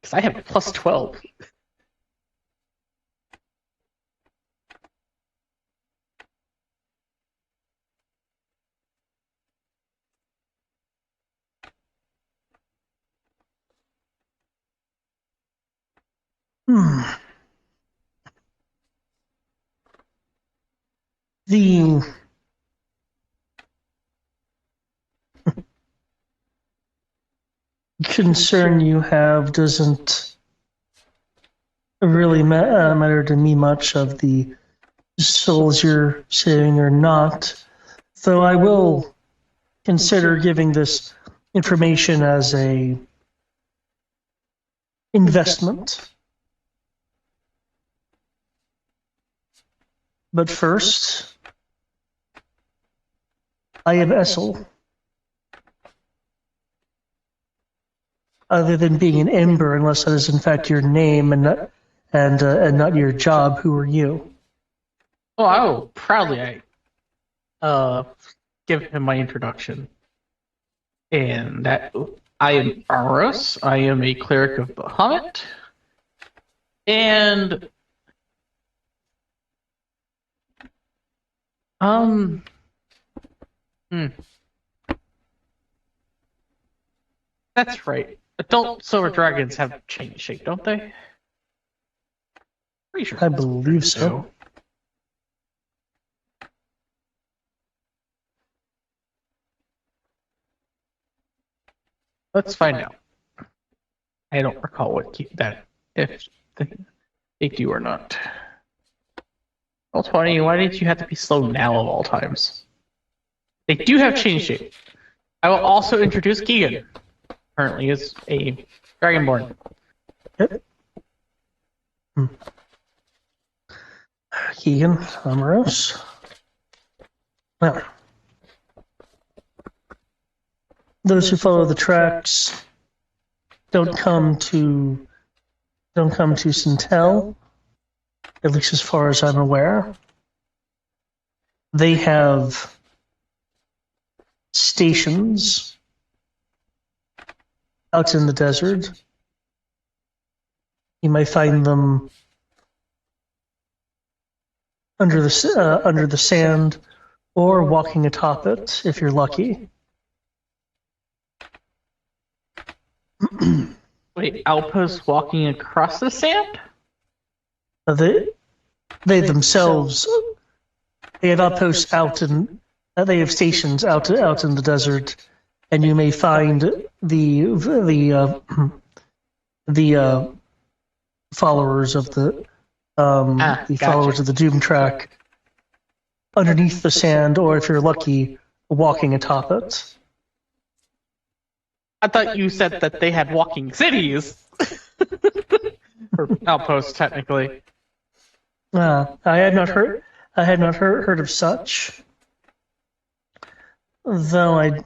S6: Because I have a plus 12.
S1: Hmm. The concern you have doesn't really matter to me much of the souls you're saving or not, though I will consider giving this information as a investment. But first, I am Essel. Other than being an ember, unless that is in fact your name and not your job, who are you?
S6: Oh, I will proudly give him my introduction. And that I am Aros. I am a cleric of Bahamut. And hmm. That's right. Adult silver dragons have changed shape, don't they? Pretty sure.
S1: I believe so.
S6: Let's find out. I don't recall if they do or not. Well, 20, why did you have to be slow now of all times? They do have change shape. I will also introduce Keegan. Currently is a Dragonborn.
S1: Yep. Keegan, Amaros. Well, those who follow the tracks don't come to Sintel, at least as far as I'm aware. They have stations out in the desert. You may find them under the sand or walking atop it if you're lucky.
S6: Wait, outposts walking across the sand?
S1: They themselves they have outposts out in they have stations out in the desert, and you may find the followers of the followers of the Doom track underneath the sand, or if you're lucky, walking atop it.
S6: I thought you said that they had walking cities. Or outposts, technically.
S1: I had not heard of such. Though I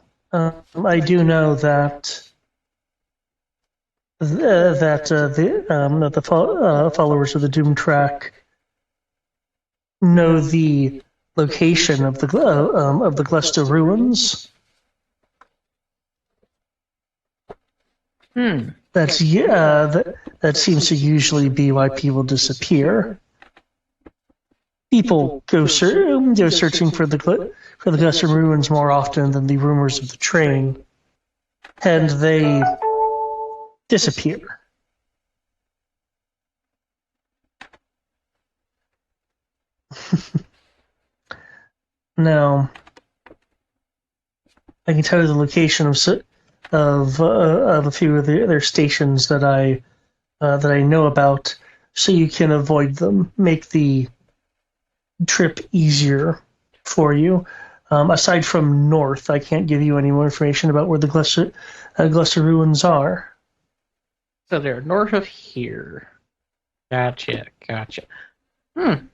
S1: do know that the followers of the Doom track know the location of the Glesta ruins. That seems to usually be why people disappear. People go searching for the Glesta ruins more often than the rumors of the train, and they disappear. Now, I can tell you the location of a few of their stations that I know about, so you can avoid them. Make the trip easier for you. Aside from north, I can't give you any more information about where the Glessa ruins are.
S6: So they're north of here. Gotcha. I'm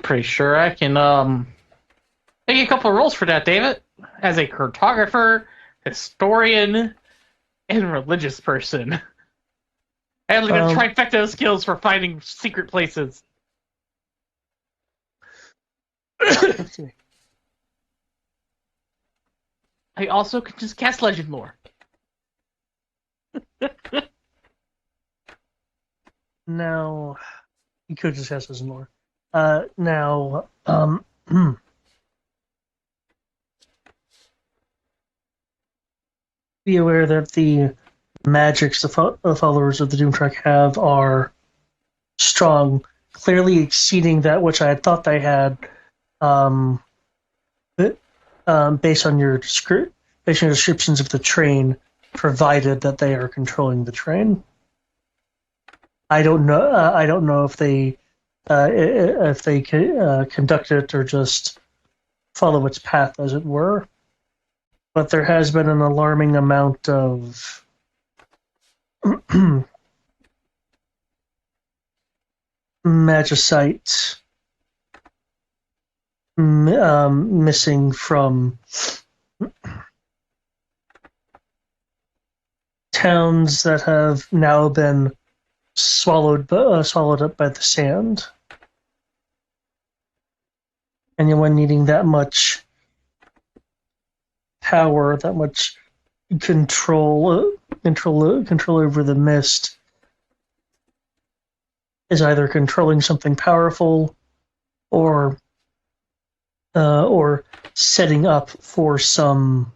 S6: pretty sure I can make a couple of rolls for that, David. As a cartographer, historian, and religious person. I have like a trifecta of skills for finding secret places. I also can just cast Legend Lore.
S1: Now, you could just cast Legend Lore. Now, be aware that the magics the followers of the Doom Track have are strong, clearly exceeding that which I had thought they had, um, based on your descriptions of the train, provided that they are controlling the train. I don't know. I don't know if they conduct it or just follow its path, as it were. But there has been an alarming amount of magicite missing from towns that have now been swallowed up by the sand. Anyone needing that much power, that much control over the mist is either controlling something powerful or setting up for some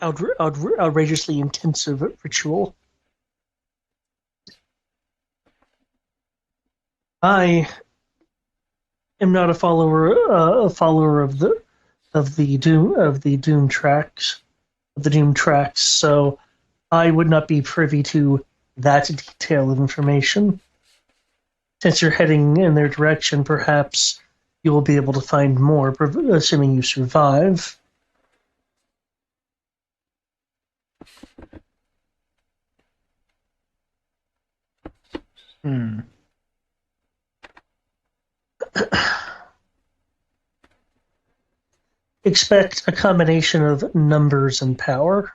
S1: outrageously intensive ritual. I am not a follower of the Doom tracks, so I would not be privy to that detail of information. Since you're heading in their direction, perhaps you will be able to find more, assuming you survive. Expect a combination of numbers and power.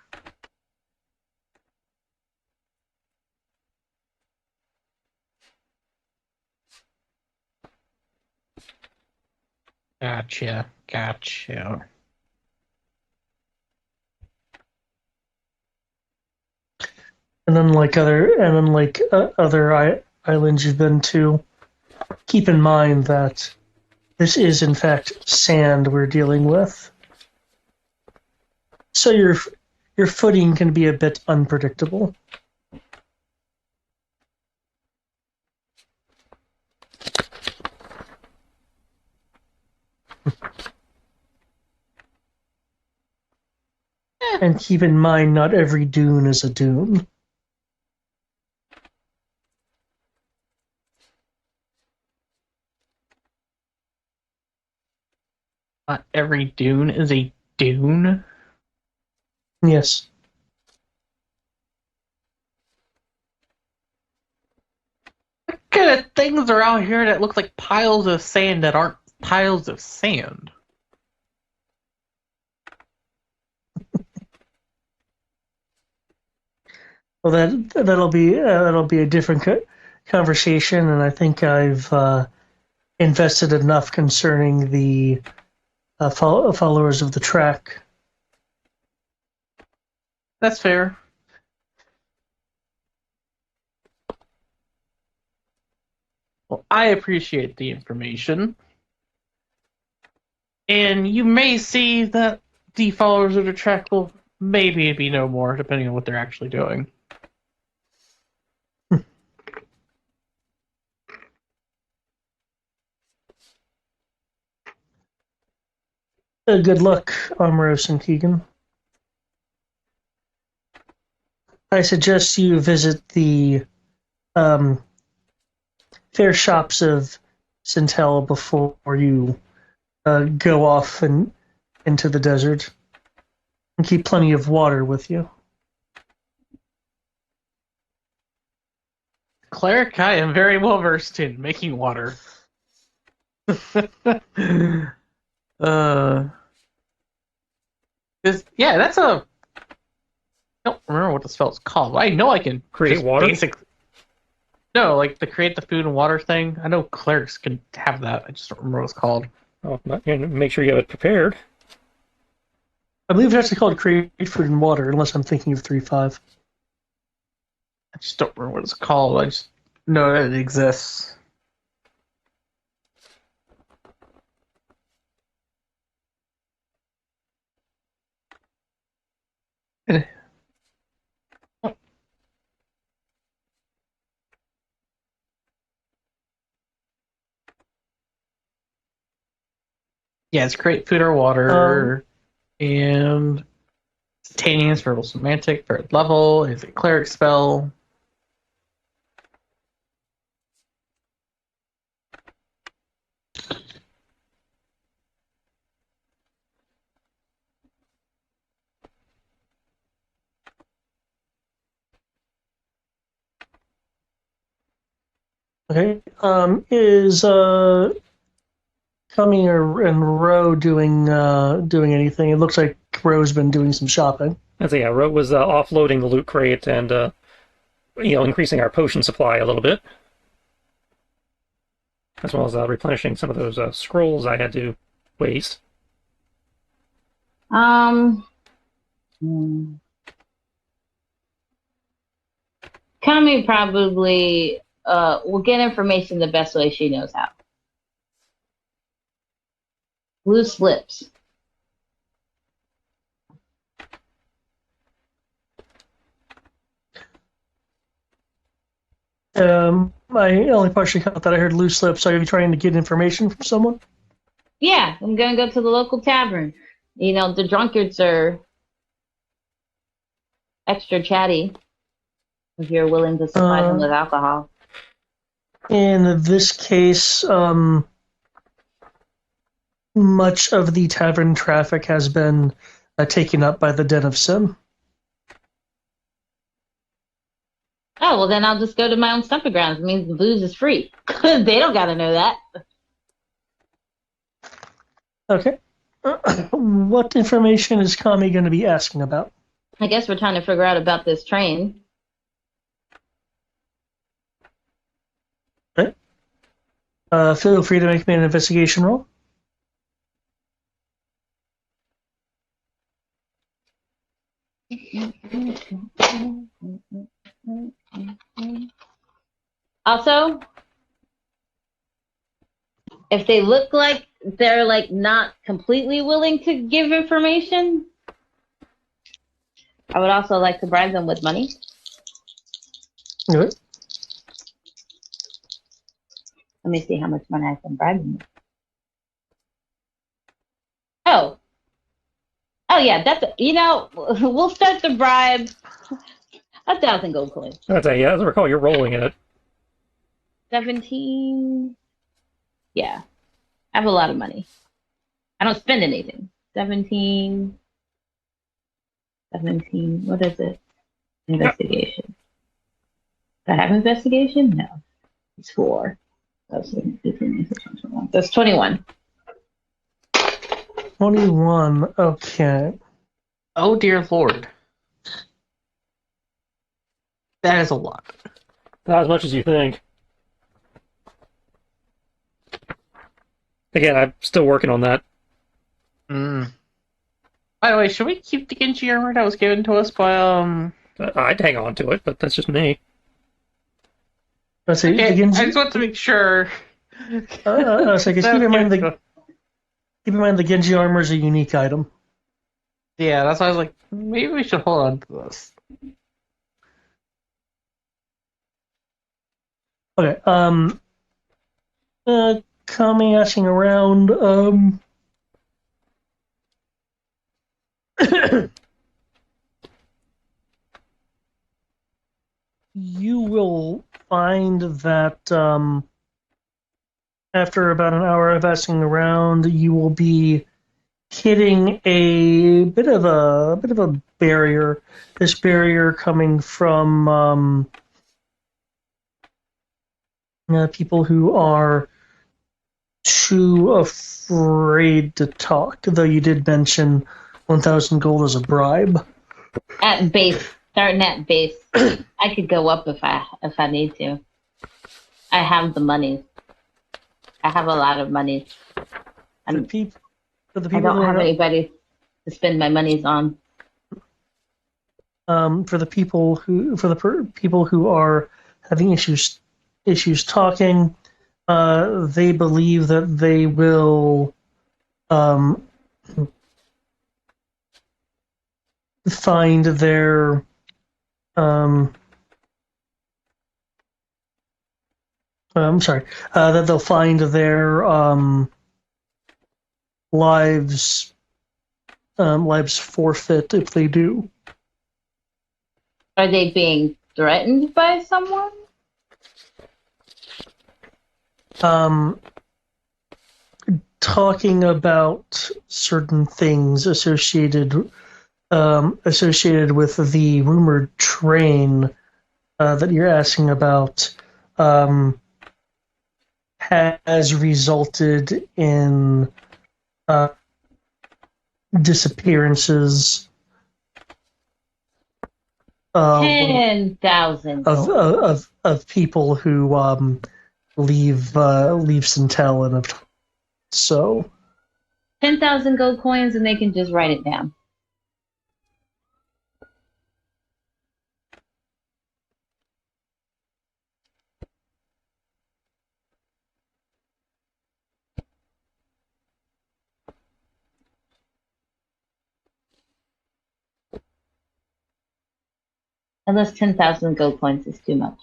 S6: Gotcha.
S1: And unlike other islands you've been to, keep in mind that this is in fact sand we're dealing with. So your footing can be a bit unpredictable. And keep in mind, not every dune is a dune.
S6: Not every dune is a dune.
S1: Yes.
S6: What kind of things are out here that look like piles of sand that aren't piles of sand?
S1: Well, that'll be a different conversation, and I think I've invested enough concerning the followers of the track.
S6: That's fair. Well, I appreciate the information. And you may see that the followers of the track will maybe be no more, depending on what they're actually doing.
S1: Good luck, Ambrose and Keegan. I suggest you visit the fair shops of Sintel before you go off into the desert, and keep plenty of water with you.
S6: Cleric, I am very well versed in making water. That's a. I don't remember what the spell's called. I know I can
S3: Create
S6: just
S3: water?
S6: No, like the create the food and water thing. I know clerics can have that. I just don't remember what it's called.
S3: Oh, make sure you have it prepared.
S1: I believe it's actually called Create Food and Water, unless I'm thinking of 3.5.
S6: I just don't remember what it's called. I just know that it exists. Yeah, it's create food or water, and instantaneous, verbal, semantic, third level. Is a cleric spell.
S1: Okay. Is Kami and Ro doing anything? It looks like Ro's been doing some shopping.
S3: And so yeah, Ro was offloading the loot crate and increasing our potion supply a little bit, as well as replenishing some of those scrolls I had to waste.
S2: Hmm. Kami probably will get information the best way she knows how. Loose lips.
S1: I only partially caught that. I heard loose lips. Are you trying to get information from someone?
S2: Yeah, I'm gonna go to the local tavern. The drunkards are extra chatty if you're willing to supply them with alcohol.
S1: In this case, much of the tavern traffic has been taken up by the Den of Sin.
S2: Oh, well, then I'll just go to my own stumping grounds. It means the booze is free. They don't got to know that.
S1: Okay. What information is Kami going to be asking about?
S2: I guess we're trying to figure out about this train.
S1: Okay. Feel free to make me an investigation roll.
S2: Also, if they look like they're not completely willing to give information, I would also like to bribe them with money.
S1: Okay.
S2: Let me see how much money I can bribe them with. Oh yeah, we'll start the bribe 1,000 gold coins.
S3: As I recall, you're rolling it.
S2: 17. Yeah, I have a lot of money. I don't spend anything. 17. What is it? Investigation. Do I have investigation? No. It's 4. That's 21.
S1: 21. Okay.
S6: Oh dear lord, that is a lot.
S3: Not as much as you think. Again, I'm still working on that.
S6: By the way, should we keep the Genji armor that was given to us by
S3: I'd hang on to it, but that's just me.
S1: Let's see.
S6: Okay,
S1: The Genji,
S6: I just want to make sure.
S1: so keep in mind the Genji armor is a unique item.
S6: Yeah, that's why I was like, maybe we should hold on to this.
S1: Okay. Kami asking around. You will find that after about an hour of asking around, you will be hitting a bit of a barrier. This barrier coming from people who are too afraid to talk. Though you did mention 1,000 gold as a bribe.
S2: At base, starting at base. I could go up if I need to. I have the money. I have a lot of money.
S1: For the people
S2: I don't have anybody to spend my monies on.
S1: For the people who are having issues talking, they believe that they will find their I'm sorry, that they'll find their lives forfeit if they do.
S2: Are they being threatened by someone?
S1: Talking about certain things associated with the rumored train that you're asking about has resulted in disappearances
S2: 10,000
S1: of people who leave Sintel and so
S2: 10,000 gold coins, and they can just write it down. Unless 10,000 gold coins is too much.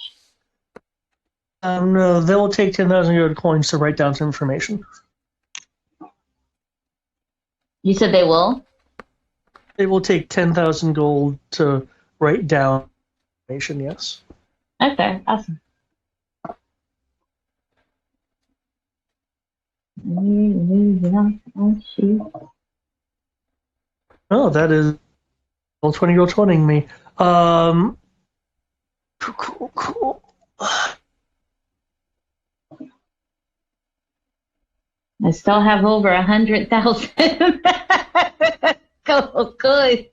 S1: no, they'll take 10,000 gold coins to write down some information.
S2: You said they will?
S1: It will take 10,000 gold to write down information, yes.
S2: Okay, awesome.
S1: Oh, that is 20 gold 20ing me. Cool.
S2: I still have over 100,000 gold coins.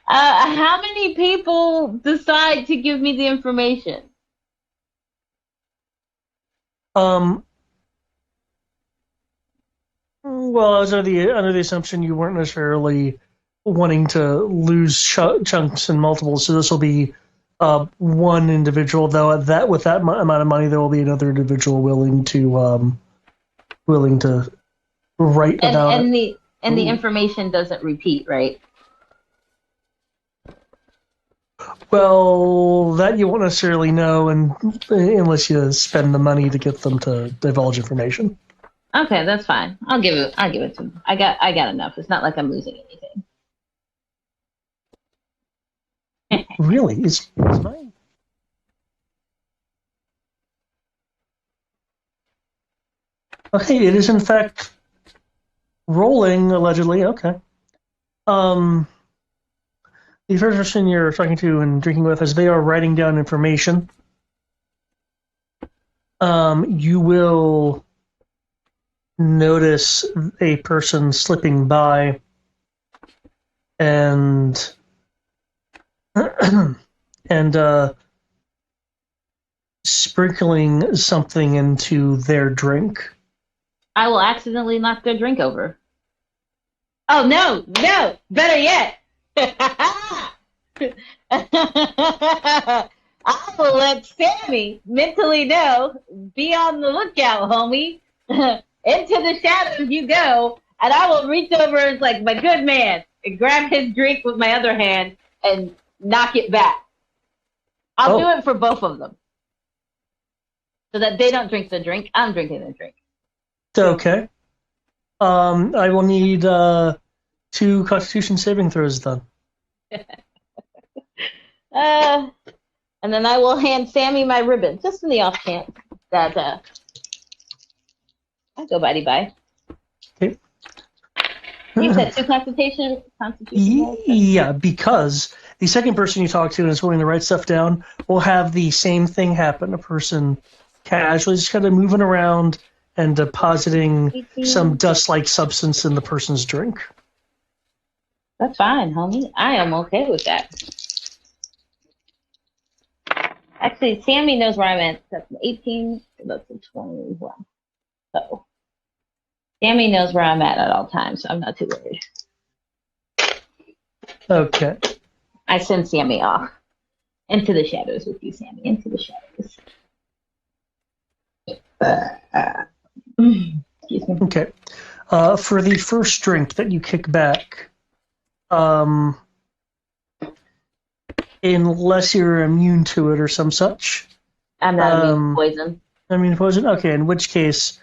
S2: How many people decide to give me the information?
S1: Well, I was under the assumption you weren't necessarily wanting to lose chunks in multiples, so this will be one individual. Though with that amount of money, there will be another individual willing to write about it.
S2: The information doesn't repeat, right?
S1: Well, that you won't necessarily know, unless you spend the money to get them to divulge information.
S2: Okay, that's fine. I'll give it to him. I got enough. It's not like I'm losing anything.
S1: Really? Is mine? Okay, it is in fact rolling, allegedly. Okay. The first person you're talking to and drinking with, as they are writing down information, you will notice a person slipping by and sprinkling something into their drink.
S2: I will accidentally knock their drink over. Oh, no, better yet. I will let Sammy mentally know, be on the lookout, homie. Into the shadows you go, and I will reach over as like my good man and grab his drink with my other hand and knock it back. I'll do it for both of them. So that they don't drink the drink, I'm drinking the drink.
S1: Okay. I will need 2 Constitution saving throws done.
S2: And then I will hand Sammy my ribbon, just in the off chance that I go bye.
S1: Okay.
S2: You said 2 Constitution.
S1: Yeah, because the second person you talk to and is willing to write stuff down will have the same thing happen. A person casually just kind of moving around and depositing some dust-like substance in the person's drink.
S2: That's fine, homie. I am okay with that. Actually, Sammy knows where I'm at. That's an 18. That's a 21. So, Sammy knows where I'm at all times, so I'm not too worried.
S1: Okay.
S2: I send Sammy off. Into the shadows with you, Sammy. Into the shadows. Excuse me.
S1: Okay. For the first drink that you kick back, unless you're immune to it or some such.
S2: I'm not immune to poison.
S1: Immune to poison? Okay, in which case,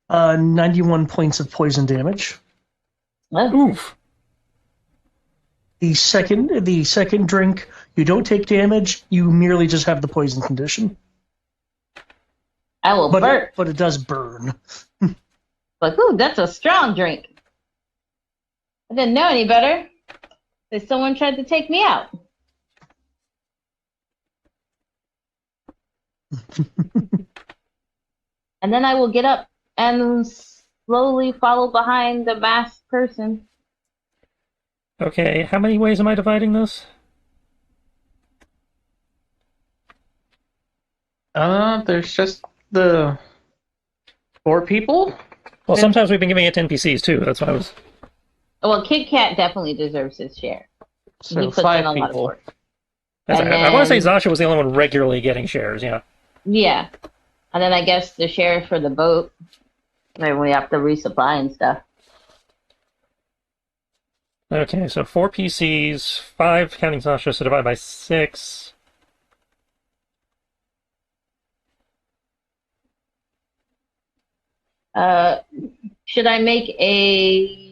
S1: 91 points of poison damage.
S2: Oh,
S3: Oof.
S1: The second drink, you don't take damage. You merely just have the poison condition,
S2: I will burp.
S1: but it does burn.
S2: But ooh, that's a strong drink. I didn't know any better. That someone tried to take me out. And then I will get up and slowly follow behind the masked person.
S3: Okay, how many ways am I dividing this?
S6: There's just the 4 people.
S3: Well,
S6: Yeah.
S3: sometimes we've been giving it to NPCs too. That's why I was.
S2: Well, Kit Kat definitely deserves his share.
S6: So
S2: He puts in
S6: 5
S2: a lot of
S6: people.
S2: work.
S3: I
S2: And
S3: want to say
S2: then-
S3: Zasha was the only one regularly getting shares. Yeah.
S2: Yeah. And then I guess the share for the boat. Maybe we have to resupply and stuff.
S3: Okay, so 4 PCs, 5 counting Zasha, so divide by 6.
S2: Should I make a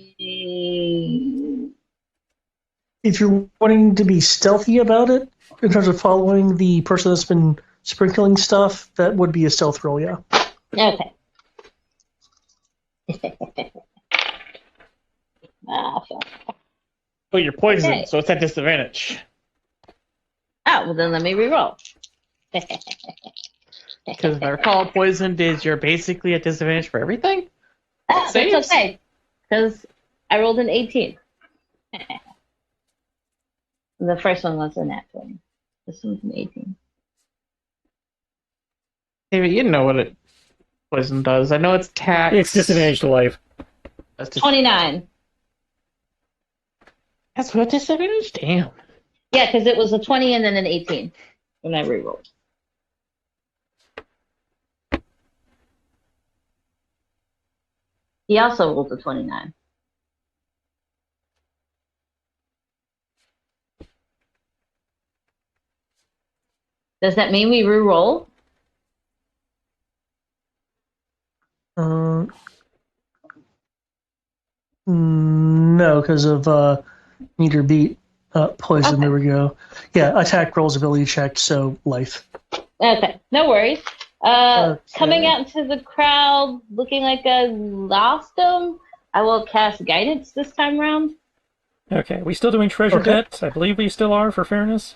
S1: If you're wanting to be stealthy about it, in terms of following the person that's been sprinkling stuff, that would be a stealth roll, yeah.
S2: okay. So.
S6: But you're poisoned,
S2: Okay.
S6: so it's at disadvantage.
S2: Oh, well then let me reroll.
S6: Because if I recall, poisoned is you're basically at disadvantage for everything.
S2: That's
S6: Saves?
S2: okay. Because I rolled an 18. The first one was a nat 20. This one's an 18.
S6: Maybe you know what it poison does. I know it's tax.
S3: It's disadvantage to life.
S6: That's just,
S2: 29.
S6: that's what disadvantage. Damn.
S2: Yeah, because it was a 20 and then an 18 when I rerolled. He also rolled a 29. Does that mean we reroll?
S1: No, because of meter beat poison.
S2: Okay.
S1: There we go. Yeah, attack rolls, ability check, so life.
S2: Okay, no worries.
S1: Okay.
S2: Coming out into the crowd, looking like I lost him, I will cast guidance this time around.
S3: Okay, we still doing treasure
S1: Okay.
S3: debt? I believe we still are, for fairness.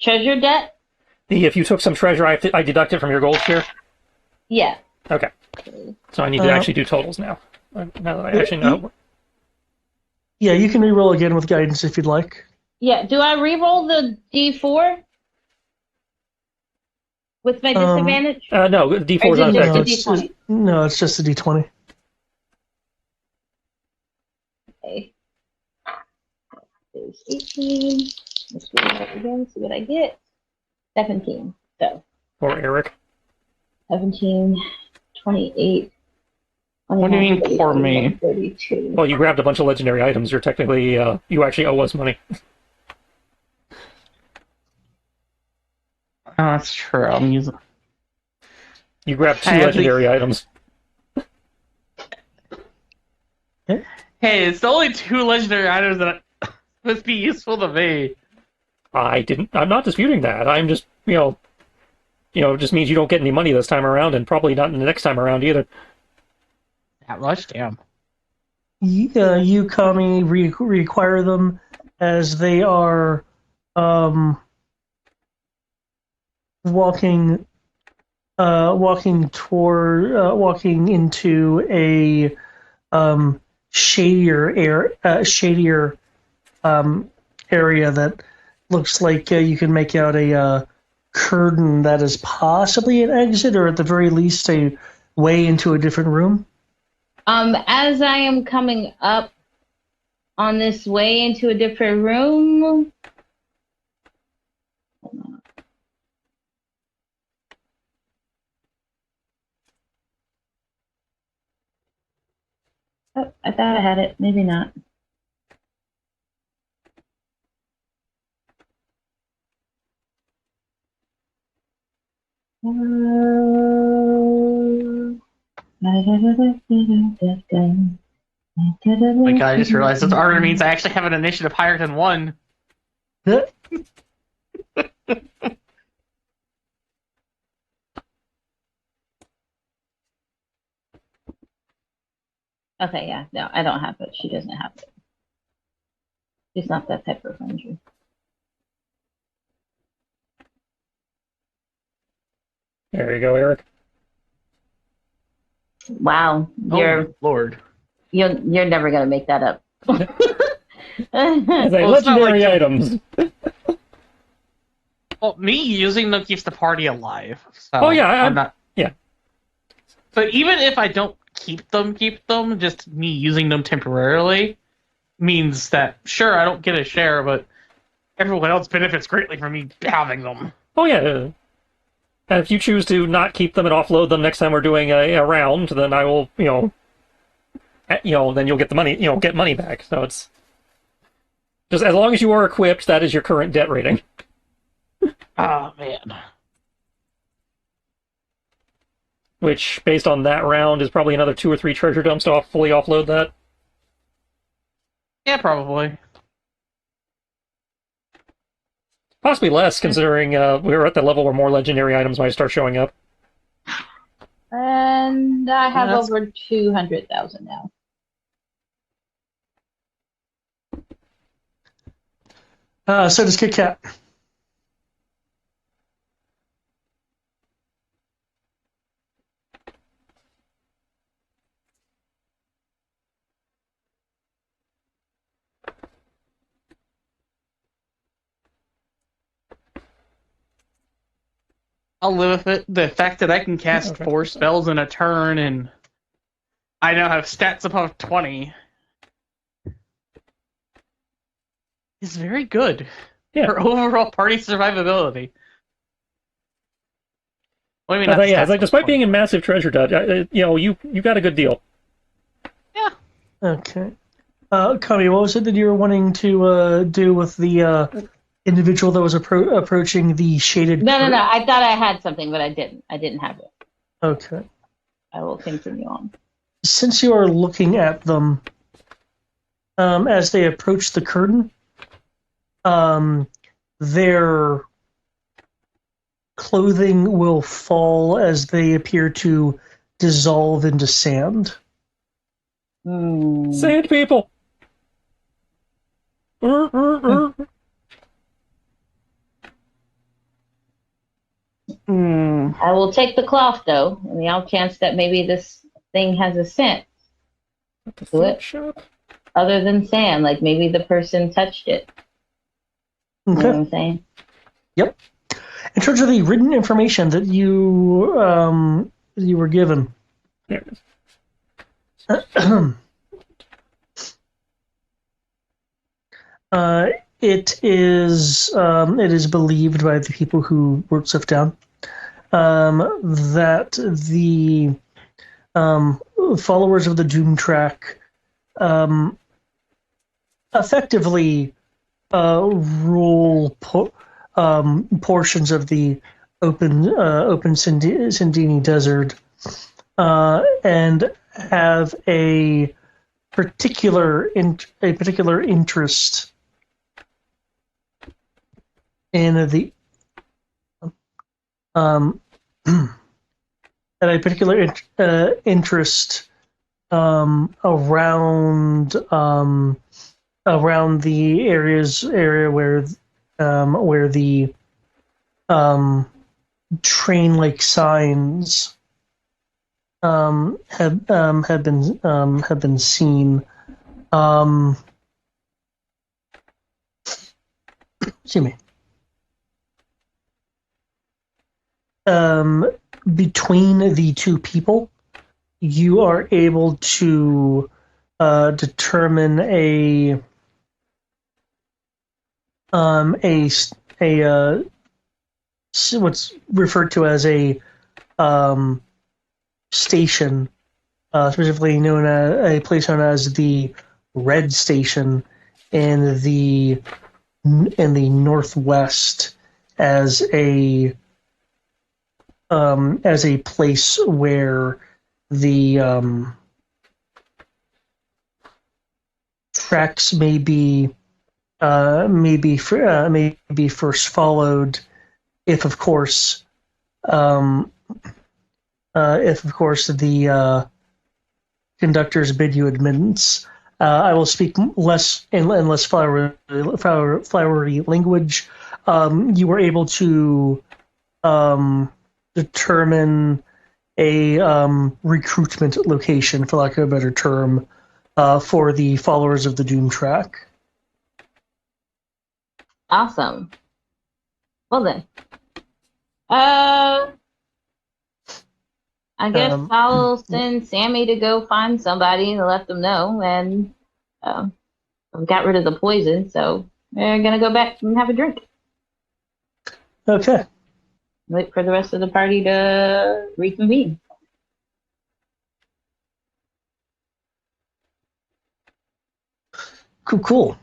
S2: Treasure debt?
S3: If you took some treasure, I deduct it from your gold share?
S2: Yeah.
S3: Okay. So I need to actually do totals now. Now that I actually know.
S1: Yeah, you can reroll again with guidance if you'd like.
S2: Yeah. Do I reroll the D4 with my
S1: Um,
S2: disadvantage?
S3: No, D4
S2: Or
S3: is
S2: is it
S3: unaffected.
S2: just
S1: No,
S2: a
S1: it's,
S2: D20?
S1: no, it's just a D20.
S2: Okay. There's 18. Let's reroll that again, see what I get. 17. So,
S3: Or Eric.
S2: 17, 28.
S6: What do you mean for me?
S2: 32.
S3: Well, you grabbed a bunch of legendary items. You're technically, you actually owe us money.
S6: Oh, that's true. I'm using.
S3: You grabbed 2
S6: I have
S3: legendary items.
S6: Hey, it's the only 2 legendary items that must be useful to me.
S3: I'm not disputing that. I'm just, it just means you don't get any money this time around, and probably not the next time around either.
S6: That much, damn.
S1: You, Kami, require them as they are walking walking into a shadier area that looks like you can make out a curtain that is possibly an exit, or at the very least a way into a different room.
S2: As I am coming up on this way into a different room. Oh, I thought I had it. Maybe not. Not
S6: Oh my god, I just realized this order means I actually have an initiative higher than 1.
S2: Okay, yeah, no, I don't have it. She doesn't have it. She's not that type of ranger.
S3: There you go, Eric.
S2: Wow,
S6: Oh my lord.
S2: you're never gonna make that up.
S3: As a
S6: Well, it's not
S3: legendary
S6: like-
S3: items.
S6: Well, me using them keeps the party alive. So
S3: Oh, yeah,
S6: I'm not.
S3: yeah.
S6: So even if I don't keep them, just me using them temporarily means that sure I don't get a share, but everyone else benefits greatly from me having them.
S3: Oh, yeah. And if you choose to not keep them and offload them next time we're doing a round, then I will, then you'll get the money, get money back. So it's just as long as you are equipped, that is your current debt rating.
S6: Oh man.
S3: Which, based on that round, is probably another 2 or 3 treasure dumps to fully offload that.
S6: Yeah, probably.
S3: Possibly less, considering we're at the level where more legendary items might start showing up.
S2: And I have
S6: That's-
S2: over 200,000 now.
S1: So does Kit Kat.
S6: I'll live with it. The fact that I can cast
S3: Okay.
S6: 4 spells in a turn and I now have stats above 20 is very good
S3: Yeah.
S6: for overall party survivability. Well, I mean,
S3: But,
S6: not
S3: yeah,
S6: stats,
S3: it's like
S6: but
S3: despite being in
S6: 20.
S3: massive treasure debt, you got a good deal.
S1: Okay. Kami, what was it that you were wanting to do with the individual that was approaching the shaded?
S2: No.
S1: curtain?
S2: I thought I had something, but I didn't. I didn't have it.
S1: Okay.
S2: I will continue on.
S1: Since you are looking at them as they approach the curtain, their clothing will fall as they appear to dissolve into sand.
S3: Sand people!
S2: I will take the cloth, though, in the off chance that maybe this thing has a scent
S3: At the
S2: Do
S3: food
S2: it.
S3: shop?
S2: other than sand. Like maybe the person touched it. You know what
S1: Okay.
S2: I'm saying?
S1: In terms of the written information that you were given,
S3: There it is.
S1: it is believed by the people who wrote stuff down that the followers of the Doom Track effectively rule portions of the open Sindini Desert and have a particular interest in the and a particular interest around the area where the train like signs have been seen. Excuse me. Between the two people, you are able to determine what's referred to as a station, specifically known as a place known as the Red Station in the Northwest as a place where the tracks may be maybe first followed if, of course, um, the conductors bid you admittance. I will speak less and less flowery language. You were able to determine a recruitment location, for lack of a better term, for the followers of the Doom track.
S2: Awesome. Well then. I guess I'll send Sammy to go find somebody and let them know, and I've got rid of the poison, so they're gonna go back and have a drink.
S1: Okay.
S2: Wait for the rest of the party to reconvene.
S1: Cool.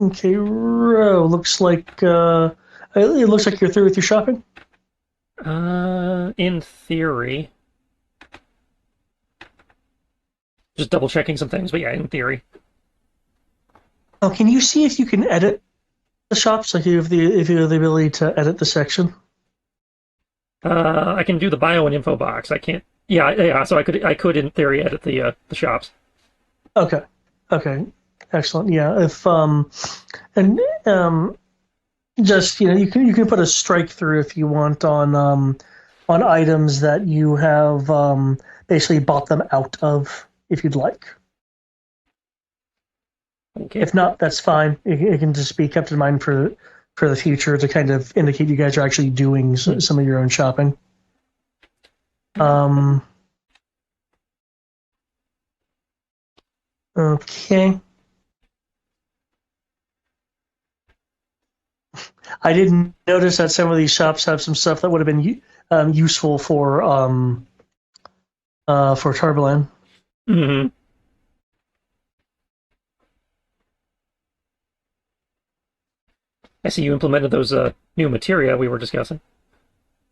S1: Okay, Ro, looks like it looks like you're through with your shopping.
S3: In theory. Just double checking some things, but yeah, in theory.
S1: Oh, can you see if you can edit the shops? Like if you have the ability to edit the section?
S3: I can do the bio and info box. I can't. Yeah. So I could in theory edit the shops.
S1: Okay. Excellent. Yeah. If just you can put a strike through if you want on items that you have basically bought them out of, if you'd like.
S3: Okay.
S1: If not, that's fine. It can just be kept in mind for the future to kind of indicate you guys are actually doing some of your own shopping. Okay. I didn't notice that some of these shops have some stuff that would have been useful for Tarbalan.
S3: Mm-hmm. I see you implemented those new materia we were discussing.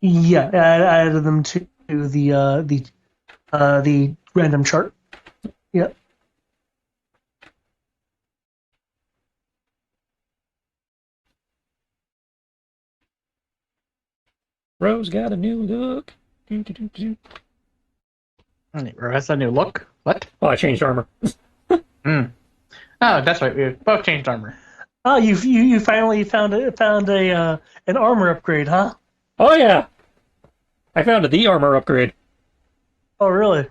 S1: Yeah, I added them to the random chart. Yeah.
S3: Rose got a new look.
S6: That's a new look. What?
S3: Oh, I changed armor.
S6: Oh, that's right. We both changed armor.
S1: Oh, you finally found an armor upgrade, huh?
S3: Oh yeah, I found the armor upgrade.
S1: Oh, really?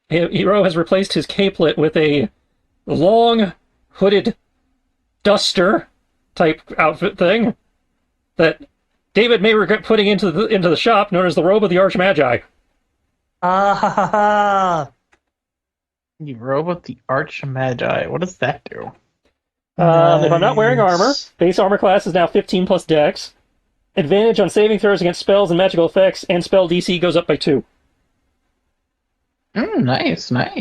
S3: Hero has replaced his capelet with a long hooded duster type outfit thing that David may regret putting into the shop, known as the robe of the Archmagi.
S1: Ah ha ha ha!
S6: You robe with the Archmagi. What does that do?
S3: If I'm not wearing armor,
S1: Nice.
S3: base armor class is now 15 plus dex. Advantage on saving throws against spells and magical effects, and spell DC goes up by 2.
S6: Nice. By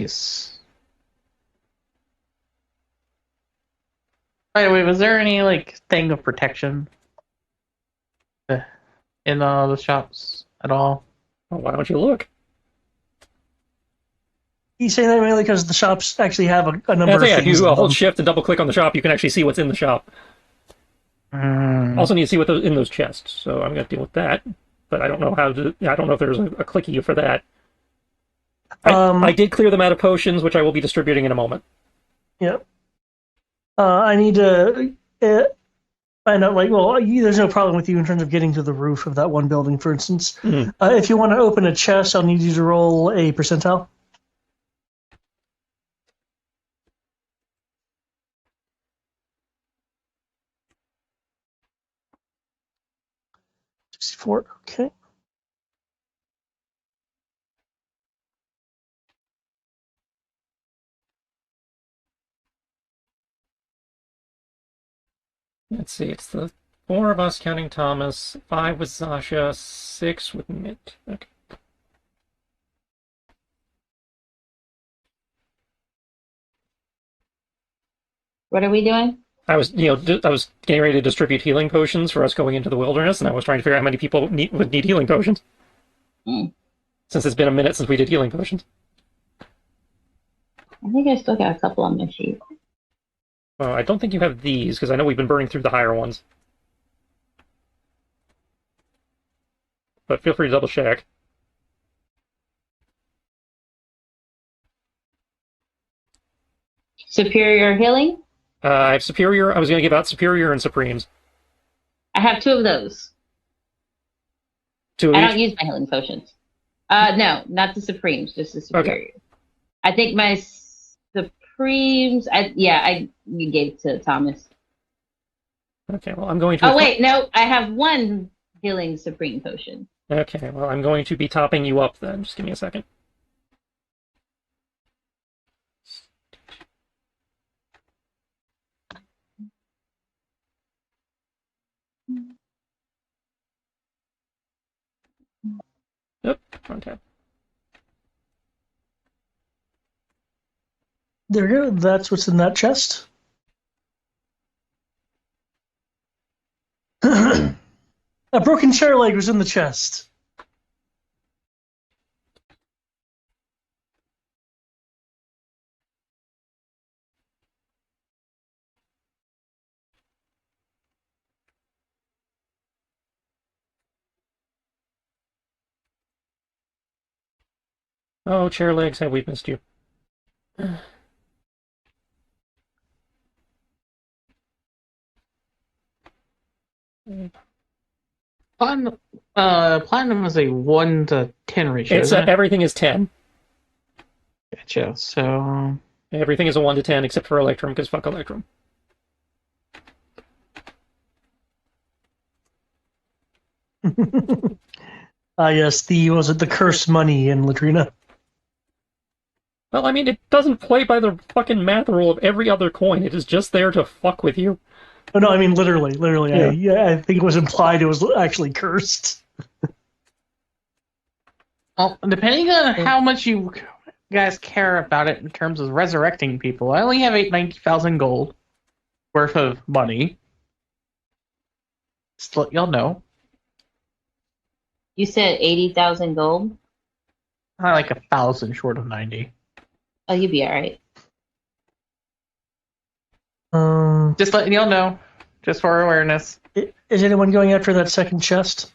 S6: the way, was there any thing of protection in the shops at all?
S3: Well, why don't you look?
S1: He's saying that mainly because the shops actually have a number of
S3: Yeah, if
S1: things.
S3: you
S1: in
S3: hold
S1: them.
S3: shift and double click on the shop, you can actually see what's in the shop. Also need to see what's in those chests, so I'm going to deal with that. But I don't know how to. I don't know if there's a clicky for that. I did clear them out of potions, which I will be distributing in a moment.
S1: Yeah. I need to find out, there's no problem with you in terms of getting to the roof of that one building, for instance.
S3: Mhm.
S1: If you want to open a chest, I'll need you to roll a percentile. $64, okay.
S3: Let's see, it's the 4 of us counting Thomas, 5 with Sasha, 6 with Mitt. Okay.
S2: What are we doing?
S3: I was, I was getting ready to distribute healing potions for us going into the wilderness, and I was trying to figure out how many people would need healing potions.
S2: Mm.
S3: Since it's been a minute since we did healing potions.
S2: I think I still got a couple on my sheet.
S3: Oh, I don't think you have these, because I know we've been burning through the higher ones. But feel free to double check.
S2: Superior healing?
S3: I have Superior. I was going to give out Superior and Supremes.
S2: I have 2 of those.
S3: 2 of
S2: I
S3: each?
S2: don't use my healing potions. No, not the Supremes, just the Superior.
S3: Okay.
S2: I think my Supremes, I gave it to Thomas.
S3: Okay, well, I'm going to...
S2: Oh, wait, no, I have 1 healing Supreme potion.
S3: Okay, well, I'm going to be topping you up then. Just give me a second. Yep, okay.
S1: There you go. That's what's in that chest. A broken chair leg was in the chest.
S3: Oh, chair legs, have we missed you?
S6: Platinum is a 1 to 10 ratio.
S3: It's
S6: Isn't it?
S3: everything is 10.
S6: Gotcha. So
S3: Everything is a 1 to 10 except for Electrum, because fuck Electrum.
S1: Yes, was it the cursed money in Latrina?
S3: Well, I mean, it doesn't play by the fucking math rule of every other coin. It is just there to fuck with you.
S1: Oh no, I mean literally.
S3: Yeah.
S1: I think it was implied it was actually cursed.
S6: well, depending on how much you guys care about it in terms of resurrecting people, I only have 890,000 gold worth of money. Just to let y'all know.
S2: You said 80,000 gold?
S6: I'm like 1,000 short of 90.
S2: Oh, you'd be alright.
S6: Just letting y'all know, just for awareness.
S1: Is anyone going after that second chest?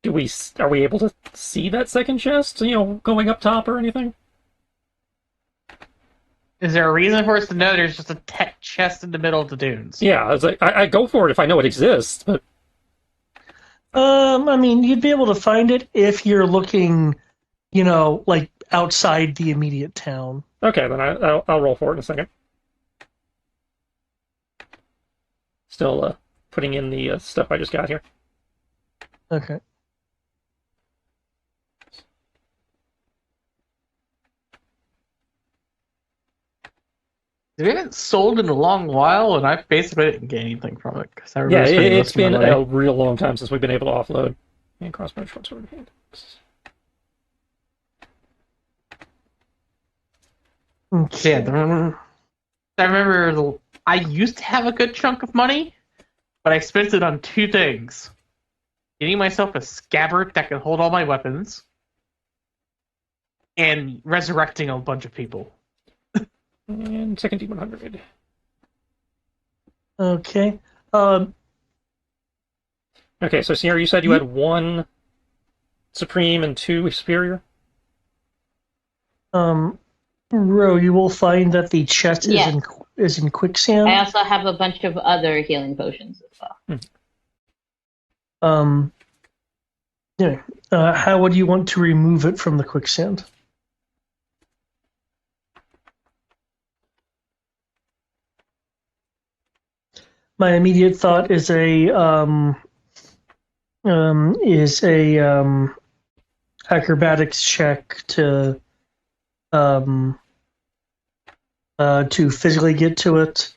S3: Are we able to see that second chest? Going up top or anything?
S6: Is there a reason for us to know there's just a tech chest in the middle of the dunes?
S3: Yeah, I was like, I go for it if I know it exists, but
S1: I mean, you'd be able to find it if you're looking, like outside the immediate town.
S3: okay, then I'll roll for it in a second. Still putting in the stuff I just got here.
S1: Okay.
S6: We haven't sold in a long while, and I basically didn't get anything from it. Cause I
S3: Yeah,
S6: spending
S3: it's
S6: most of my
S3: been
S6: money.
S3: a real long time since we've been able to offload. And crossbow, short sword, hand.
S1: Okay.
S6: Yeah, I remember I used to have a good chunk of money, but I spent it on 2 things. Getting myself a scabbard that can hold all my weapons, and resurrecting a bunch of people.
S3: And second D100.
S1: Okay.
S3: Okay, so Sierra, you said you had 1 Supreme and 2 Superior?
S1: Ro, you will find that the chest
S2: Yes.
S1: is in quicksand.
S2: I also have a bunch of other healing potions as well.
S1: Yeah. How would you want to remove it from the quicksand? My immediate thought is a acrobatics check to physically get to it,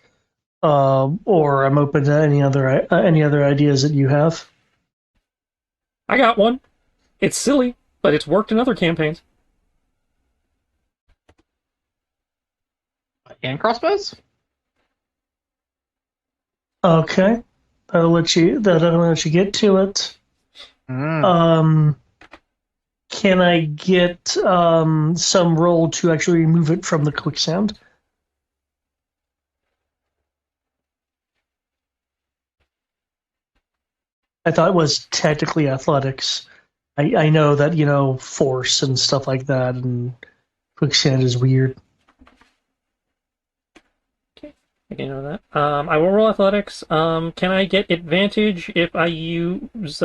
S1: or I'm open to any other ideas that you have.
S3: I got one. It's silly, but it's worked in other campaigns.
S6: And crossbows?
S1: Okay. I'll let you get to it.
S6: Mm.
S1: Can I get some roll to actually remove it from the quicksand? I thought it was technically athletics. I know that, force and stuff like that, and quicksand is weird.
S3: Okay, you know that. I will roll athletics. Can I get advantage if I use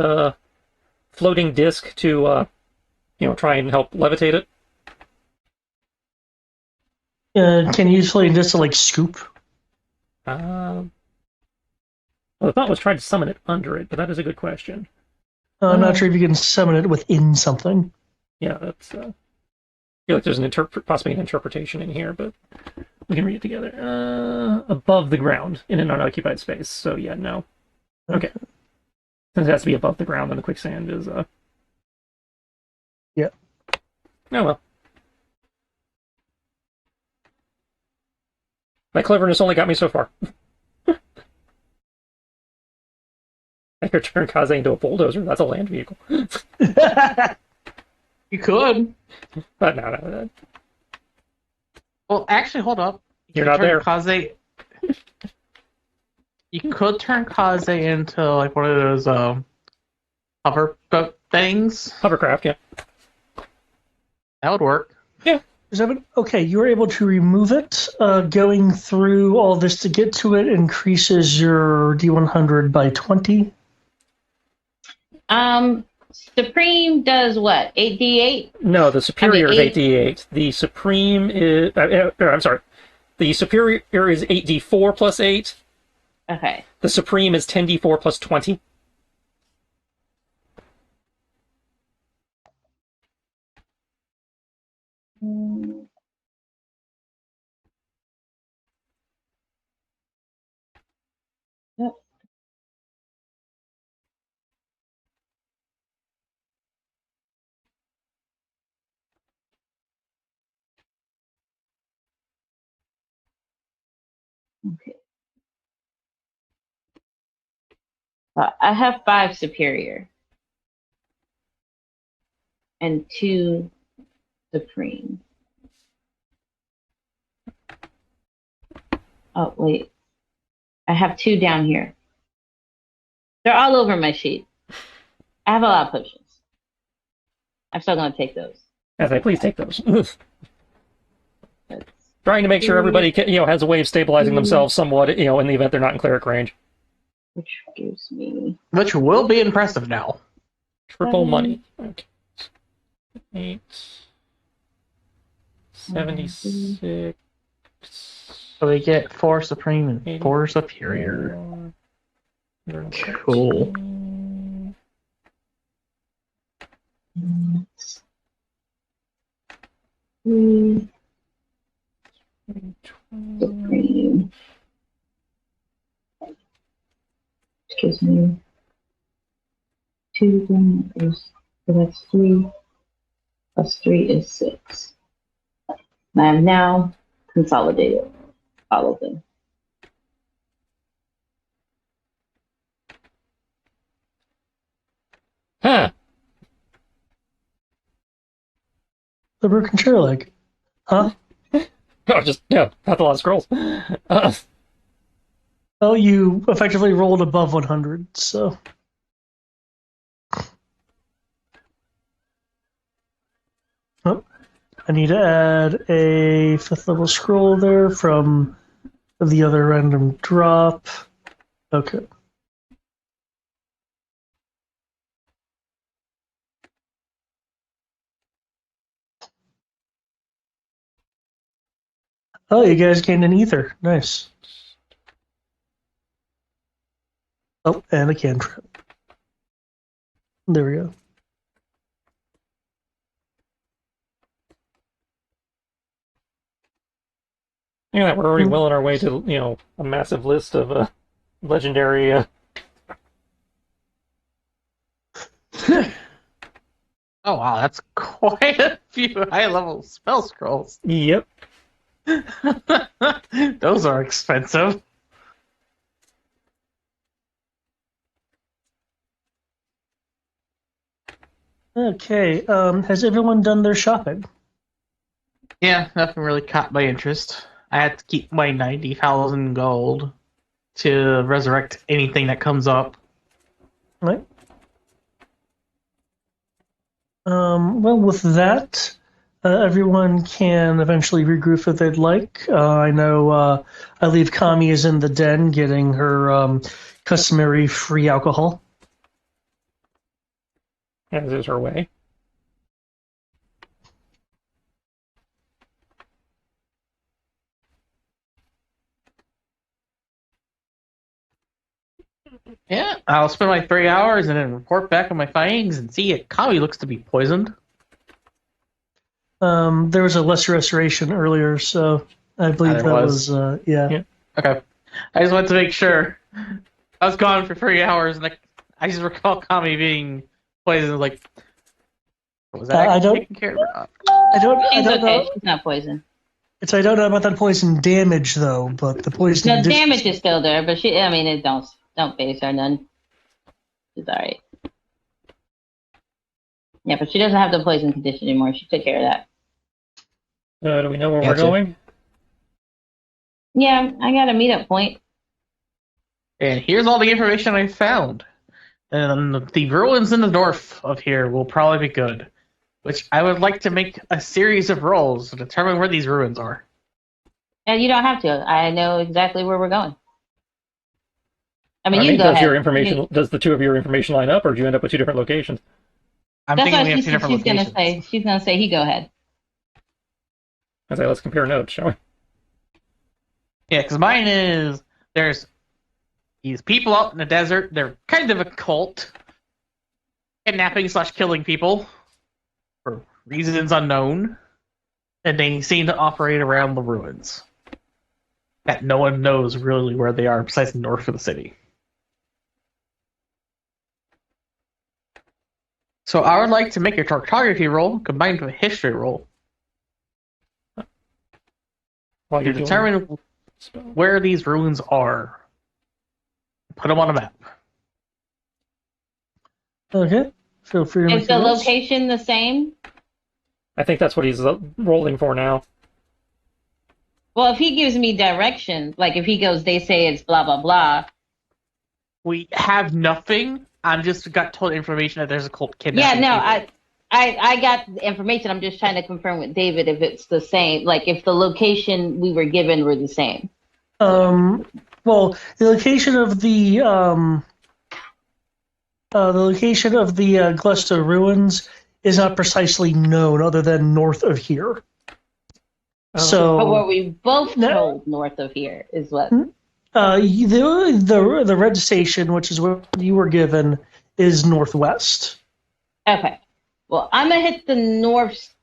S3: floating disc to try and help levitate it?
S1: Can you use floating just to, scoop?
S3: Well, the thought was try to summon it under it, but that is a good question.
S1: I'm not sure if you can summon it within something.
S3: Yeah, that's. I feel like there's possibly an interpretation in here, but we can read it together. Above the ground in an unoccupied space. So yeah, no. Okay. Since it has to be above the ground, then the quicksand is.
S1: Yeah.
S3: Oh well. My cleverness only got me so far. I could turn Kaze into a bulldozer. That's a land vehicle.
S6: You could.
S3: But no.
S6: Well, actually, hold up.
S3: You're not there.
S6: You could turn Kaze into like one of those hoverboat things.
S3: Hovercraft, yeah.
S6: That would work.
S3: Yeah.
S1: Okay, you were able to remove it. Going through all this to get to it increases your D100 by 20.
S2: Supreme does what? 8d8?
S3: No, the superior is
S2: 8.
S3: 8d8. The supreme is. I'm sorry. The superior is 8d4 plus 8.
S2: Okay.
S3: The supreme is 10d4 plus 20.
S2: Yep. Okay. I have 5 superior and 2 supreme. Oh, wait. I have 2 down here. They're all over my sheet. I have a lot of potions. I'm still going to take those.
S3: I say, please take those.
S2: That's
S3: Trying to make sure everybody has a way of stabilizing themselves somewhat, in the event they're not in cleric range.
S2: which gives me
S6: Which will be impressive now.
S3: Triple money. Okay. 8. 76.
S6: So we get 4 supreme and 4 superior. Cool.
S2: Supreme. Excuse me. 2 is so that's 3 plus 3 is 6. And I have now consolidated all of them.
S3: Huh.
S1: The broken chair leg. Huh?
S3: Oh, not a lot of scrolls.
S1: Well, you effectively rolled above 100, so. Oh, I need to add a 5th level scroll there from the other random drop. Okay. Oh, you guys gained an ether. Nice. Oh, and a cantrip. There we go.
S3: Yeah, we're already well on our way to, a massive list of legendary.
S6: Oh wow, that's quite a few high-level spell scrolls.
S3: Yep.
S6: Those are expensive.
S1: Okay. Has everyone done their shopping?
S6: Yeah, nothing really caught my interest. I had to keep my 90,000 gold to resurrect anything that comes up.
S1: Right. Well, with that, everyone can eventually regroup if they'd like. I know I believe Kami is in the den getting her customary free alcohol.
S3: As is her way.
S6: Yeah, I'll spend my 3 hours and then report back on my findings and see if Kami looks to be poisoned.
S1: There was a lesser restoration earlier, so I believe
S6: there
S1: that
S6: was.
S1: was yeah.
S3: Yeah.
S6: Okay. I just wanted to make sure. I was gone for 3 hours and I just recall Kami being poisoned. Like, was that
S1: I
S6: actually
S1: don't-
S6: taken care of or not?
S1: I
S2: She's
S1: don't
S2: okay.
S1: know.
S2: She's not poisoned.
S1: I don't know about that poison damage though, but the poison.
S2: The damage is still there, but I mean, it don't phase her none. She's alright. Yeah, but she doesn't have the poison condition anymore. She took care of that.
S3: Do we know where we're
S6: Gotcha.
S3: going?
S2: Yeah, I got a meetup point.
S6: And here's all the information I found. And the ruins in the north of here will probably be good. Which I would like to make a series of rolls to determine where these ruins are.
S2: And you don't have to. I know exactly where we're going. I mean, you can go
S3: does
S2: ahead.
S3: your information does the two of your information line up, or do you end up with two different locations?
S6: I'm
S2: That's
S6: thinking
S2: why
S6: we have two different
S2: she's gonna
S6: locations.
S2: say. She's gonna say, "He go ahead."
S3: I say let's compare notes, shall we?
S6: Yeah, because mine is there's these people out in the desert. They're kind of a cult, kidnapping / killing people for reasons unknown, and they seem to operate around the ruins that no one knows really where they are besides north of the city. So I would like to make a cartography roll combined with a history roll
S3: While
S6: to
S3: you're doing
S6: determine where these ruins are. Put them on a map.
S1: Okay. Feel free to
S2: Is
S1: make
S2: the
S1: your rolls.
S2: location the same?
S3: I think that's what he's rolling for now.
S2: Well, if he gives me directions, like if he goes, they say it's blah blah blah.
S6: We have nothing. I'm just got told information that there's a cult
S2: Yeah,
S6: kidnapping.
S2: no,
S6: people.
S2: I got the information. I'm just trying to confirm with David if it's the same. Like if the location we were given were the same.
S1: Well, the location of the Glesta ruins is not precisely known, other than north of here.
S3: Oh.
S1: So,
S2: But what we both
S1: No.
S2: told north of here is what.
S1: the red station, which is what you were given, is northwest.
S2: Okay. Well, I'm gonna hit the north,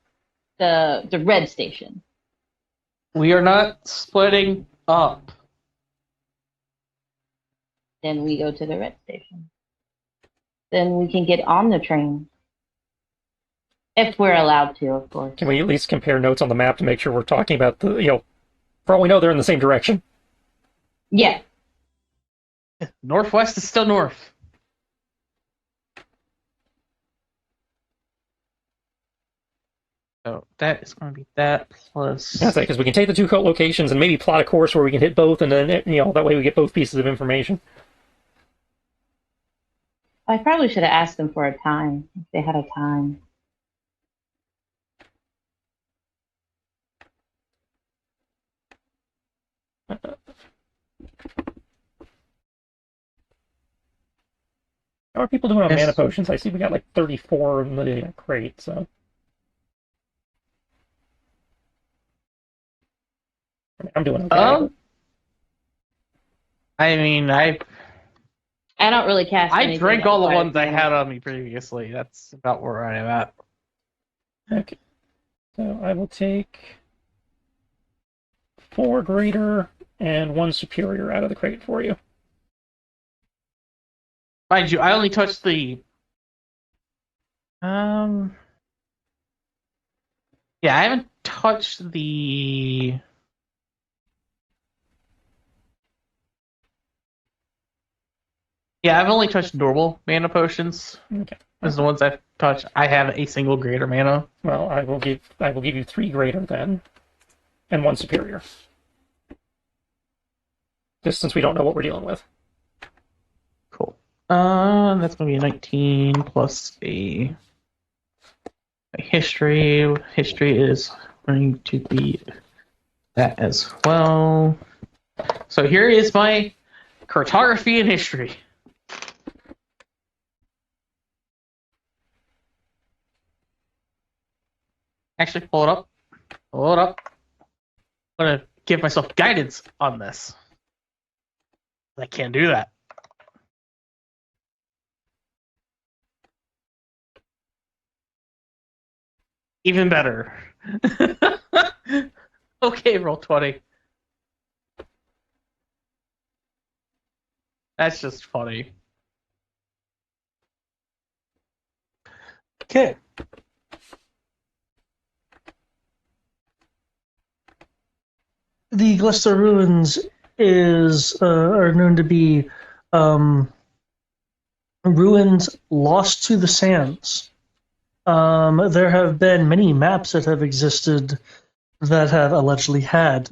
S2: the red station.
S6: We are not splitting up.
S2: Then we go to the red station. Then we can get on the train. If we're allowed to, of course.
S3: Can we at least compare notes on the map to make sure we're talking about the, for all we know, they're in the same direction.
S2: Yeah.
S6: Northwest is still north. So that is going to be that plus.
S3: I say because we can take the two locations and maybe plot a course where we can hit both, and then that way we get both pieces of information.
S2: I probably should have asked them for a time, if they had a time.
S3: How are people doing on
S6: Yes.
S3: mana potions? I see we got like 34 in the crate, so. I'm doing okay.
S6: I mean, I
S2: don't really cast anything
S6: drank
S2: that
S6: all the
S2: requires
S6: ones I
S2: mana.
S6: had on me previously. That's about where I am at.
S3: Okay. So I will take 4 greater and 1 superior out of the crate for you.
S6: Mind you, I only touched the. Yeah, I haven't touched the. Yeah, I've only touched normal mana potions.
S3: Okay.
S6: As the ones I've touched, I have a single greater mana.
S3: Well, I will give you 3 greater then, and 1 superior. Just since we don't know what we're dealing with.
S6: Cool. That's gonna be a 19 plus a history. History is going to be that as well. So here is my cartography and history. Actually, pull it up. Pull it up. I'm gonna give myself guidance on this. I can't do that. Even better. Okay, roll 20. That's just funny.
S1: Okay. The Gloucester ruins are known to be ruins lost to the sands. There have been many maps that have existed that have allegedly had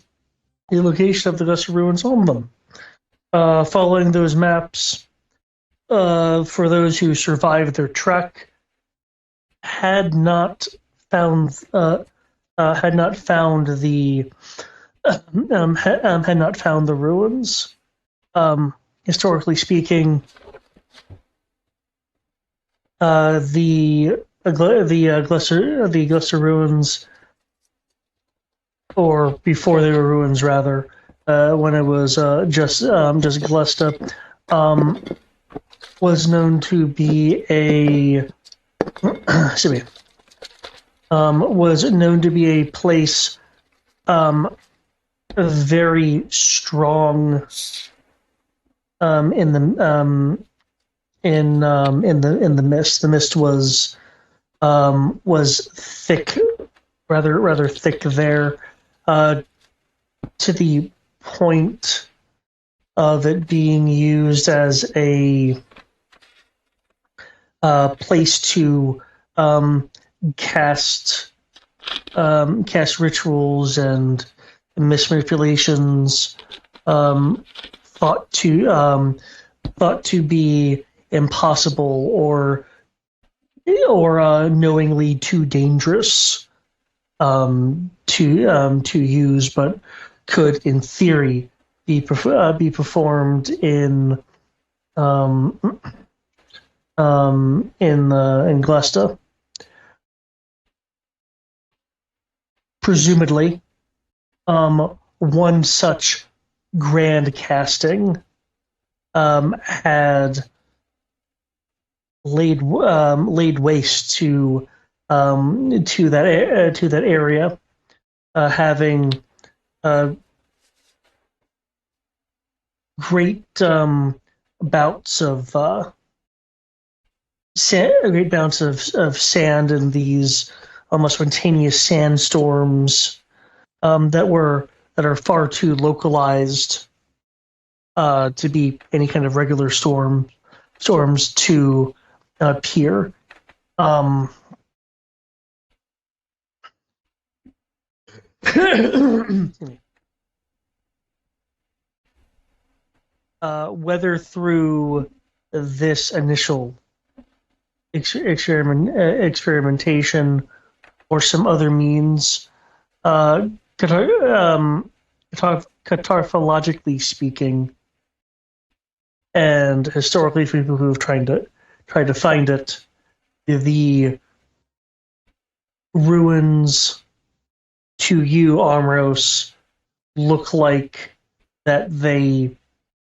S1: the location of the Gloucester ruins on them. Following those maps, for those who survived their trek, had not found the had not found the ruins. Historically speaking, the Gloucester ruins, or before they were ruins, rather, when it was just Gloucester, was known to be a excuse me, was known to be a place very strong in the in the mist. The mist was thick, rather thick there, to the point of it being used as a place to cast rituals and mismanipulations, thought to be impossible or knowingly too dangerous to use, but could, in theory, be performed in Gloucester. Presumably, one such grand casting had laid waste to that area, having great bouts of sand and these almost spontaneous sandstorms that are far too localized to be any kind of regular storms to appear. Whether through this initial experimentation or some other means, cataphologically speaking, and historically for people who have tried to find it, the ruins to you, Amros, look like that they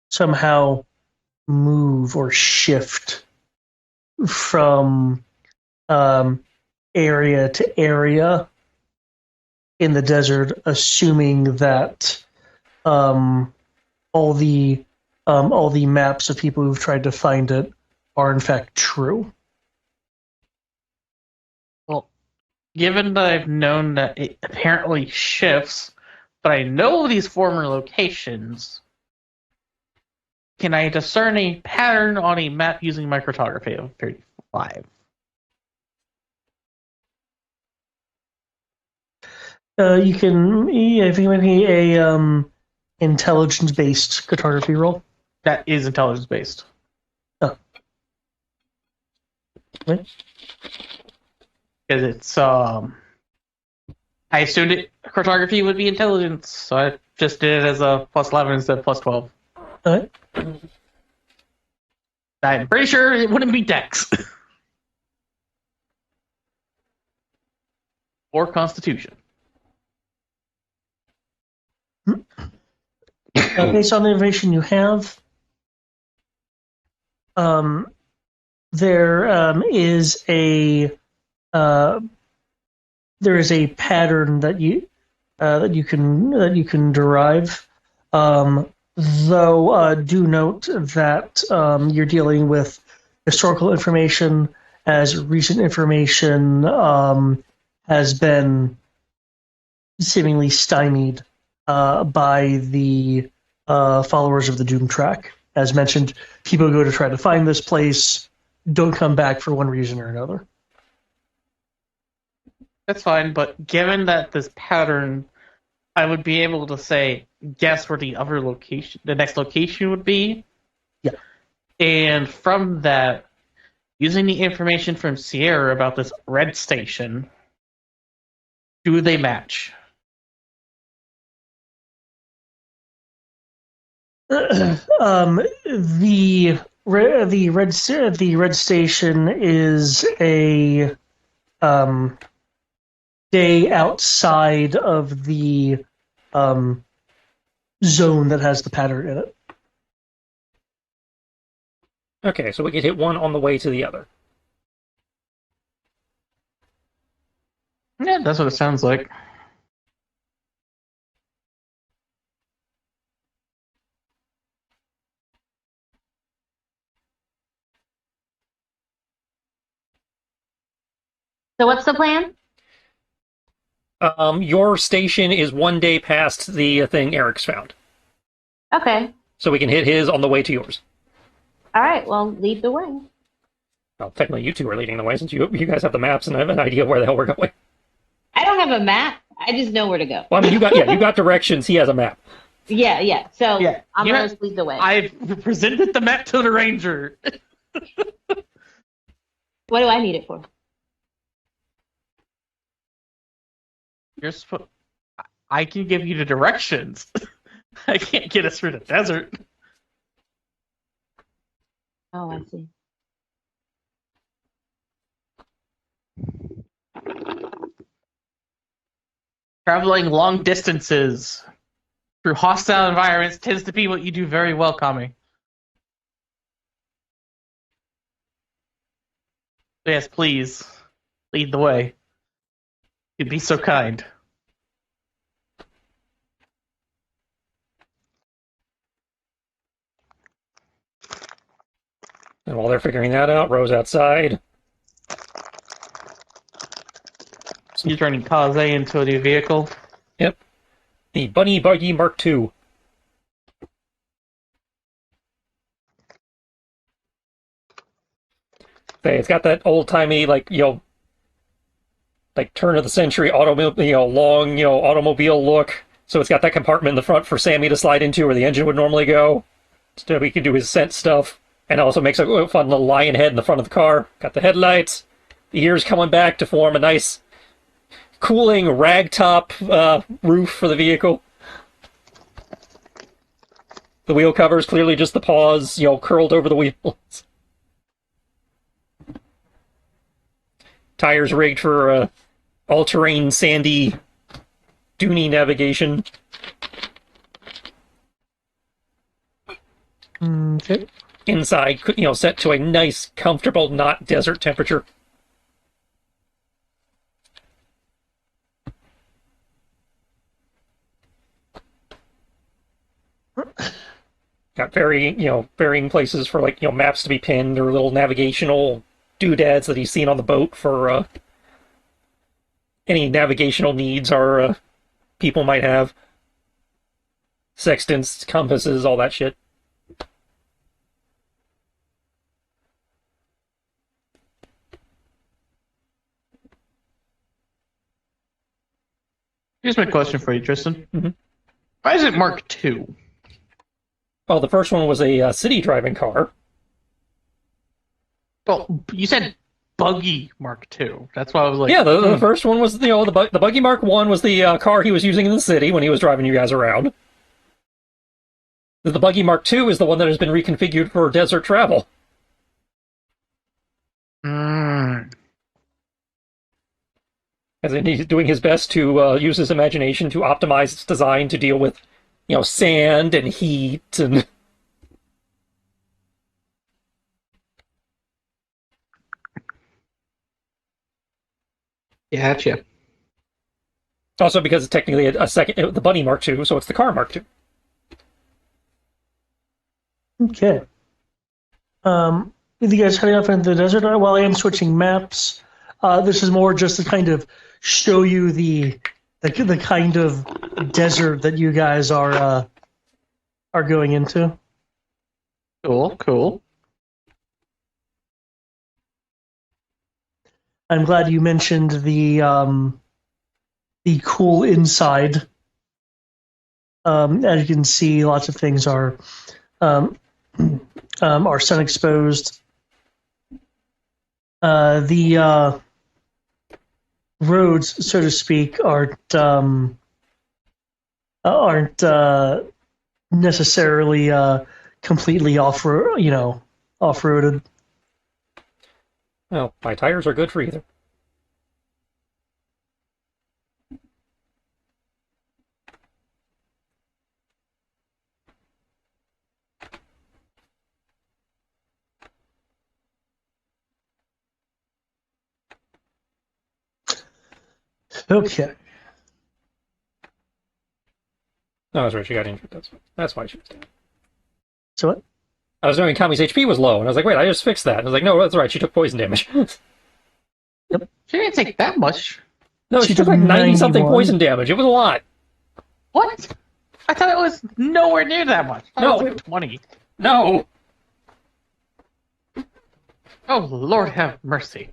S1: somehow move or shift from area to area in the desert, assuming that all the maps of people who've tried to find it are in fact true.
S6: Well, given that I've known that it apparently shifts, but I know these former locations, can I discern a pattern on a map using microcartography of 35?
S1: You can, yeah, if you make me a intelligence-based cartography roll.
S6: That is intelligence based.
S1: Oh. What?
S6: Because it's I assumed cartography would be intelligence, so I just did it as a +11 instead of +12.
S1: Alright.
S6: I'm pretty sure it wouldn't be Dex. Or Constitution.
S1: Based on the information you have, there is a pattern that you can derive. Though do note that you're dealing with historical information, as recent information has been seemingly stymied by the followers of the Doom track. As mentioned, people go to try to find this place, don't come back for one reason or another.
S6: That's fine, but given that this pattern, I would be able to guess where the next location would be.
S1: Yeah.
S6: And from that, using the information from Sierra about this red station, do they match?
S1: The red station is a day outside of the zone that has the pattern in it.
S3: Okay, so we could hit one on the way to the other.
S6: Yeah, that's what it sounds like.
S2: So what's the plan?
S3: Your station is one day past the thing Eric's found.
S2: Okay.
S3: So we can hit his on the way to yours.
S2: All right. Well, lead the way.
S3: Well, technically you two are leading the way since you guys have the maps and have an idea of where the hell we're going.
S2: I don't have a map. I just know where to go.
S3: Well, I mean, you got directions. He has a map.
S2: Yeah. So
S6: Yeah,
S2: I'm
S6: you
S2: going
S6: have-
S2: to lead the way.
S6: I've presented the map to the ranger.
S2: What do I need it for?
S6: I can give you the directions. I can't get us through the desert.
S2: Oh, I see.
S6: Traveling long distances through hostile environments tends to be what you do very well, Kami. Yes, please. Lead the way. You'd be so kind.
S3: And while they're figuring that out, Rose outside.
S6: You're turning Kaze into a new vehicle.
S3: Yep. The Bunny Buggy Mark II. Okay, it's got that old-timey, like turn of the century automobile, long, automobile look. So it's got that compartment in the front for Sammy to slide into where the engine would normally go. So we can do his scent stuff. And it also makes a fun little lion head in the front of the car. Got the headlights. The ears coming back to form a nice cooling ragtop roof for the vehicle. The wheel covers, clearly just the paws, curled over the wheels. Tires rigged for all-terrain, sandy, duny navigation.
S1: Okay.
S3: Inside, set to a nice, comfortable, not desert temperature. Got varying places for maps to be pinned or little navigational doodads that he's seen on the boat for any navigational needs our people might have. Sextants, compasses, all that shit.
S6: Here's my question for you, Tristan.
S3: Mhm.
S6: Why is it Mark II?
S3: Well, the first one was a city driving car.
S6: Well, you said buggy Mark II. That's why I was like,
S3: Yeah, the first one was the Buggy Mark One was the car he was using in the city when he was driving you guys around. The Buggy Mark II is the one that has been reconfigured for desert travel.
S6: Mm.
S3: As in, he's doing his best to use his imagination to optimize its design to deal with, sand and heat and.
S6: Gotcha.
S3: Also, because it's technically a second, the Bunny Mark II, so it's the car Mark II.
S1: Okay. With you guys heading off into the desert, while I am switching maps, this is more just to kind of show you the kind of desert that you guys are going into.
S6: Cool.
S1: I'm glad you mentioned the cool inside. As you can see, lots of things are sun exposed. The roads, so to speak, aren't necessarily completely off-roaded.
S3: Well, my tires are good for either.
S1: Okay.
S3: No, that's right. She got injured. That's why she was down.
S1: So what?
S3: I was knowing Kami's HP was low, and I was like, wait, I just fixed that. And I was like, no, that's right. She took poison damage.
S6: She didn't take that much.
S3: No, she took like 90-something
S1: 91.
S3: poison damage. It was a lot.
S6: What? I thought it was nowhere near that much. I thought it was like 20.
S3: No.
S6: Oh, Lord have mercy.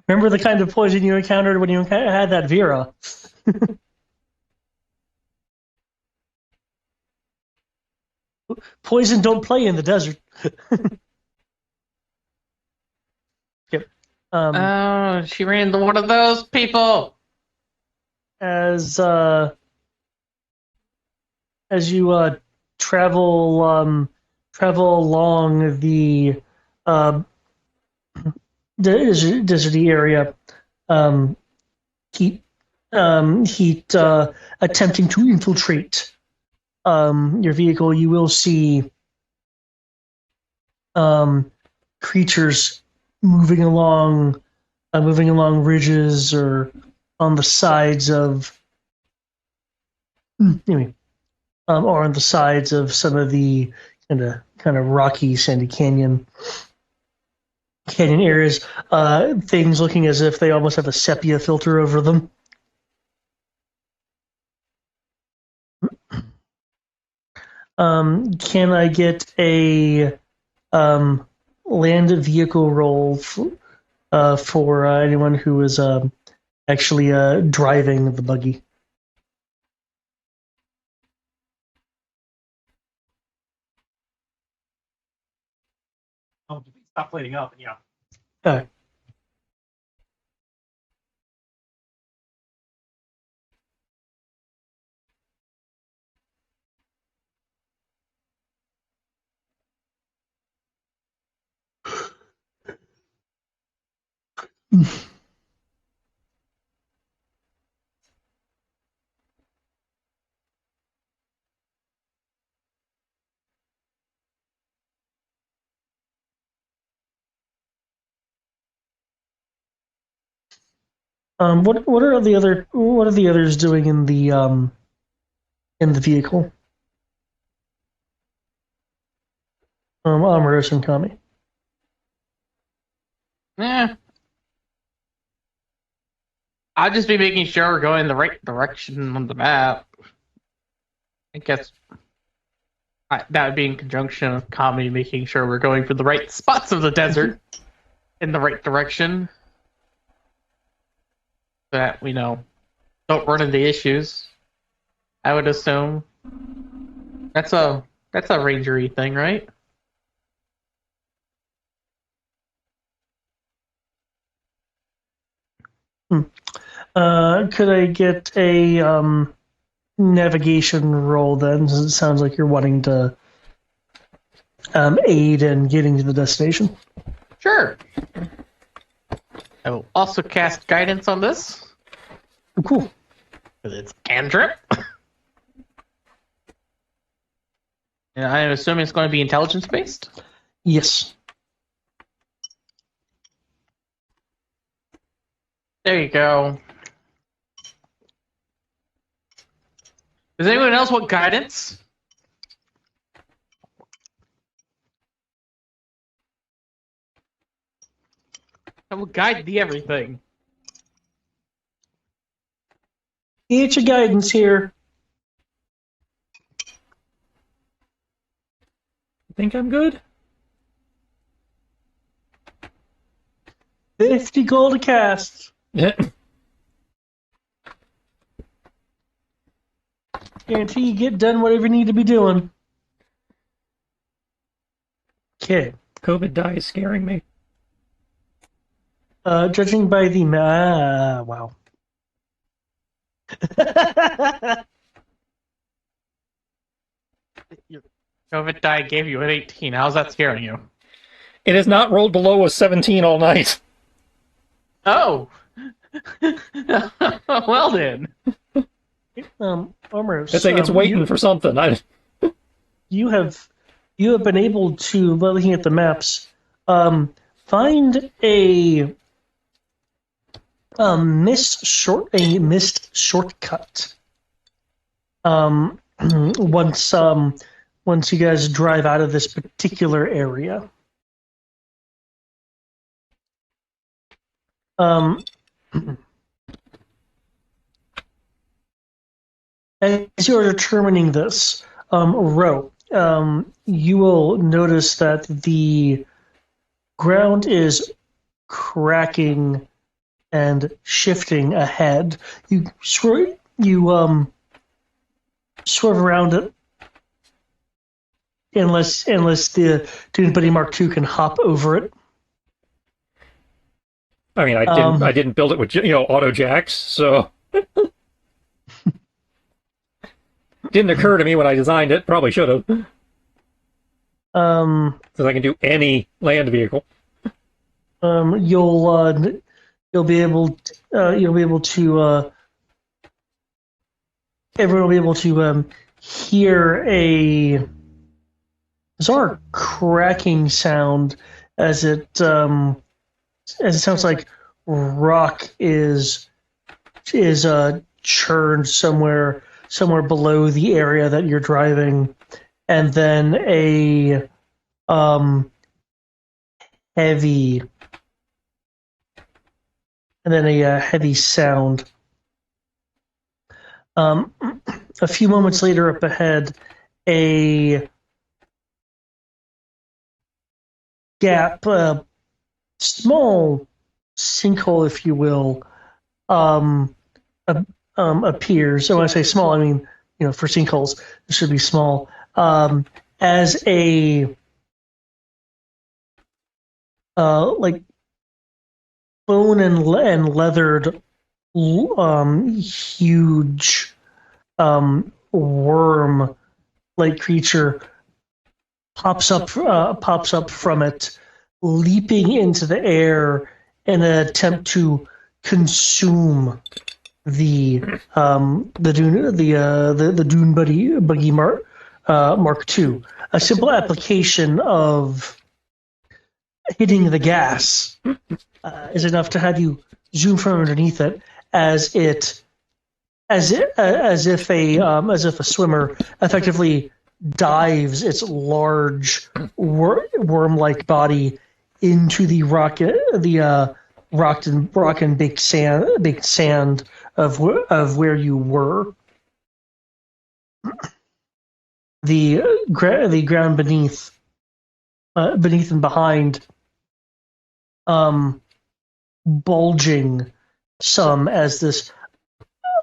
S1: Remember the kind of poison you encountered when you had that Vera? Poison don't play in the desert. Yep.
S6: Oh, she ran into one of those people.
S1: As you travel along the deserty area, heat attempting to infiltrate your vehicle, you will see creatures moving along ridges or on the sides of or on the sides of some of the kind of rocky sandy canyon areas, things looking as if they almost have a sepia filter over them. Can I get a land vehicle roll for anyone who is actually driving the buggy?
S3: Oh, stop plating up, yeah.
S1: All right. What are the others doing in the vehicle? Amaros and Kami.
S6: Yeah. I'll just be making sure we're going the right direction on the map. I guess that would be in conjunction with Kami making sure we're going for the right spots of the desert in the right direction. that we know don't run into issues. I would assume that's a rangery thing, right?
S1: Could I get a navigation roll then? Since it sounds like you're wanting to aid in getting to the destination.
S6: Sure. I will also cast guidance on this.
S1: Oh, cool.
S6: Because it's cantrip. And I'm assuming it's going to be intelligence based.
S1: Yes.
S6: There you go. Does anyone else want guidance? I will guide thee everything.
S1: Get your guidance here.
S3: I think I'm good.
S1: 50 gold a cast.
S3: Yeah.
S1: Guarantee you get done whatever you need to be doing. Okay.
S3: COVID die is scaring me.
S1: Judging by the wow.
S6: Your COVID die gave you an 18. How's that scaring you?
S3: It has not rolled below a 17 all night.
S6: Oh. Well then.
S1: Armor.
S3: It's like it's waiting for something.
S1: You have been able to, by looking at the maps, find a missed shortcut. Once you guys drive out of this particular area. As you're determining this, Ro, you will notice that the ground is cracking and shifting ahead. You swerve around it, unless the Dune Buddy Mark II can hop over it.
S3: I mean, I didn't build it with auto jacks, so didn't occur to me when I designed it. Probably should have. Because I can do any land vehicle.
S1: You'll be able to everyone will be able to hear a bizarre cracking sound as it sounds like rock is churned somewhere below the area that you're driving, and then a heavy sound. A few moments later, up ahead, a gap, small sinkhole, if you will, appears. So when I say small, I mean, for sinkholes, it should be small. As a like bone and leathered, huge worm-like creature pops up from it, leaping into the air in an attempt to consume the Dune Buggy Mark II. A simple application of hitting the gas is enough to have you zoom from underneath it, as if a swimmer effectively dives its large worm-like body into the rock and baked sand of where you were. The ground beneath and behind, bulging some as this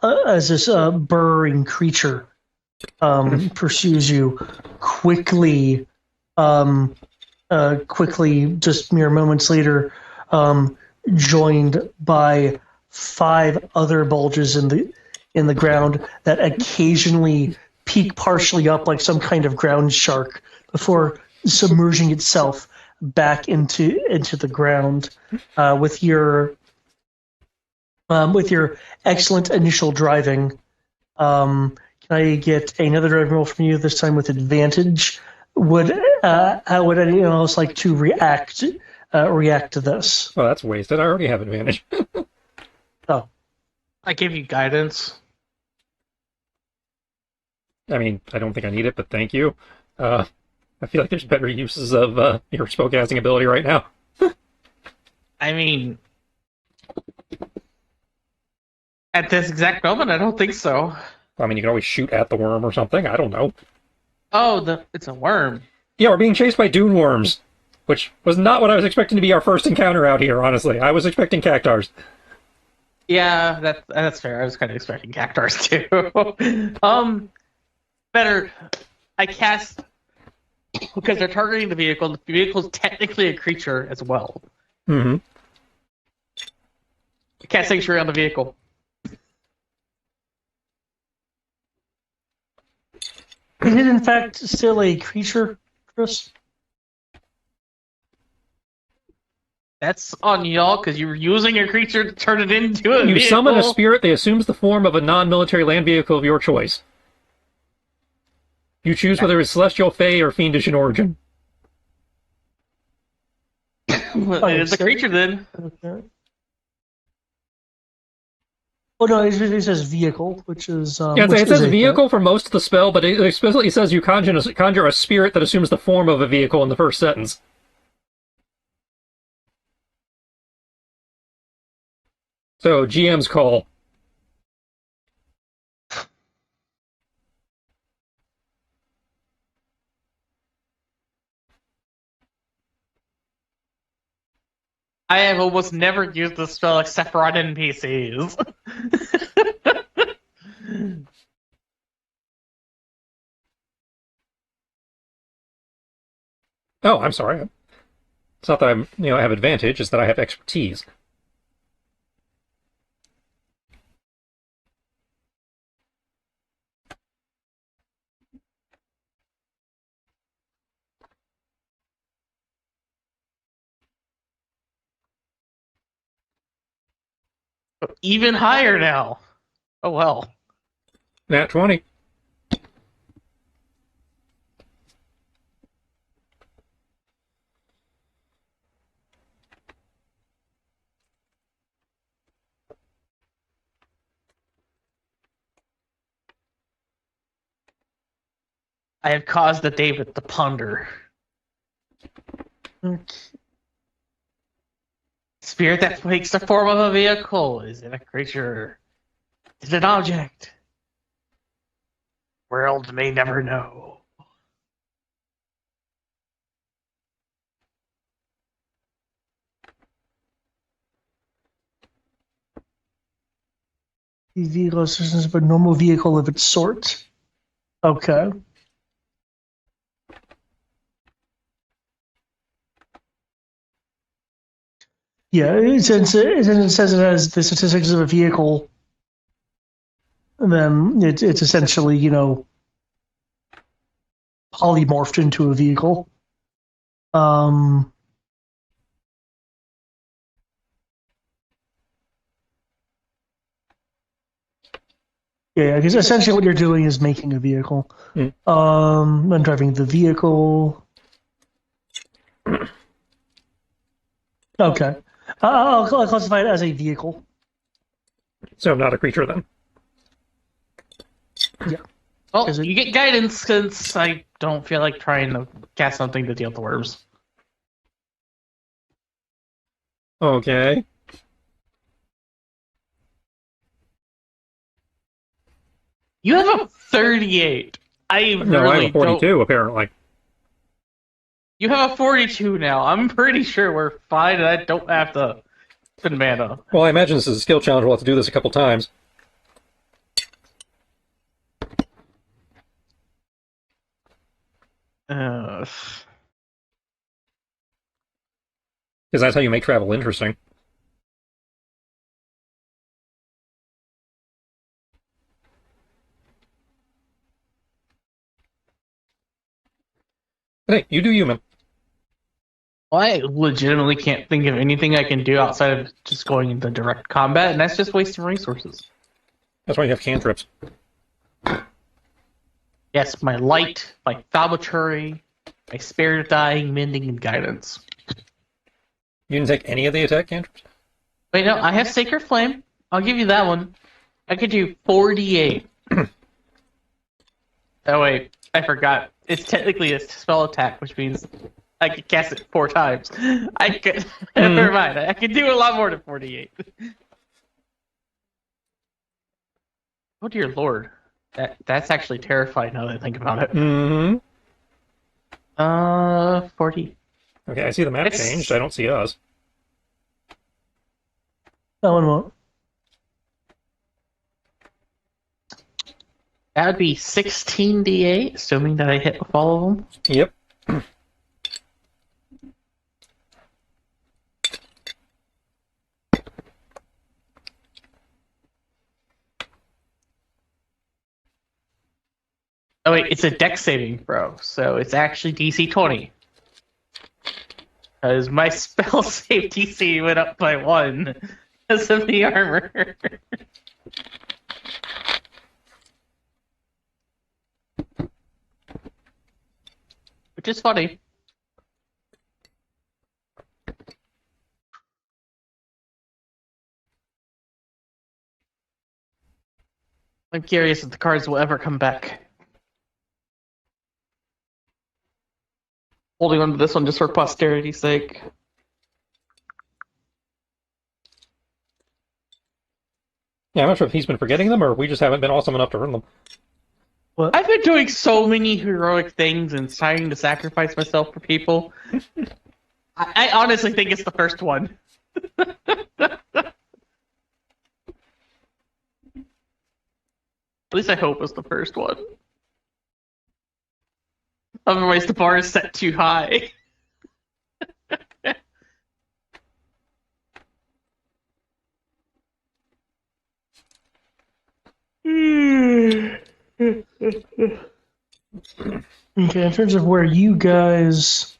S1: burrowing creature pursues you quickly. Quickly, just mere moments later, joined by 5 other bulges in the ground that occasionally peek partially up like some kind of ground shark before submerging itself back into the ground. With your excellent initial driving, can I get another driving roll from you this time with advantage? How would anyone else like to react to this?
S3: Well, that's wasted. I already have advantage.
S1: Oh,
S6: I give you guidance.
S3: I mean, I don't think I need it, but thank you. I feel like there's better uses of your spellcasting ability right now.
S6: I mean, at this exact moment, I don't think so.
S3: I mean, you can always shoot at the worm or something. I don't know.
S6: Oh, it's a worm.
S3: Yeah, we're being chased by dune worms, which was not what I was expecting to be our first encounter out here, honestly. I was expecting cactars.
S6: Yeah, that's fair. I was kind of expecting cactars too. Better. I cast because they're targeting the vehicle. The vehicle's technically a creature as well.
S3: Mm-hmm.
S6: I cast sanctuary on the vehicle.
S1: is it in fact still a creature, Chris?
S6: That's on y'all because you're using a creature to turn it into a
S3: You
S6: vehicle.
S3: summon a spirit that assumes the form of a non-military land vehicle of your choice. You choose whether it's celestial, fey, or fiendish in origin.
S6: It's a creature then.
S1: Okay. Oh no, it says vehicle, which is
S3: Yeah,
S1: which
S3: it says
S1: is a
S3: vehicle for most of the spell, but it explicitly says you conjure a spirit that assumes the form of a vehicle in the first sentence. So, GM's call.
S6: I have almost never used this spell except for on NPCs.
S3: Oh, I'm sorry. It's not that I have advantage, it's that I have expertise.
S6: Even higher now. Oh well.
S3: Nat 20.
S6: I have caused the David to ponder. Spirit that takes the form of a vehicle. Is it a creature? Is it an object? World may never know.
S1: The vehicle is a normal vehicle of its sort. Okay. Yeah, since it says it has the statistics of a vehicle, then it's essentially, polymorphed into a vehicle. Yeah, because essentially what you're doing is making a vehicle. And driving the vehicle. Okay. I'll classify it as a vehicle.
S3: So I'm not a creature then.
S1: Yeah.
S6: Well,
S1: Is it-
S6: you get guidance since I don't feel like trying to cast something to deal with the worms.
S3: Okay.
S6: You have a 38. I
S3: No, I
S6: really
S3: have a 42,
S6: don't.
S3: apparently.
S6: You have a 42 now. I'm pretty sure we're fine, and I don't have to Spend mana.
S3: Well, I imagine this is a skill challenge. We'll have to do this a couple times.
S6: Uh,
S3: Because that's how you make travel interesting. But hey, you do you, man.
S6: well, I legitimately can't think of anything I can do outside of just going into direct combat, and that's just wasting resources.
S3: That's why you have cantrips.
S6: Yes, my light, my thaumaturgy, my spirit dying, mending, and guidance.
S3: You didn't take any of the attack cantrips?
S6: Wait, no, I have Sacred Flame. I'll give you that one. I could do 48. Oh wait, I forgot. It's technically a spell attack, which means I could cast it 4 times. I could. Never mind. I could do a lot more than 48. Oh dear lord, that's actually terrifying now that I think about it.
S3: Mm-hmm.
S6: 40.
S3: Okay, I see the map changed. I don't see us.
S1: That one won't.
S6: That would be 16d8, assuming that I hit with all of them.
S3: Yep.
S6: Oh wait, it's a dex saving throw, so it's actually DC 20. Because my spell save DC went up by 1 because of the armor. Which is funny. I'm curious if the cards will ever come back. Holding on to this one just for posterity's sake.
S3: Yeah, I'm not sure if he's been forgetting them or we just haven't been awesome enough to earn them.
S1: What?
S6: I've been doing so many heroic things and trying to sacrifice myself for people. I honestly think it's the first one. At least I hope it's the first one. Otherwise, the bar is set too high.
S1: Okay, in terms of where you guys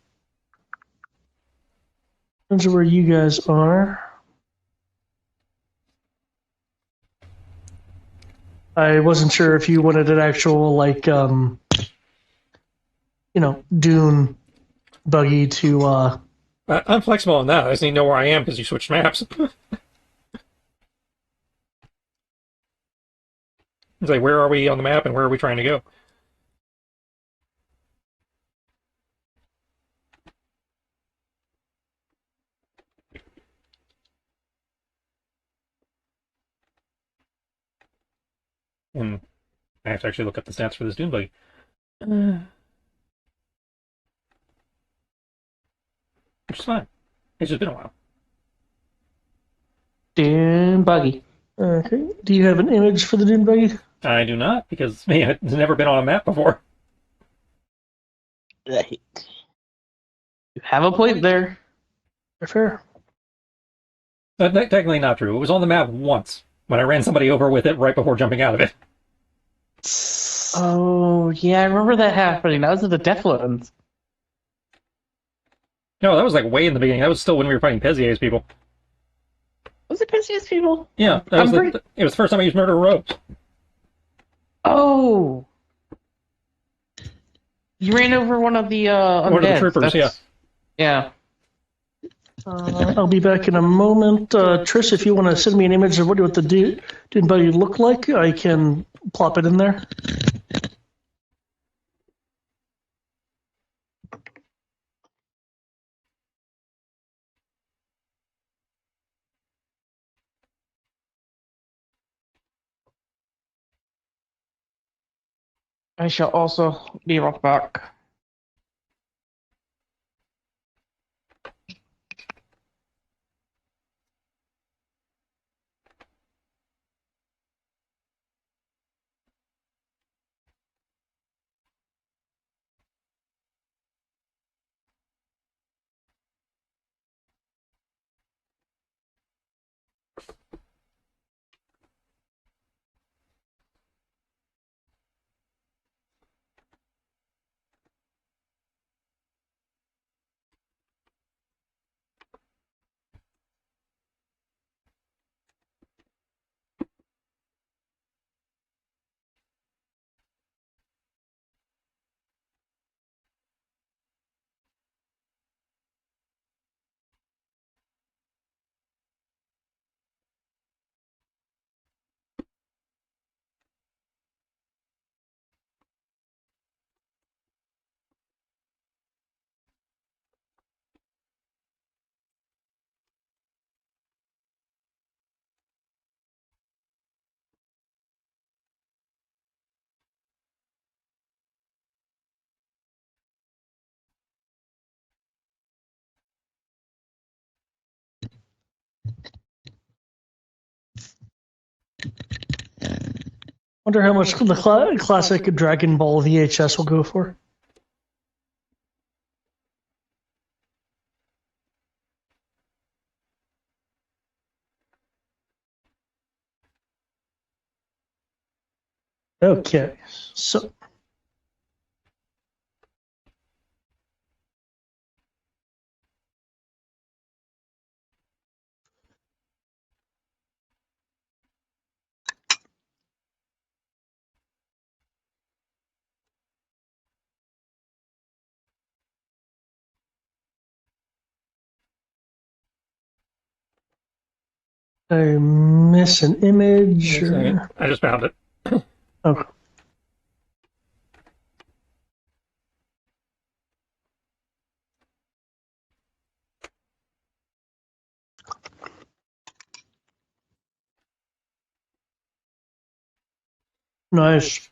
S1: are, I wasn't sure if you wanted an actual dune buggy to
S3: I'm flexible on that. I just need to know where I am because you switched maps. It's like, where are we on the map and where are we trying to go? And I have to actually look up the stats for this dune buggy. Which is fine. It's just been a while.
S6: Dune buggy.
S1: okay. Do you have an image for the dune buggy?
S3: I do not, because it's never been on a map before.
S6: You have a point there.
S1: Fair.
S3: Technically not true. It was on the map once when I ran somebody over with it right before jumping out of it.
S6: Oh, yeah, I remember that happening. That was at the Deathlands.
S3: No, that was like way in the beginning. That was still when we were fighting Pezier's people.
S6: Was it Pessius people?
S3: Yeah, it was the first time I used Murder Robes.
S6: Oh! You ran over one of the undead.
S3: One of the troopers,
S6: Yeah.
S1: I'll be back in a moment. Trish, if you want to send me an image of what the dune buggy look like, I can plop it in there.
S6: I shall also be right back.
S1: Wonder how much the classic Dragon Ball VHS will go for. Okay, so I miss an image.
S3: One second.
S1: Or...
S3: I just found it.
S1: Okay. Nice.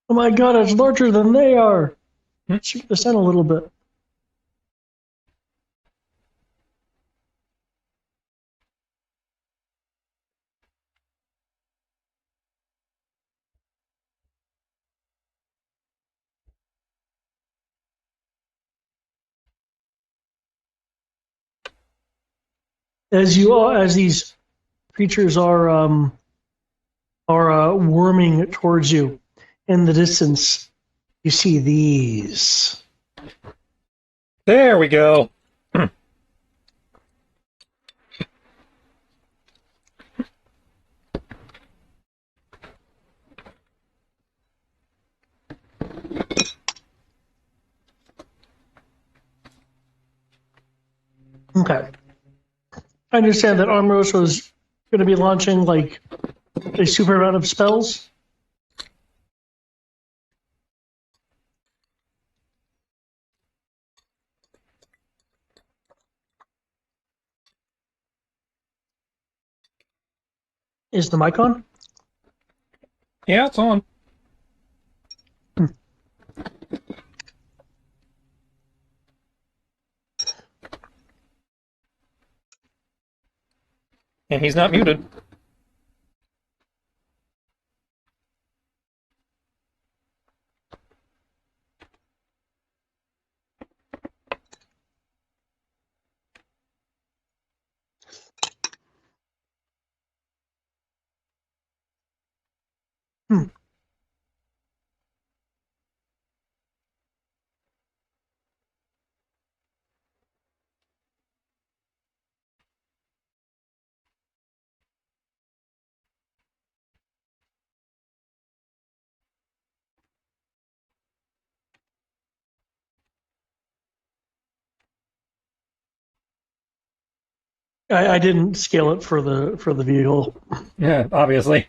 S1: Oh my god, it's larger than they are. Shoot this in a little bit. As these creatures are worming towards you, in the distance, you see these.
S3: There we go.
S1: Okay. I understand that Armros was going to be launching like a super amount of spells. Is the mic on?
S3: Yeah, it's on. And he's not muted.
S1: I didn't scale it for the vehicle.
S3: Yeah, obviously.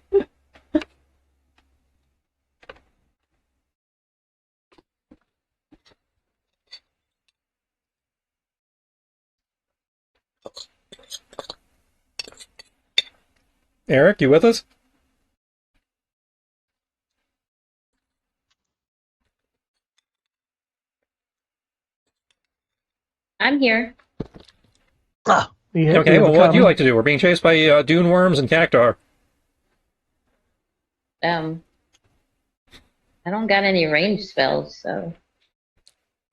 S3: Eric, you with us?
S2: I'm here.
S3: Okay, well, what do you like to do? We're being chased by dune worms and cactar.
S2: I don't got any range spells, so.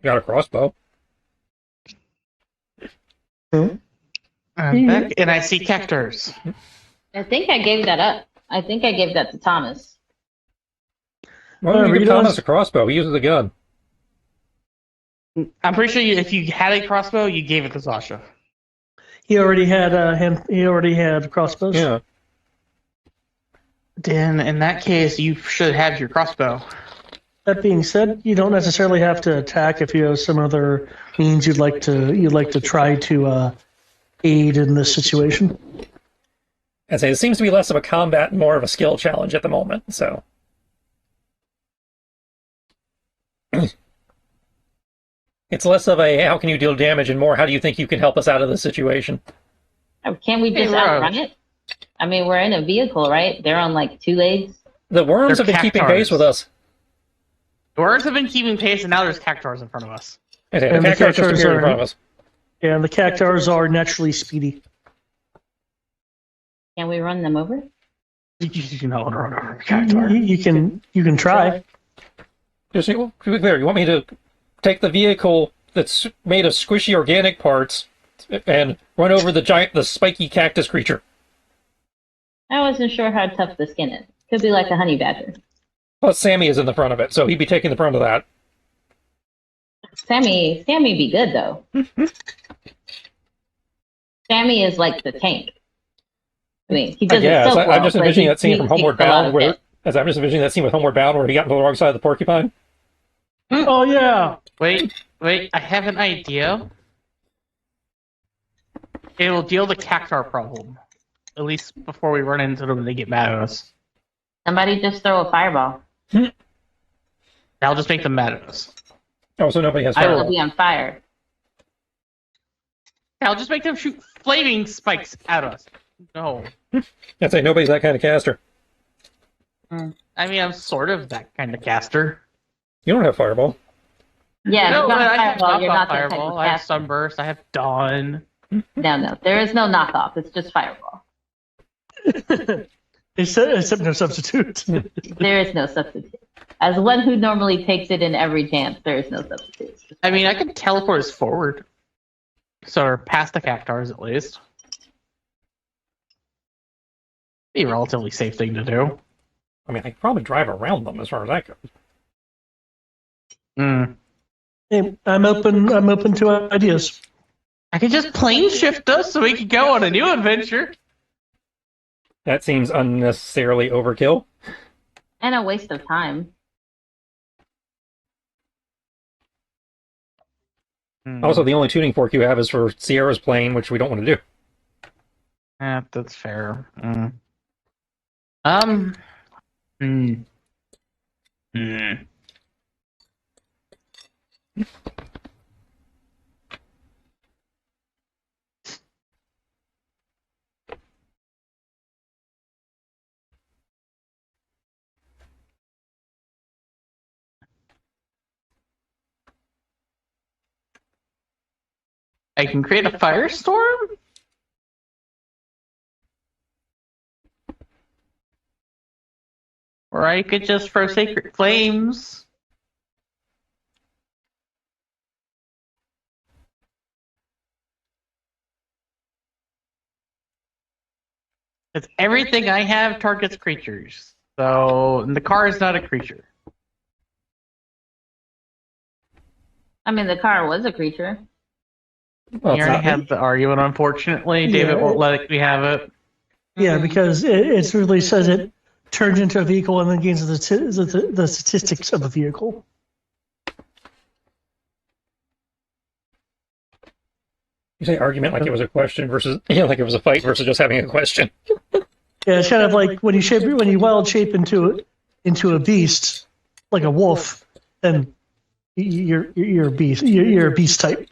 S3: Got a crossbow.
S6: I'm back, and I see cactars.
S2: I think I gave that up. I think I gave that to Thomas.
S3: Why don't you give Thomas a crossbow? He uses a gun.
S6: I'm pretty sure if you had a crossbow, you gave it to Sasha.
S1: He already had crossbows.
S3: Yeah.
S6: Then, in that case, you should have your crossbow.
S1: That being said, you don't necessarily have to attack if you have some other means you'd like to try to aid in this situation.
S3: I'd say it seems to be less of a combat and more of a skill challenge at the moment, so. It's less of a how can you deal damage and more how do you think you can help us out of this situation.
S2: Oh, can't we just outrun it? I mean, we're in a vehicle, right? They're on like 2 legs.
S3: The worms
S6: They're
S3: have been keeping
S6: cactars.
S3: pace with us.
S6: The worms have been keeping pace, and now there's cactars in front of us.
S3: I say, the
S1: And the
S3: cactars just
S1: cactars
S3: appeared in
S1: are-
S3: front of us.
S1: Yeah, and the cactars are naturally speedy.
S2: Can we run them over?
S6: You know, run over a
S1: You,
S6: cactar.
S1: you can try.
S3: Just to be clear, you want me to take the vehicle that's made of squishy organic parts and run over the spiky cactus creature?
S2: I wasn't sure how tough the skin is. Could be like a honey badger.
S3: Plus, Sammy is in the front of it, so he'd be taking the front of that.
S2: Sammy be good though. Sammy is like the tank. I mean, he doesn't
S3: Yeah,
S2: soak well,
S3: I'm just
S2: but
S3: envisioning
S2: he-
S3: that scene
S2: he
S3: from
S2: takes
S3: Homeward
S2: a lot
S3: Bound,
S2: of
S3: where
S2: hits.
S3: as I'm just envisioning that scene with Homeward Bound where he got on the wrong side of the porcupine.
S1: Oh yeah.
S6: Wait, I have an idea. It will deal the cactar problem. At least before we run into them and they get mad at us.
S2: Somebody just throw a fireball.
S6: That'll just make them mad at us.
S3: Oh, so nobody has
S2: I will
S3: fireball.
S2: be on fire.
S6: That'll just make them shoot flaming spikes at us. No.
S3: I'd say nobody's that kind of caster.
S6: I mean, I'm sort of that kind of caster.
S3: You don't have fireball.
S2: Yeah,
S6: No,
S2: if
S6: but
S2: you're
S6: I
S2: not
S6: have
S2: fireball, you're
S6: knockoff
S2: not that type
S6: fireball.
S2: of
S6: I have
S2: caster.
S6: sunburst. I have dawn.
S2: No, there is no knockoff. It's just fireball.
S1: Except no substitute.
S2: There is no substitute. As one who normally takes it in every chance, there is no substitute.
S6: I mean, I can teleport us forward. So, or past the cactars, at least. Be a relatively safe thing to do.
S3: I mean, I could probably drive around them as far as that goes.
S1: Hey, I'm open to ideas.
S6: I could just plane shift us so we could go on a new adventure.
S3: That seems unnecessarily overkill.
S2: And a waste of time.
S3: Also, the only tuning fork you have is for Sierra's plane, which we don't want to do.
S6: Yeah, that's fair. Hmm. I can create a firestorm? Or I could just throw sacred flames. Because everything I have targets creatures. So, and the car is not a creature.
S2: I mean, the car was a creature.
S3: Well,
S6: We
S3: it's
S6: already
S3: not-
S6: had the argument, unfortunately. David
S1: Yeah.
S6: won't let me have it.
S1: Yeah, because it really says it turns into a vehicle and then gains the statistics of a vehicle.
S3: You say argument like it was a question versus like it was a fight versus just having a question.
S1: Yeah, it's kind of like when you wild shape into a beast, like a wolf, then you're a beast. You're a beast type.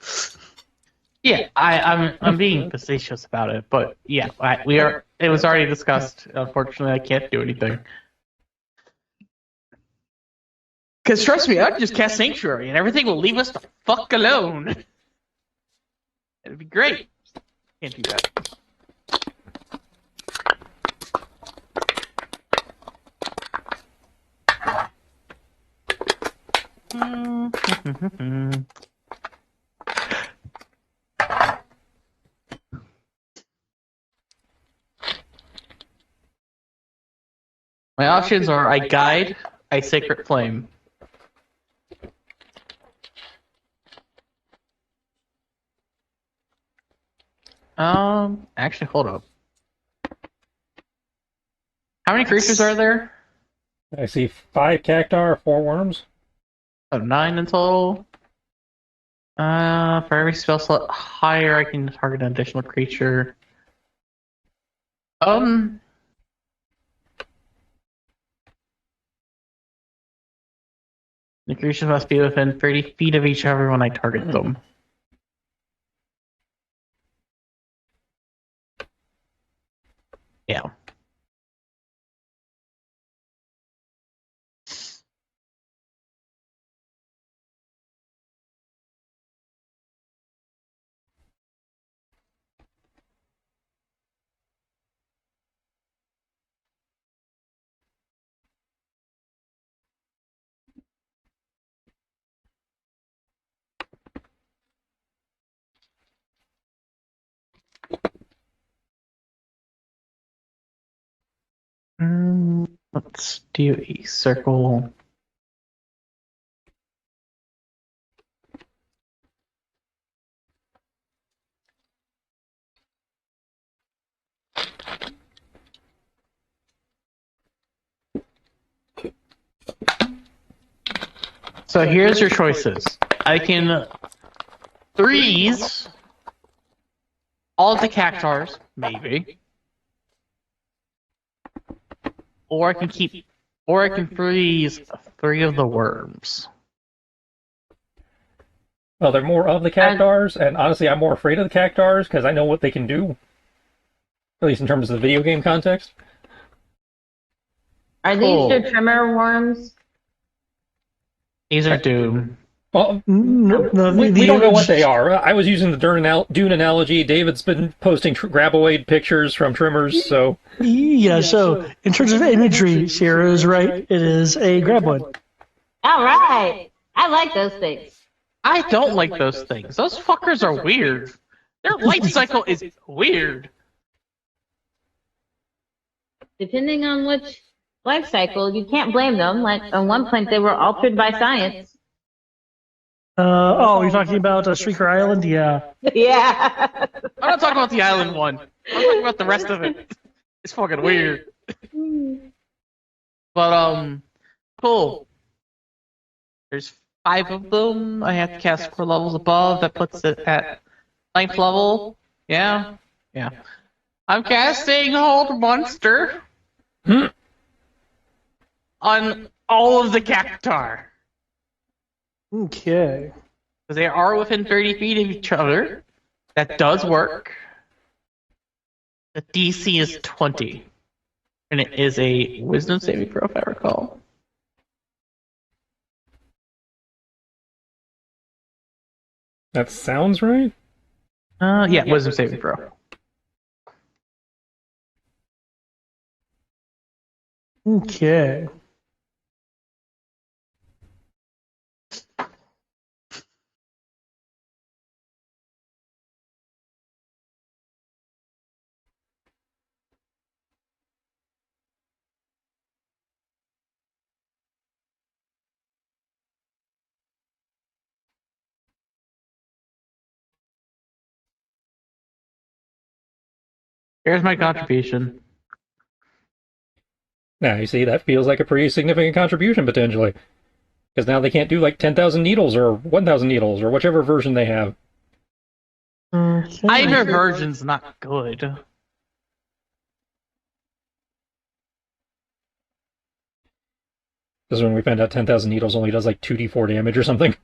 S6: Yeah, I'm being facetious about it, but yeah, we are. It was already discussed. Unfortunately, I can't do anything. Because trust me, I'd just cast Sanctuary and everything will leave us the fuck alone. It'd be great. Can't do that. My options are I guide, I sacred flame. Actually, hold up. How many creatures are there?
S3: I see 5 cactar, 4 worms.
S6: Oh, 9 in total. For every spell slot higher, I can target an additional creature. The creatures must be within 30 feet of each other when I target them. Yeah. Let's do a circle. So here's your choices. I can freeze all of the cactars, maybe. Or I can freeze 3 of the worms.
S3: Well, they're more of the cactars, and honestly, I'm more afraid of the cactars because I know what they can do. At least in terms of the video game context.
S2: Are these your trimmer worms?
S6: These are Doom.
S3: Well,
S1: No,
S3: we don't know what they are. I was using the Dune analogy. David's been posting Graboid pictures from trimmers, so...
S1: Yeah, so in terms of imagery, Sierra is right. It is a graboid.
S2: All right. I like those things.
S6: I don't like those things. Those fuckers are weird. Their life cycle is weird.
S2: Depending on which life cycle, you can't blame them. Like, at one point, they were altered by science.
S1: You're talking about Shrieker Island? Yeah.
S2: Yeah.
S6: I'm not talking about the island one. I'm talking about the rest of it. It's fucking weird. But, cool. There's 5 of them. I have to cast 4 levels above. That puts it at 9th level. Yeah. I'm casting Hold Monster on all of the cactar.
S1: Okay.
S6: Because they are within 30 feet of each other. That does work. The DC is 20. And it is a wisdom saving throw, if I recall.
S3: That sounds right?
S6: Yeah, wisdom saving throw.
S1: Okay.
S6: Here's my contribution.
S3: Now, you see, that feels like a pretty significant contribution, potentially. Because now they can't do, like, 10,000 needles or 1,000 needles or whichever version they have.
S6: Either version's not good.
S3: This is when we found out 10,000 needles only does, like, 2d4 damage or something.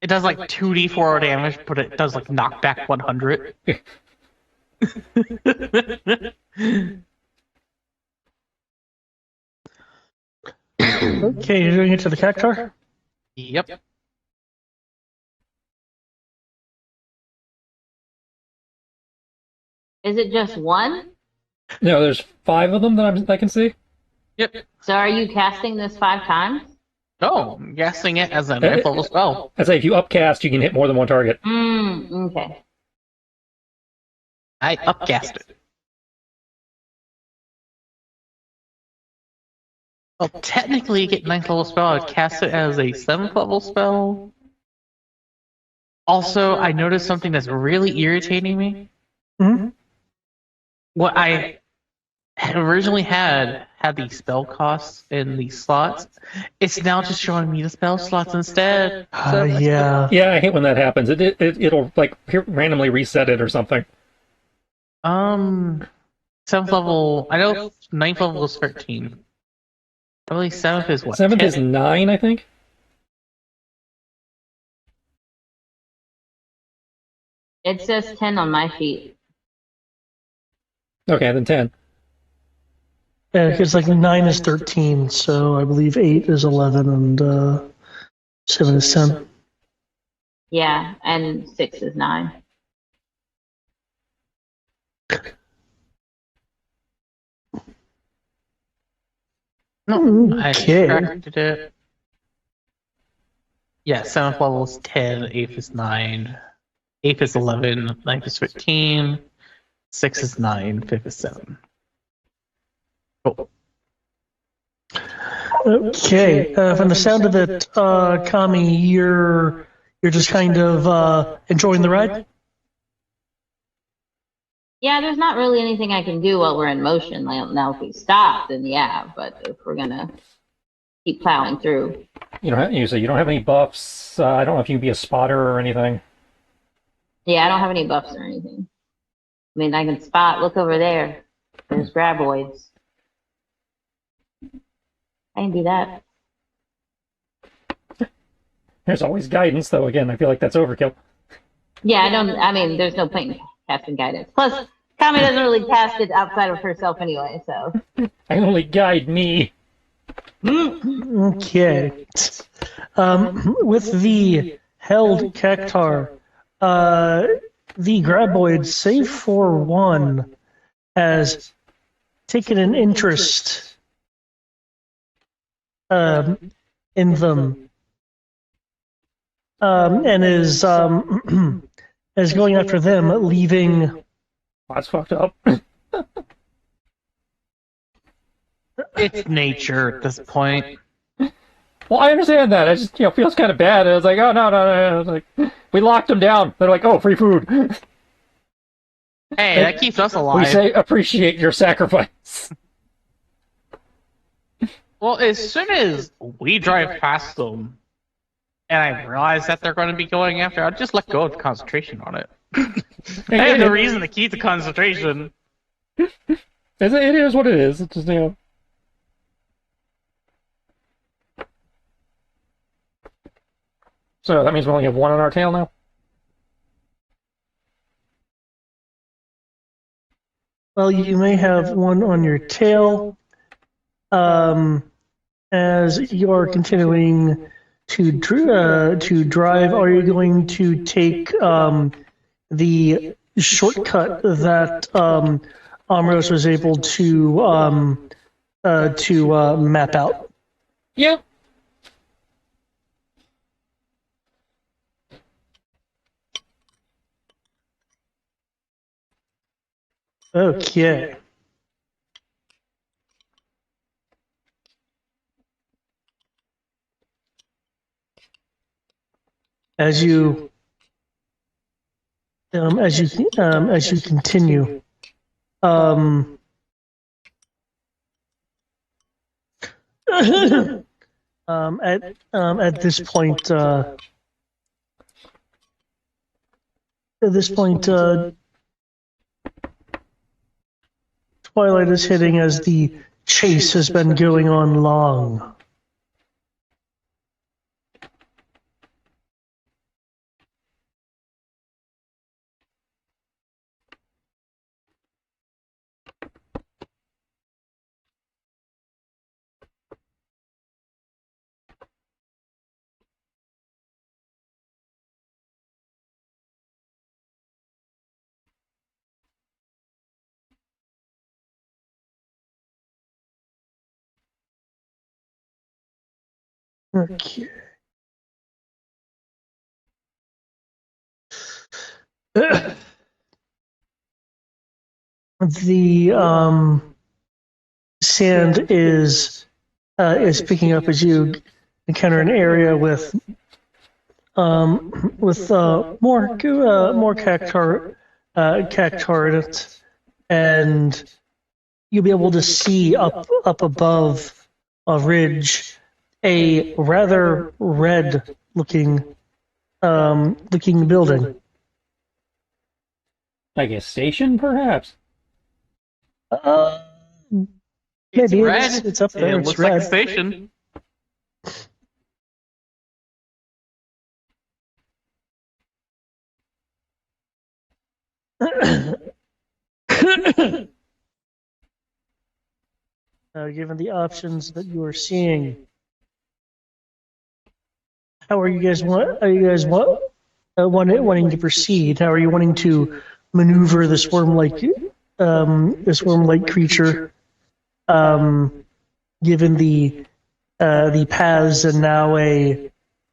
S6: It does like 2d4 damage, but it does like knockback 100.
S1: Okay, you're doing it to the cactar?
S6: Yep.
S2: Is it just one?
S3: No, there's 5 of them that I can see.
S6: Yep.
S2: So are you casting this 5 times?
S6: No, I'm guessing it as a 9th level spell.
S3: I'd say if you upcast, you can hit more than one target.
S2: Okay.
S6: I upcast it. Well, technically, get 9th level spell. I'd cast it as a 7th level spell. Also, I noticed something that's really irritating me.
S1: Mm-hmm.
S6: What I originally had had the spell costs in the slots, it's now just showing me the spell slots instead. So
S1: Yeah.
S3: Yeah, I hate when that happens. It'll like randomly reset it or something.
S6: 7th level. I know 9th level is 13. I believe 7th is what?
S3: 7th
S6: 10?
S3: is 9, I think.
S2: It says 10 on my sheet.
S3: Okay, then 10.
S1: Yeah, because like 9 is 13, so I believe 8 is 11, and 7 is 10.
S2: Yeah, and 6 is 9.
S6: No, I
S1: Okay.
S6: corrected it. Yeah, 7th level is 10, 8th is 9, 8th is 11, 9th is 15, 6th is 9, 5th is 7. Oh.
S1: Okay. From the sound of it, Kami, you're just kind of enjoying the ride.
S2: Yeah, there's not really anything I can do while we're in motion. Like, now, if we stop, then yeah, but if we're gonna keep plowing through.
S3: You say you don't have any buffs. I don't know if you can be a spotter or anything.
S2: Yeah, I don't have any buffs or anything. I mean, I can spot, look over there. There's graboids. I can do that.
S3: There's always guidance, though. Again, I feel like that's overkill.
S2: Yeah, I mean, there's no point in casting guidance. Plus, Kami doesn't really cast it outside of herself anyway, so.
S3: I can only guide me.
S1: Okay. With the held cactar, the graboid, save for one, has taken an interest in them, and is is going after them, leaving.
S3: Oh, that's fucked up.
S6: It's nature at this point.
S3: Well, I understand that. I just feels kind of bad. I was like, oh no. I was like, we locked them down. They're like, oh, free food.
S6: Hey, that keeps us alive.
S3: We say appreciate your sacrifice.
S6: Well, as soon as we drive past them, and I realize that they're going to be going after, I'll just let go of the concentration on it. I have no reason to keep the concentration.
S3: It is what it is. It's just So that means we only have one on our tail now?
S1: Well, you may have one on your tail. As you are continuing to drive, are you going to take the shortcut that Amros was able to map out?
S3: Yeah.
S1: Okay. As you continue, at this point, twilight is hitting as the chase has been going on long. Okay. The sand is picking up as you encounter an area with more cactar in it, and you'll be able to see up above a ridge a rather red looking building.
S3: Like a station, perhaps?
S1: Uh,
S6: It's
S1: maybe
S6: red.
S1: it's up there.
S6: It
S1: It's
S6: looks like a
S1: red.
S6: station.
S1: Given the options that you are seeing, how are you guys wanting to proceed? How are you wanting to maneuver this worm-like creature? Given the paths and now a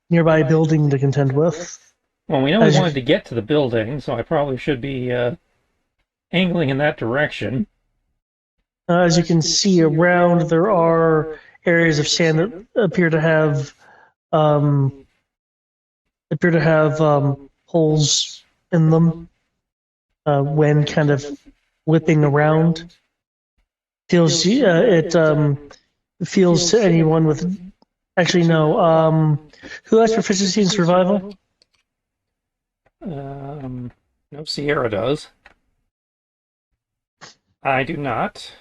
S1: nearby building to contend with.
S3: Well, we know we
S1: As you-
S3: wanted to get to the building, so I probably should be angling in that direction.
S1: As you can see around, there are areas of sand that um, appear to have holes in them when kind of whipping around. It feels to anyone with actually no. Who has proficiency in survival?
S3: No, Sierra does. I do not.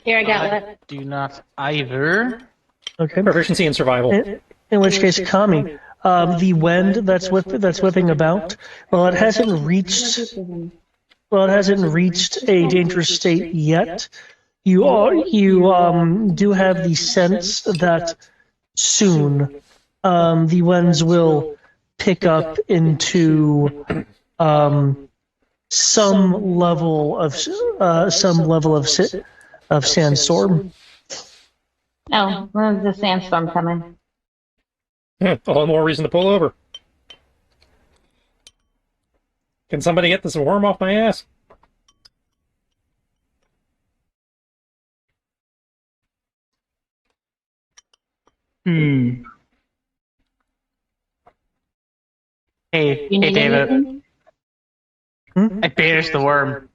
S2: Here, I got
S6: I
S2: what?
S6: do not either.
S1: Okay.
S3: Proficiency in survival.
S1: In which case, Kami, the wind that's whipping about. Well, it hasn't reached a dangerous state yet. You do have the sense that soon the winds will pick up into some level of sandstorm.
S2: Oh, when's the sandstorm coming?
S3: All the more reason to pull over. Can somebody get this worm off my ass?
S6: Hey,
S2: You
S6: hey,
S2: need
S6: David.
S2: anything?
S6: I banished the worm.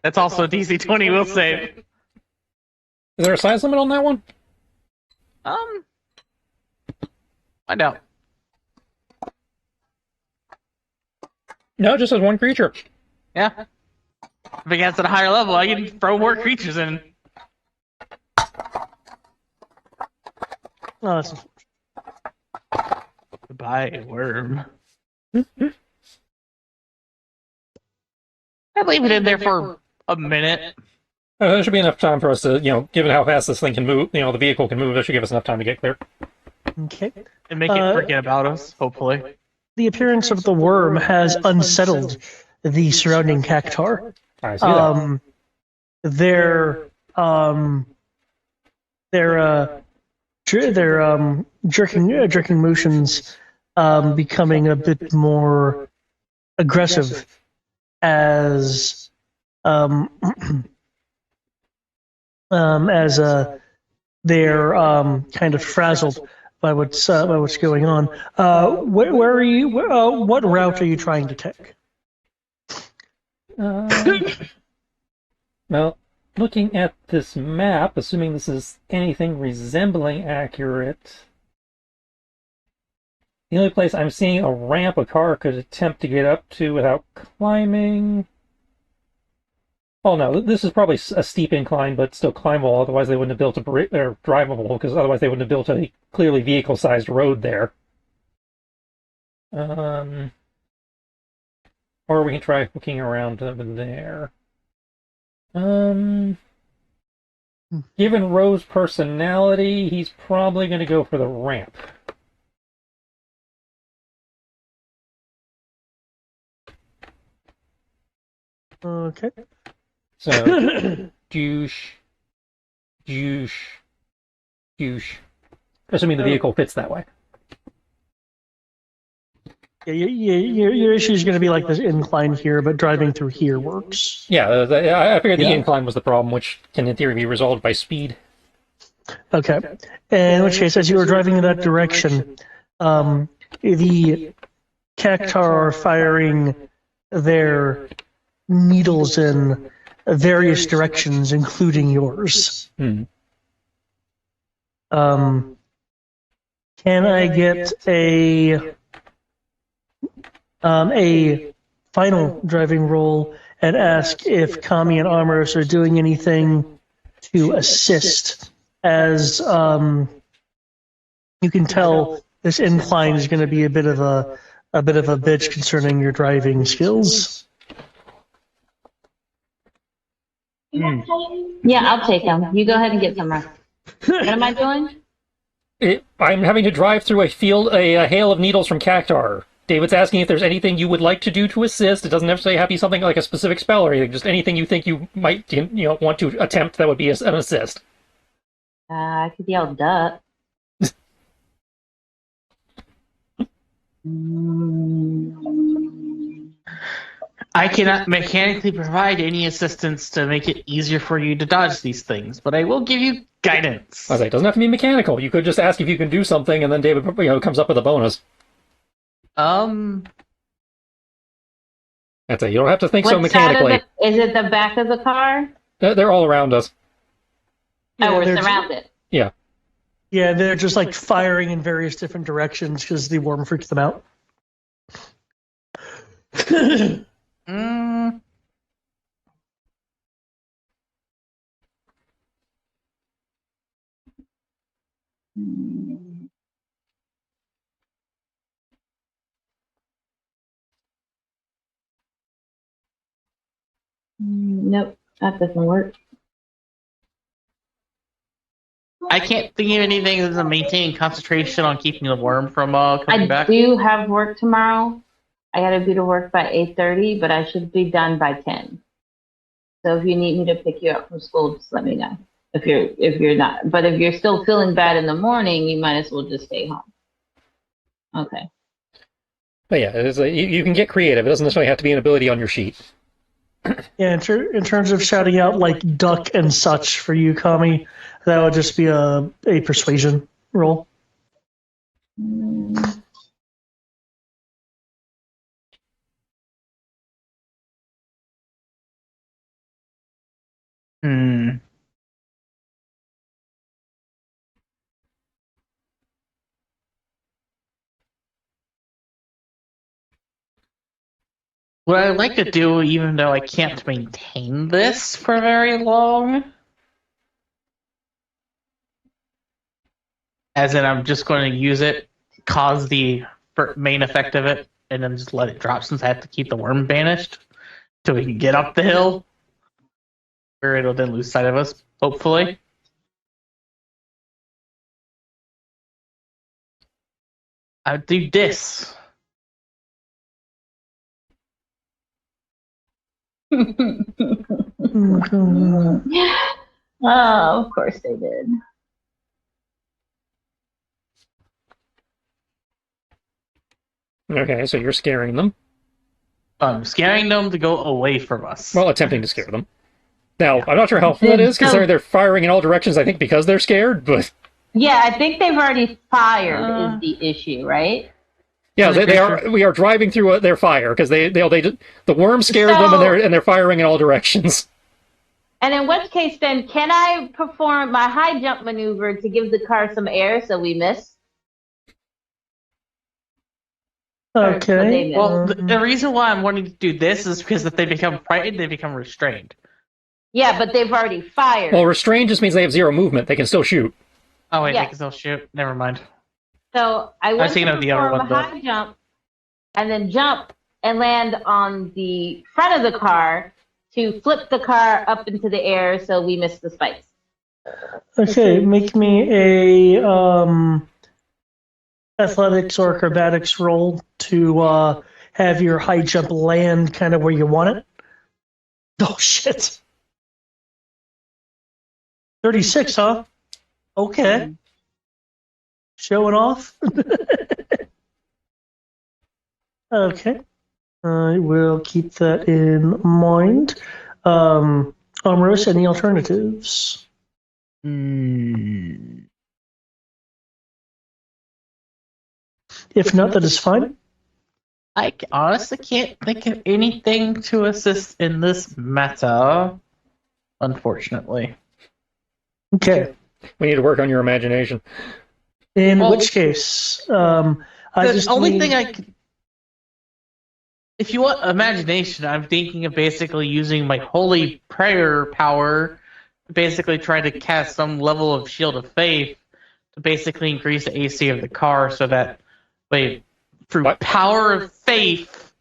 S6: That's also DC 20 will save.
S3: Is there a size limit on that one?
S6: Find out.
S3: No, it just says one creature.
S6: Yeah. If it gets at a higher level, I can throw more creatures in.
S1: Oh, that's
S6: Goodbye, worm. I'd leave it in there for a minute.
S3: There should be enough time for us to, given how fast this thing can move, the vehicle can move, that should give us enough time to get clear.
S1: okay.
S6: And make it forget about us, hopefully.
S1: The appearance of the worm has unsettled the surrounding cactar.
S3: I see that.
S1: Their jerking motions becoming a bit more aggressive as they're kind of frazzled by what's going on. Where are you? What route are you trying to take?
S3: Well, looking at this map, assuming this is anything resembling accurate, the only place I'm seeing a ramp a car could attempt to get up to without climbing. Oh no, this is probably a steep incline, but still climbable. Otherwise, they wouldn't have built a bridge, or drivable, because otherwise they wouldn't have built a clearly vehicle-sized road there. Or we can try looking around over there. Given Rose's personality, he's probably going to go for the ramp.
S1: Okay.
S3: So, douche. Assuming the vehicle fits that way.
S1: Yeah, your issue is going to be like this incline here, but driving through here works.
S3: Yeah, I figured the
S1: Yeah.
S3: incline was the problem, which can in theory be resolved by speed.
S1: Okay. In which case, as you were driving in that direction, the cactar are firing their needles in various directions, including yours. Can I get a final driving roll and ask if Kami and Amorous are doing anything to assist? As you can tell, this incline is going to be a bit of a bitch concerning your driving skills.
S2: Yeah, I'll take them. You go ahead and get some rest. What am I doing?
S3: I'm having to drive through a hail of needles from cactar. David's asking if there's anything you would like to do to assist. It doesn't necessarily have to be something like a specific spell or anything. Just anything you think you might, want to attempt that would be an assist.
S2: I could yell duck.
S6: I cannot mechanically provide any assistance to make it easier for you to dodge these things, but I will give you guidance.
S3: I was like, it doesn't have to be mechanical. You could just ask if you can do something, and then David, comes up with a bonus. That's it. You don't have to think so mechanically.
S2: Is it the back of the car?
S3: They're all around us.
S2: Oh, we're surrounded.
S3: Yeah.
S1: Yeah, they're just like firing in various different directions because the worm freaks them out.
S2: Nope, that doesn't work.
S6: I can't think of anything that's maintaining concentration on keeping the worm from coming back.
S2: I do have work tomorrow. I gotta be to work by 8:30, but I should be done by 10. So if you need me to pick you up from school, just let me know. If you're not, but if you're still feeling bad in the morning, you might as well just stay home. Okay.
S3: But yeah, you can get creative. It doesn't necessarily have to be an ability on your sheet.
S1: Yeah, in terms of shouting out like duck and such for you, Kami, that would just be a persuasion roll.
S6: What I'd like to do, even though I can't maintain this for very long, as in I'm just going to use it, cause the main effect of it, and then just let it drop since I have to keep the worm banished, till we can get up the hill, where it'll then lose sight of us, hopefully. I'll do this.
S2: Oh, of course they did.
S3: Okay, so you're scaring them.
S6: I'm scaring them to go away from us.
S3: Well, attempting to scare them. Now, I'm not sure how helpful that is, considering they're firing in all directions, I think, because they're scared, but...
S2: Yeah, I think they've already fired is the issue, right?
S3: Yeah, they are. We are driving through their fire, because the worm scared them, and they're firing in all directions.
S2: And in which case, then, can I perform my high jump maneuver to give the car some air so we miss?
S1: Okay.
S6: Well, the reason why I'm wanting to do this is because if they become frightened, they become restrained.
S2: Yeah, but they've already fired.
S3: Well, restrained just means they have zero movement. They can still shoot.
S6: Oh, wait, they can still shoot. Never mind.
S2: So I want to
S6: of the other
S2: perform
S6: one,
S2: a high jump and then jump and land on the front of the car to flip the car up into the air so we miss the spikes.
S1: Okay, make me a athletics or acrobatics roll to have your high jump land kind of where you want it. Oh shit. 36, huh? Okay. Showing off. Okay. I will keep that in mind. Amorous, any alternatives?
S6: Hmm.
S1: If not, that is fine.
S6: I honestly can't think of anything to assist in this matter, unfortunately.
S1: Okay.
S3: We need to work on your imagination.
S1: In
S6: Well,
S1: which case, I
S6: The
S1: just
S6: only
S1: need-
S6: thing I could. If you want imagination, I'm thinking of basically using my holy prayer power to basically try to cast some level of shield of faith to basically increase the AC of the car so that through
S3: What?
S6: power of faith,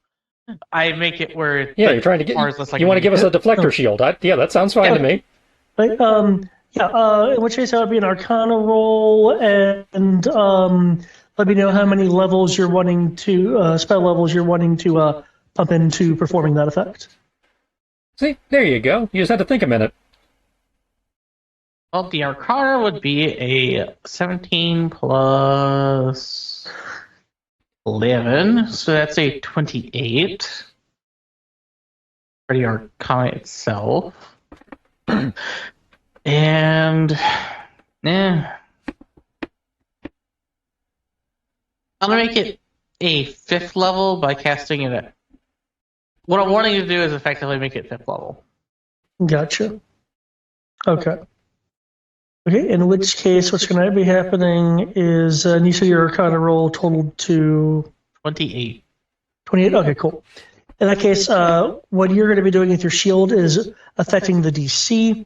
S6: I make it where
S3: Yeah,
S6: the
S3: you're trying to get.
S6: car is less
S3: You want to give us a deflector
S1: Oh.
S3: shield? Yeah, that sounds fine to me.
S1: Right, in which case that would be an Arcana roll, and let me know how many levels you're wanting to spell levels you're wanting to pump into performing that effect.
S3: See, there you go. You just had to think a minute.
S6: Well, the Arcana would be a 17 plus 11, so that's a 28 for the Arcana itself. And, I'm gonna make it a 5th level by casting it at. What I'm wanting to do is effectively make it 5th level.
S1: Gotcha. Okay. Okay, in which case what's going to be happening is you said your Arcana roll totaled to
S6: 28.
S1: 28? Okay, cool. In that case, what you're going to be doing with your shield is affecting the DC.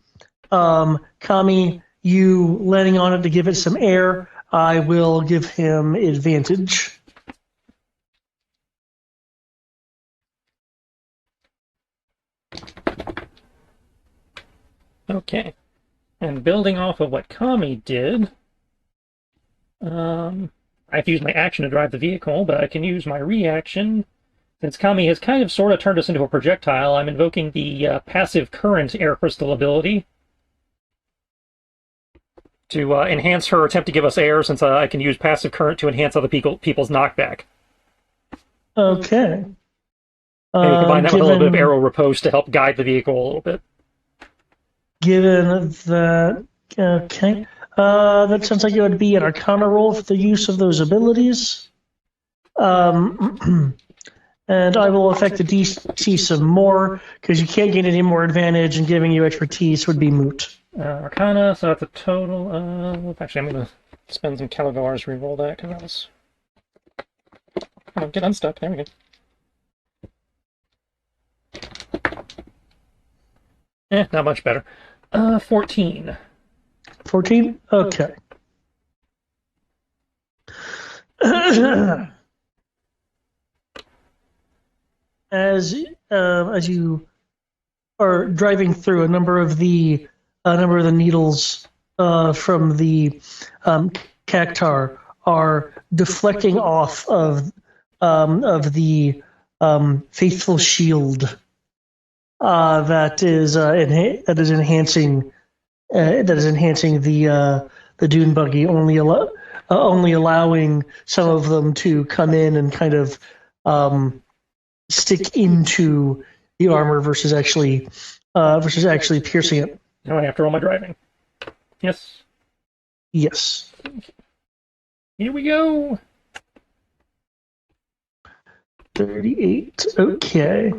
S1: Kami, you landing on it to give it some air, I will give him advantage.
S3: Okay. And building off of what Kami did, I have to use my action to drive the vehicle, but I can use my reaction. Since Kami has kind of sort of turned us into a projectile, I'm invoking the passive current air crystal ability to enhance her attempt to give us air, since I can use passive current to enhance other people's knockback.
S1: Okay.
S3: Maybe combine that with a little bit of aero repose to help guide the vehicle a little bit.
S1: Given that, okay. That sounds like it would be an Arcana roll for the use of those abilities. And I will affect the DC some more, because you can't gain any more advantage, and giving you expertise would be moot.
S3: Arcana, so that's a total of... Actually, I'm going to spend some Caligars to reroll that, because that was... Come on, get unstuck. There we go. Not much better. 14.
S1: 14? Okay. As you are driving through, a number of the needles from the cactar are deflecting off of the faithful shield that is enhancing the dune buggy, only allowing some of them to come in and kind of stick into the armor versus actually piercing it.
S3: Now I have to roll my driving. Yes.
S1: Yes.
S3: Here we go.
S1: 38. Okay.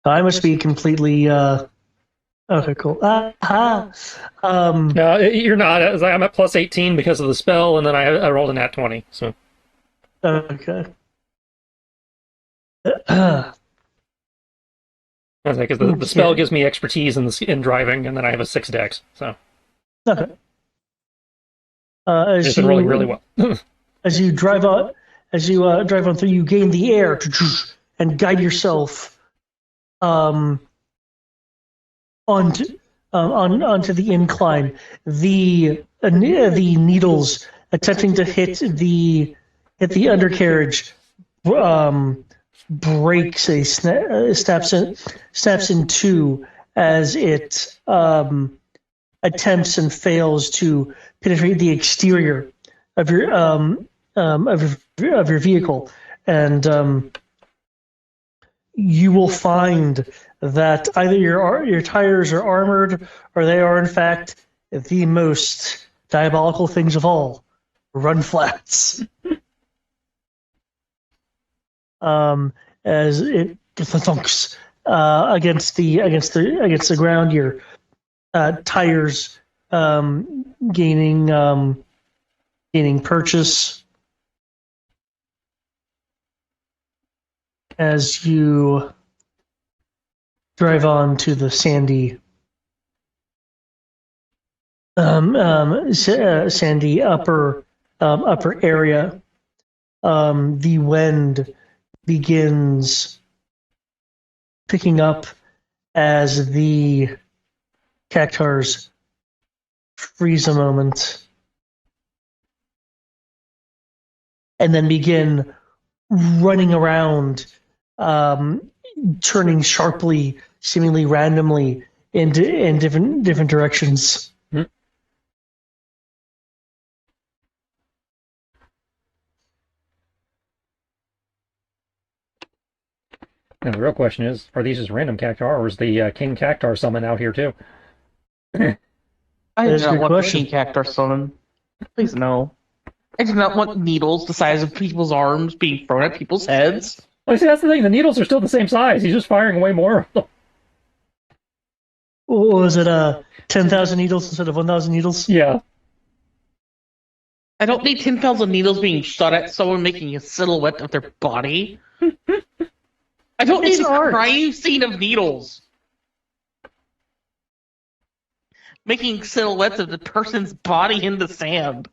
S1: I must be completely. Okay, cool.
S3: No, you're not. I'm at plus 18 because of the spell, and then I rolled a nat 20. So.
S1: Okay.
S3: Because the spell gives me expertise in driving, and then I have a 6 dex. So.
S1: Okay.
S3: It's been rolling really well.
S1: as you drive on through, you gain the air and guide yourself onto the incline. The needles attempting to hit the undercarriage breaks, snaps in two as it attempts and fails to penetrate the exterior of your vehicle, and you will find that either your tires are armored, or they are in fact the most diabolical things of all: run flats. as it thunks against the ground. Your tires gaining purchase as you drive on to the sandy sandy upper area. The wind begins picking up as the cactars freeze a moment and then begin running around, turning sharply, seemingly randomly in different directions.
S3: And the real question is, are these just random cactar, or is the King Cactar summon out here too?
S6: I
S1: That
S6: do
S1: is a
S6: not
S1: good
S6: want
S1: question.
S6: King Cactar summon. Please no. I do not want needles the size of people's arms being thrown at people's heads.
S3: Well, see, that's the thing. The needles are still the same size. He's just firing way more of them.
S1: Was it 10,000 needles instead of 1,000 needles?
S3: Yeah.
S6: I don't need 10,000 needles being shot at someone making a silhouette of their body. I don't
S1: It's
S6: need a
S1: art.
S6: crime scene of needles. Making silhouettes of the person's body in the sand.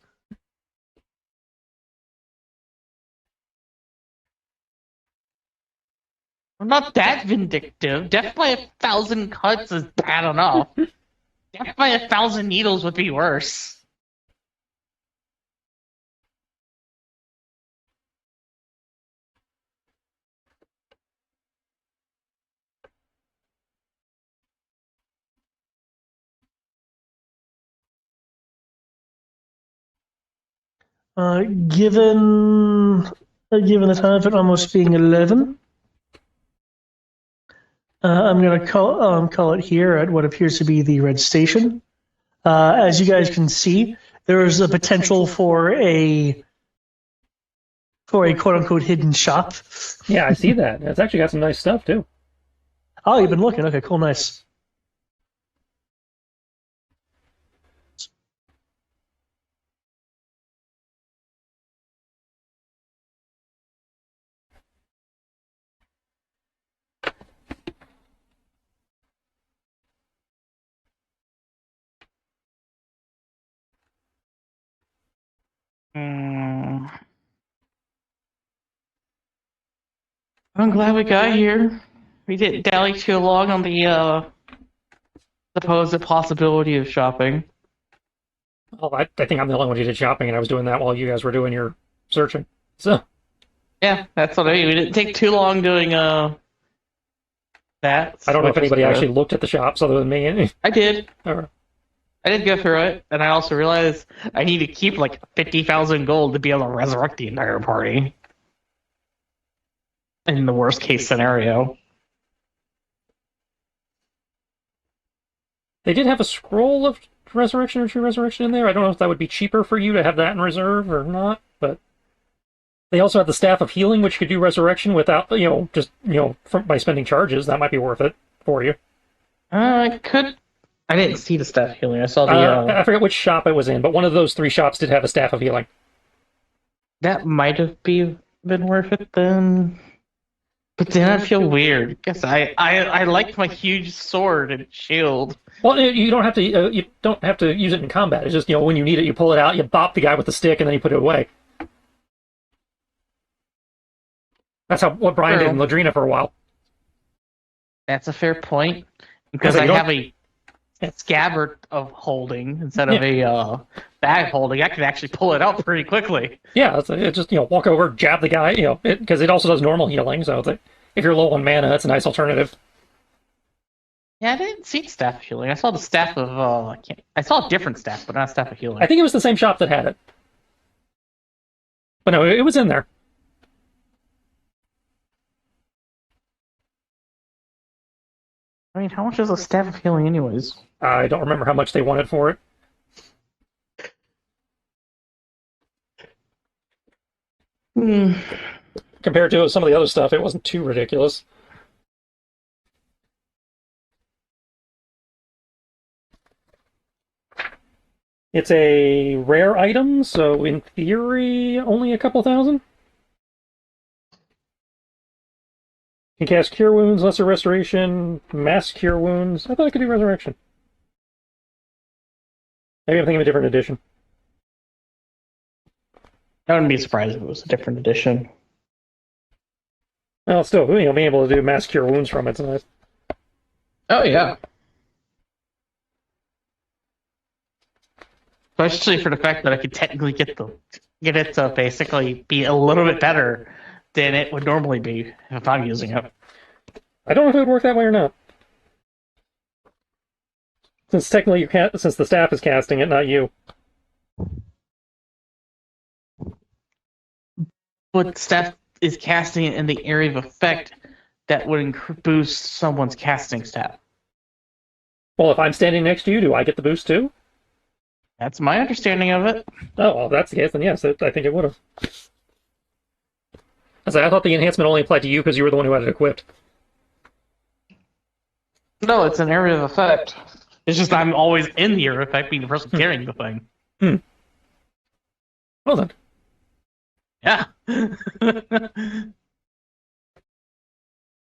S6: I'm not that vindictive. Death by 1,000 cuts is bad enough. Death by 1,000 needles would be worse.
S1: Given the time of it almost being 11, I'm going to call it here at what appears to be the red station. As you guys can see, there is a potential for a quote unquote hidden shop.
S3: Yeah, I see that. It's actually got some nice stuff too.
S1: Oh, you've been looking. Okay, cool, nice.
S6: I'm glad we got here. We didn't dally too long on the supposed possibility of shopping.
S3: Oh, I think I'm the only one who did shopping, and I was doing that while you guys were doing your searching. So,
S6: Yeah, that's what I mean. We didn't take too long doing that.
S3: I don't know if
S6: which is
S3: anybody
S6: good.
S3: actually looked at the shops other than me.
S6: I did.
S3: Or-
S6: I did go through it, and I also realized I need to keep like 50,000 gold to be able to resurrect the entire party. In the worst case scenario.
S3: They did have a scroll of resurrection or true resurrection in there. I don't know if that would be cheaper for you to have that in reserve or not, but they also have the staff of healing, which could do resurrection without, just by spending charges. That might be worth it for you.
S6: I could. I didn't see the staff healing. I saw the.
S3: I forget which shop it was in, but one of those 3 shops did have a staff of healing.
S6: That might have been worth it then. But then I feel weird because I liked my huge sword and shield.
S3: Well, you don't have to. You don't have to use it in combat. It's just when you need it, you pull it out, you bop the guy with the stick, and then you put it away. That's what Brian did in Ladrina for a while.
S6: That's a fair point because
S3: So
S6: I
S3: you
S6: have a scabbard of holding instead of a bag holding. I can actually pull it out pretty quickly.
S3: Yeah, it's just walk over, jab the guy, because it also does normal healing. So it's like, if you're low on mana, that's a nice alternative.
S6: Yeah, I didn't see the staff of healing. I saw the staff of I saw a different staff, but not staff of healing.
S3: I think it was the same shop that had it, but no, it was in there.
S6: I mean, how much is a staff of healing, anyways?
S3: I don't remember how much they wanted for it. compared to some of the other stuff, it wasn't too ridiculous. It's a rare item, so in theory, only a couple thousand. Can cast Cure Wounds, Lesser Restoration, Mass Cure Wounds. I thought I could do Resurrection. Maybe I'm thinking of a different edition.
S6: I wouldn't be surprised if it was a different edition.
S3: Well, still, being able to do Mass Cure Wounds from it's nice.
S6: Oh yeah. Especially for the fact that I could technically get it to basically be a little bit better than it would normally be if I'm using it.
S3: I don't know if it would work that way or not. Since technically since the staff is casting it, not you.
S6: But staff is casting it in the area of effect that would boost someone's casting stat.
S3: Well, if I'm standing next to you, do I get the boost too?
S6: That's my understanding of it.
S3: Oh, well, if that's the case, then yes, I think it would have. I thought the enhancement only applied to you because you were the one who had it equipped.
S6: No, it's an area of effect. It's just I'm always in the area of effect, being the person carrying the thing.
S3: Well then.
S6: Yeah.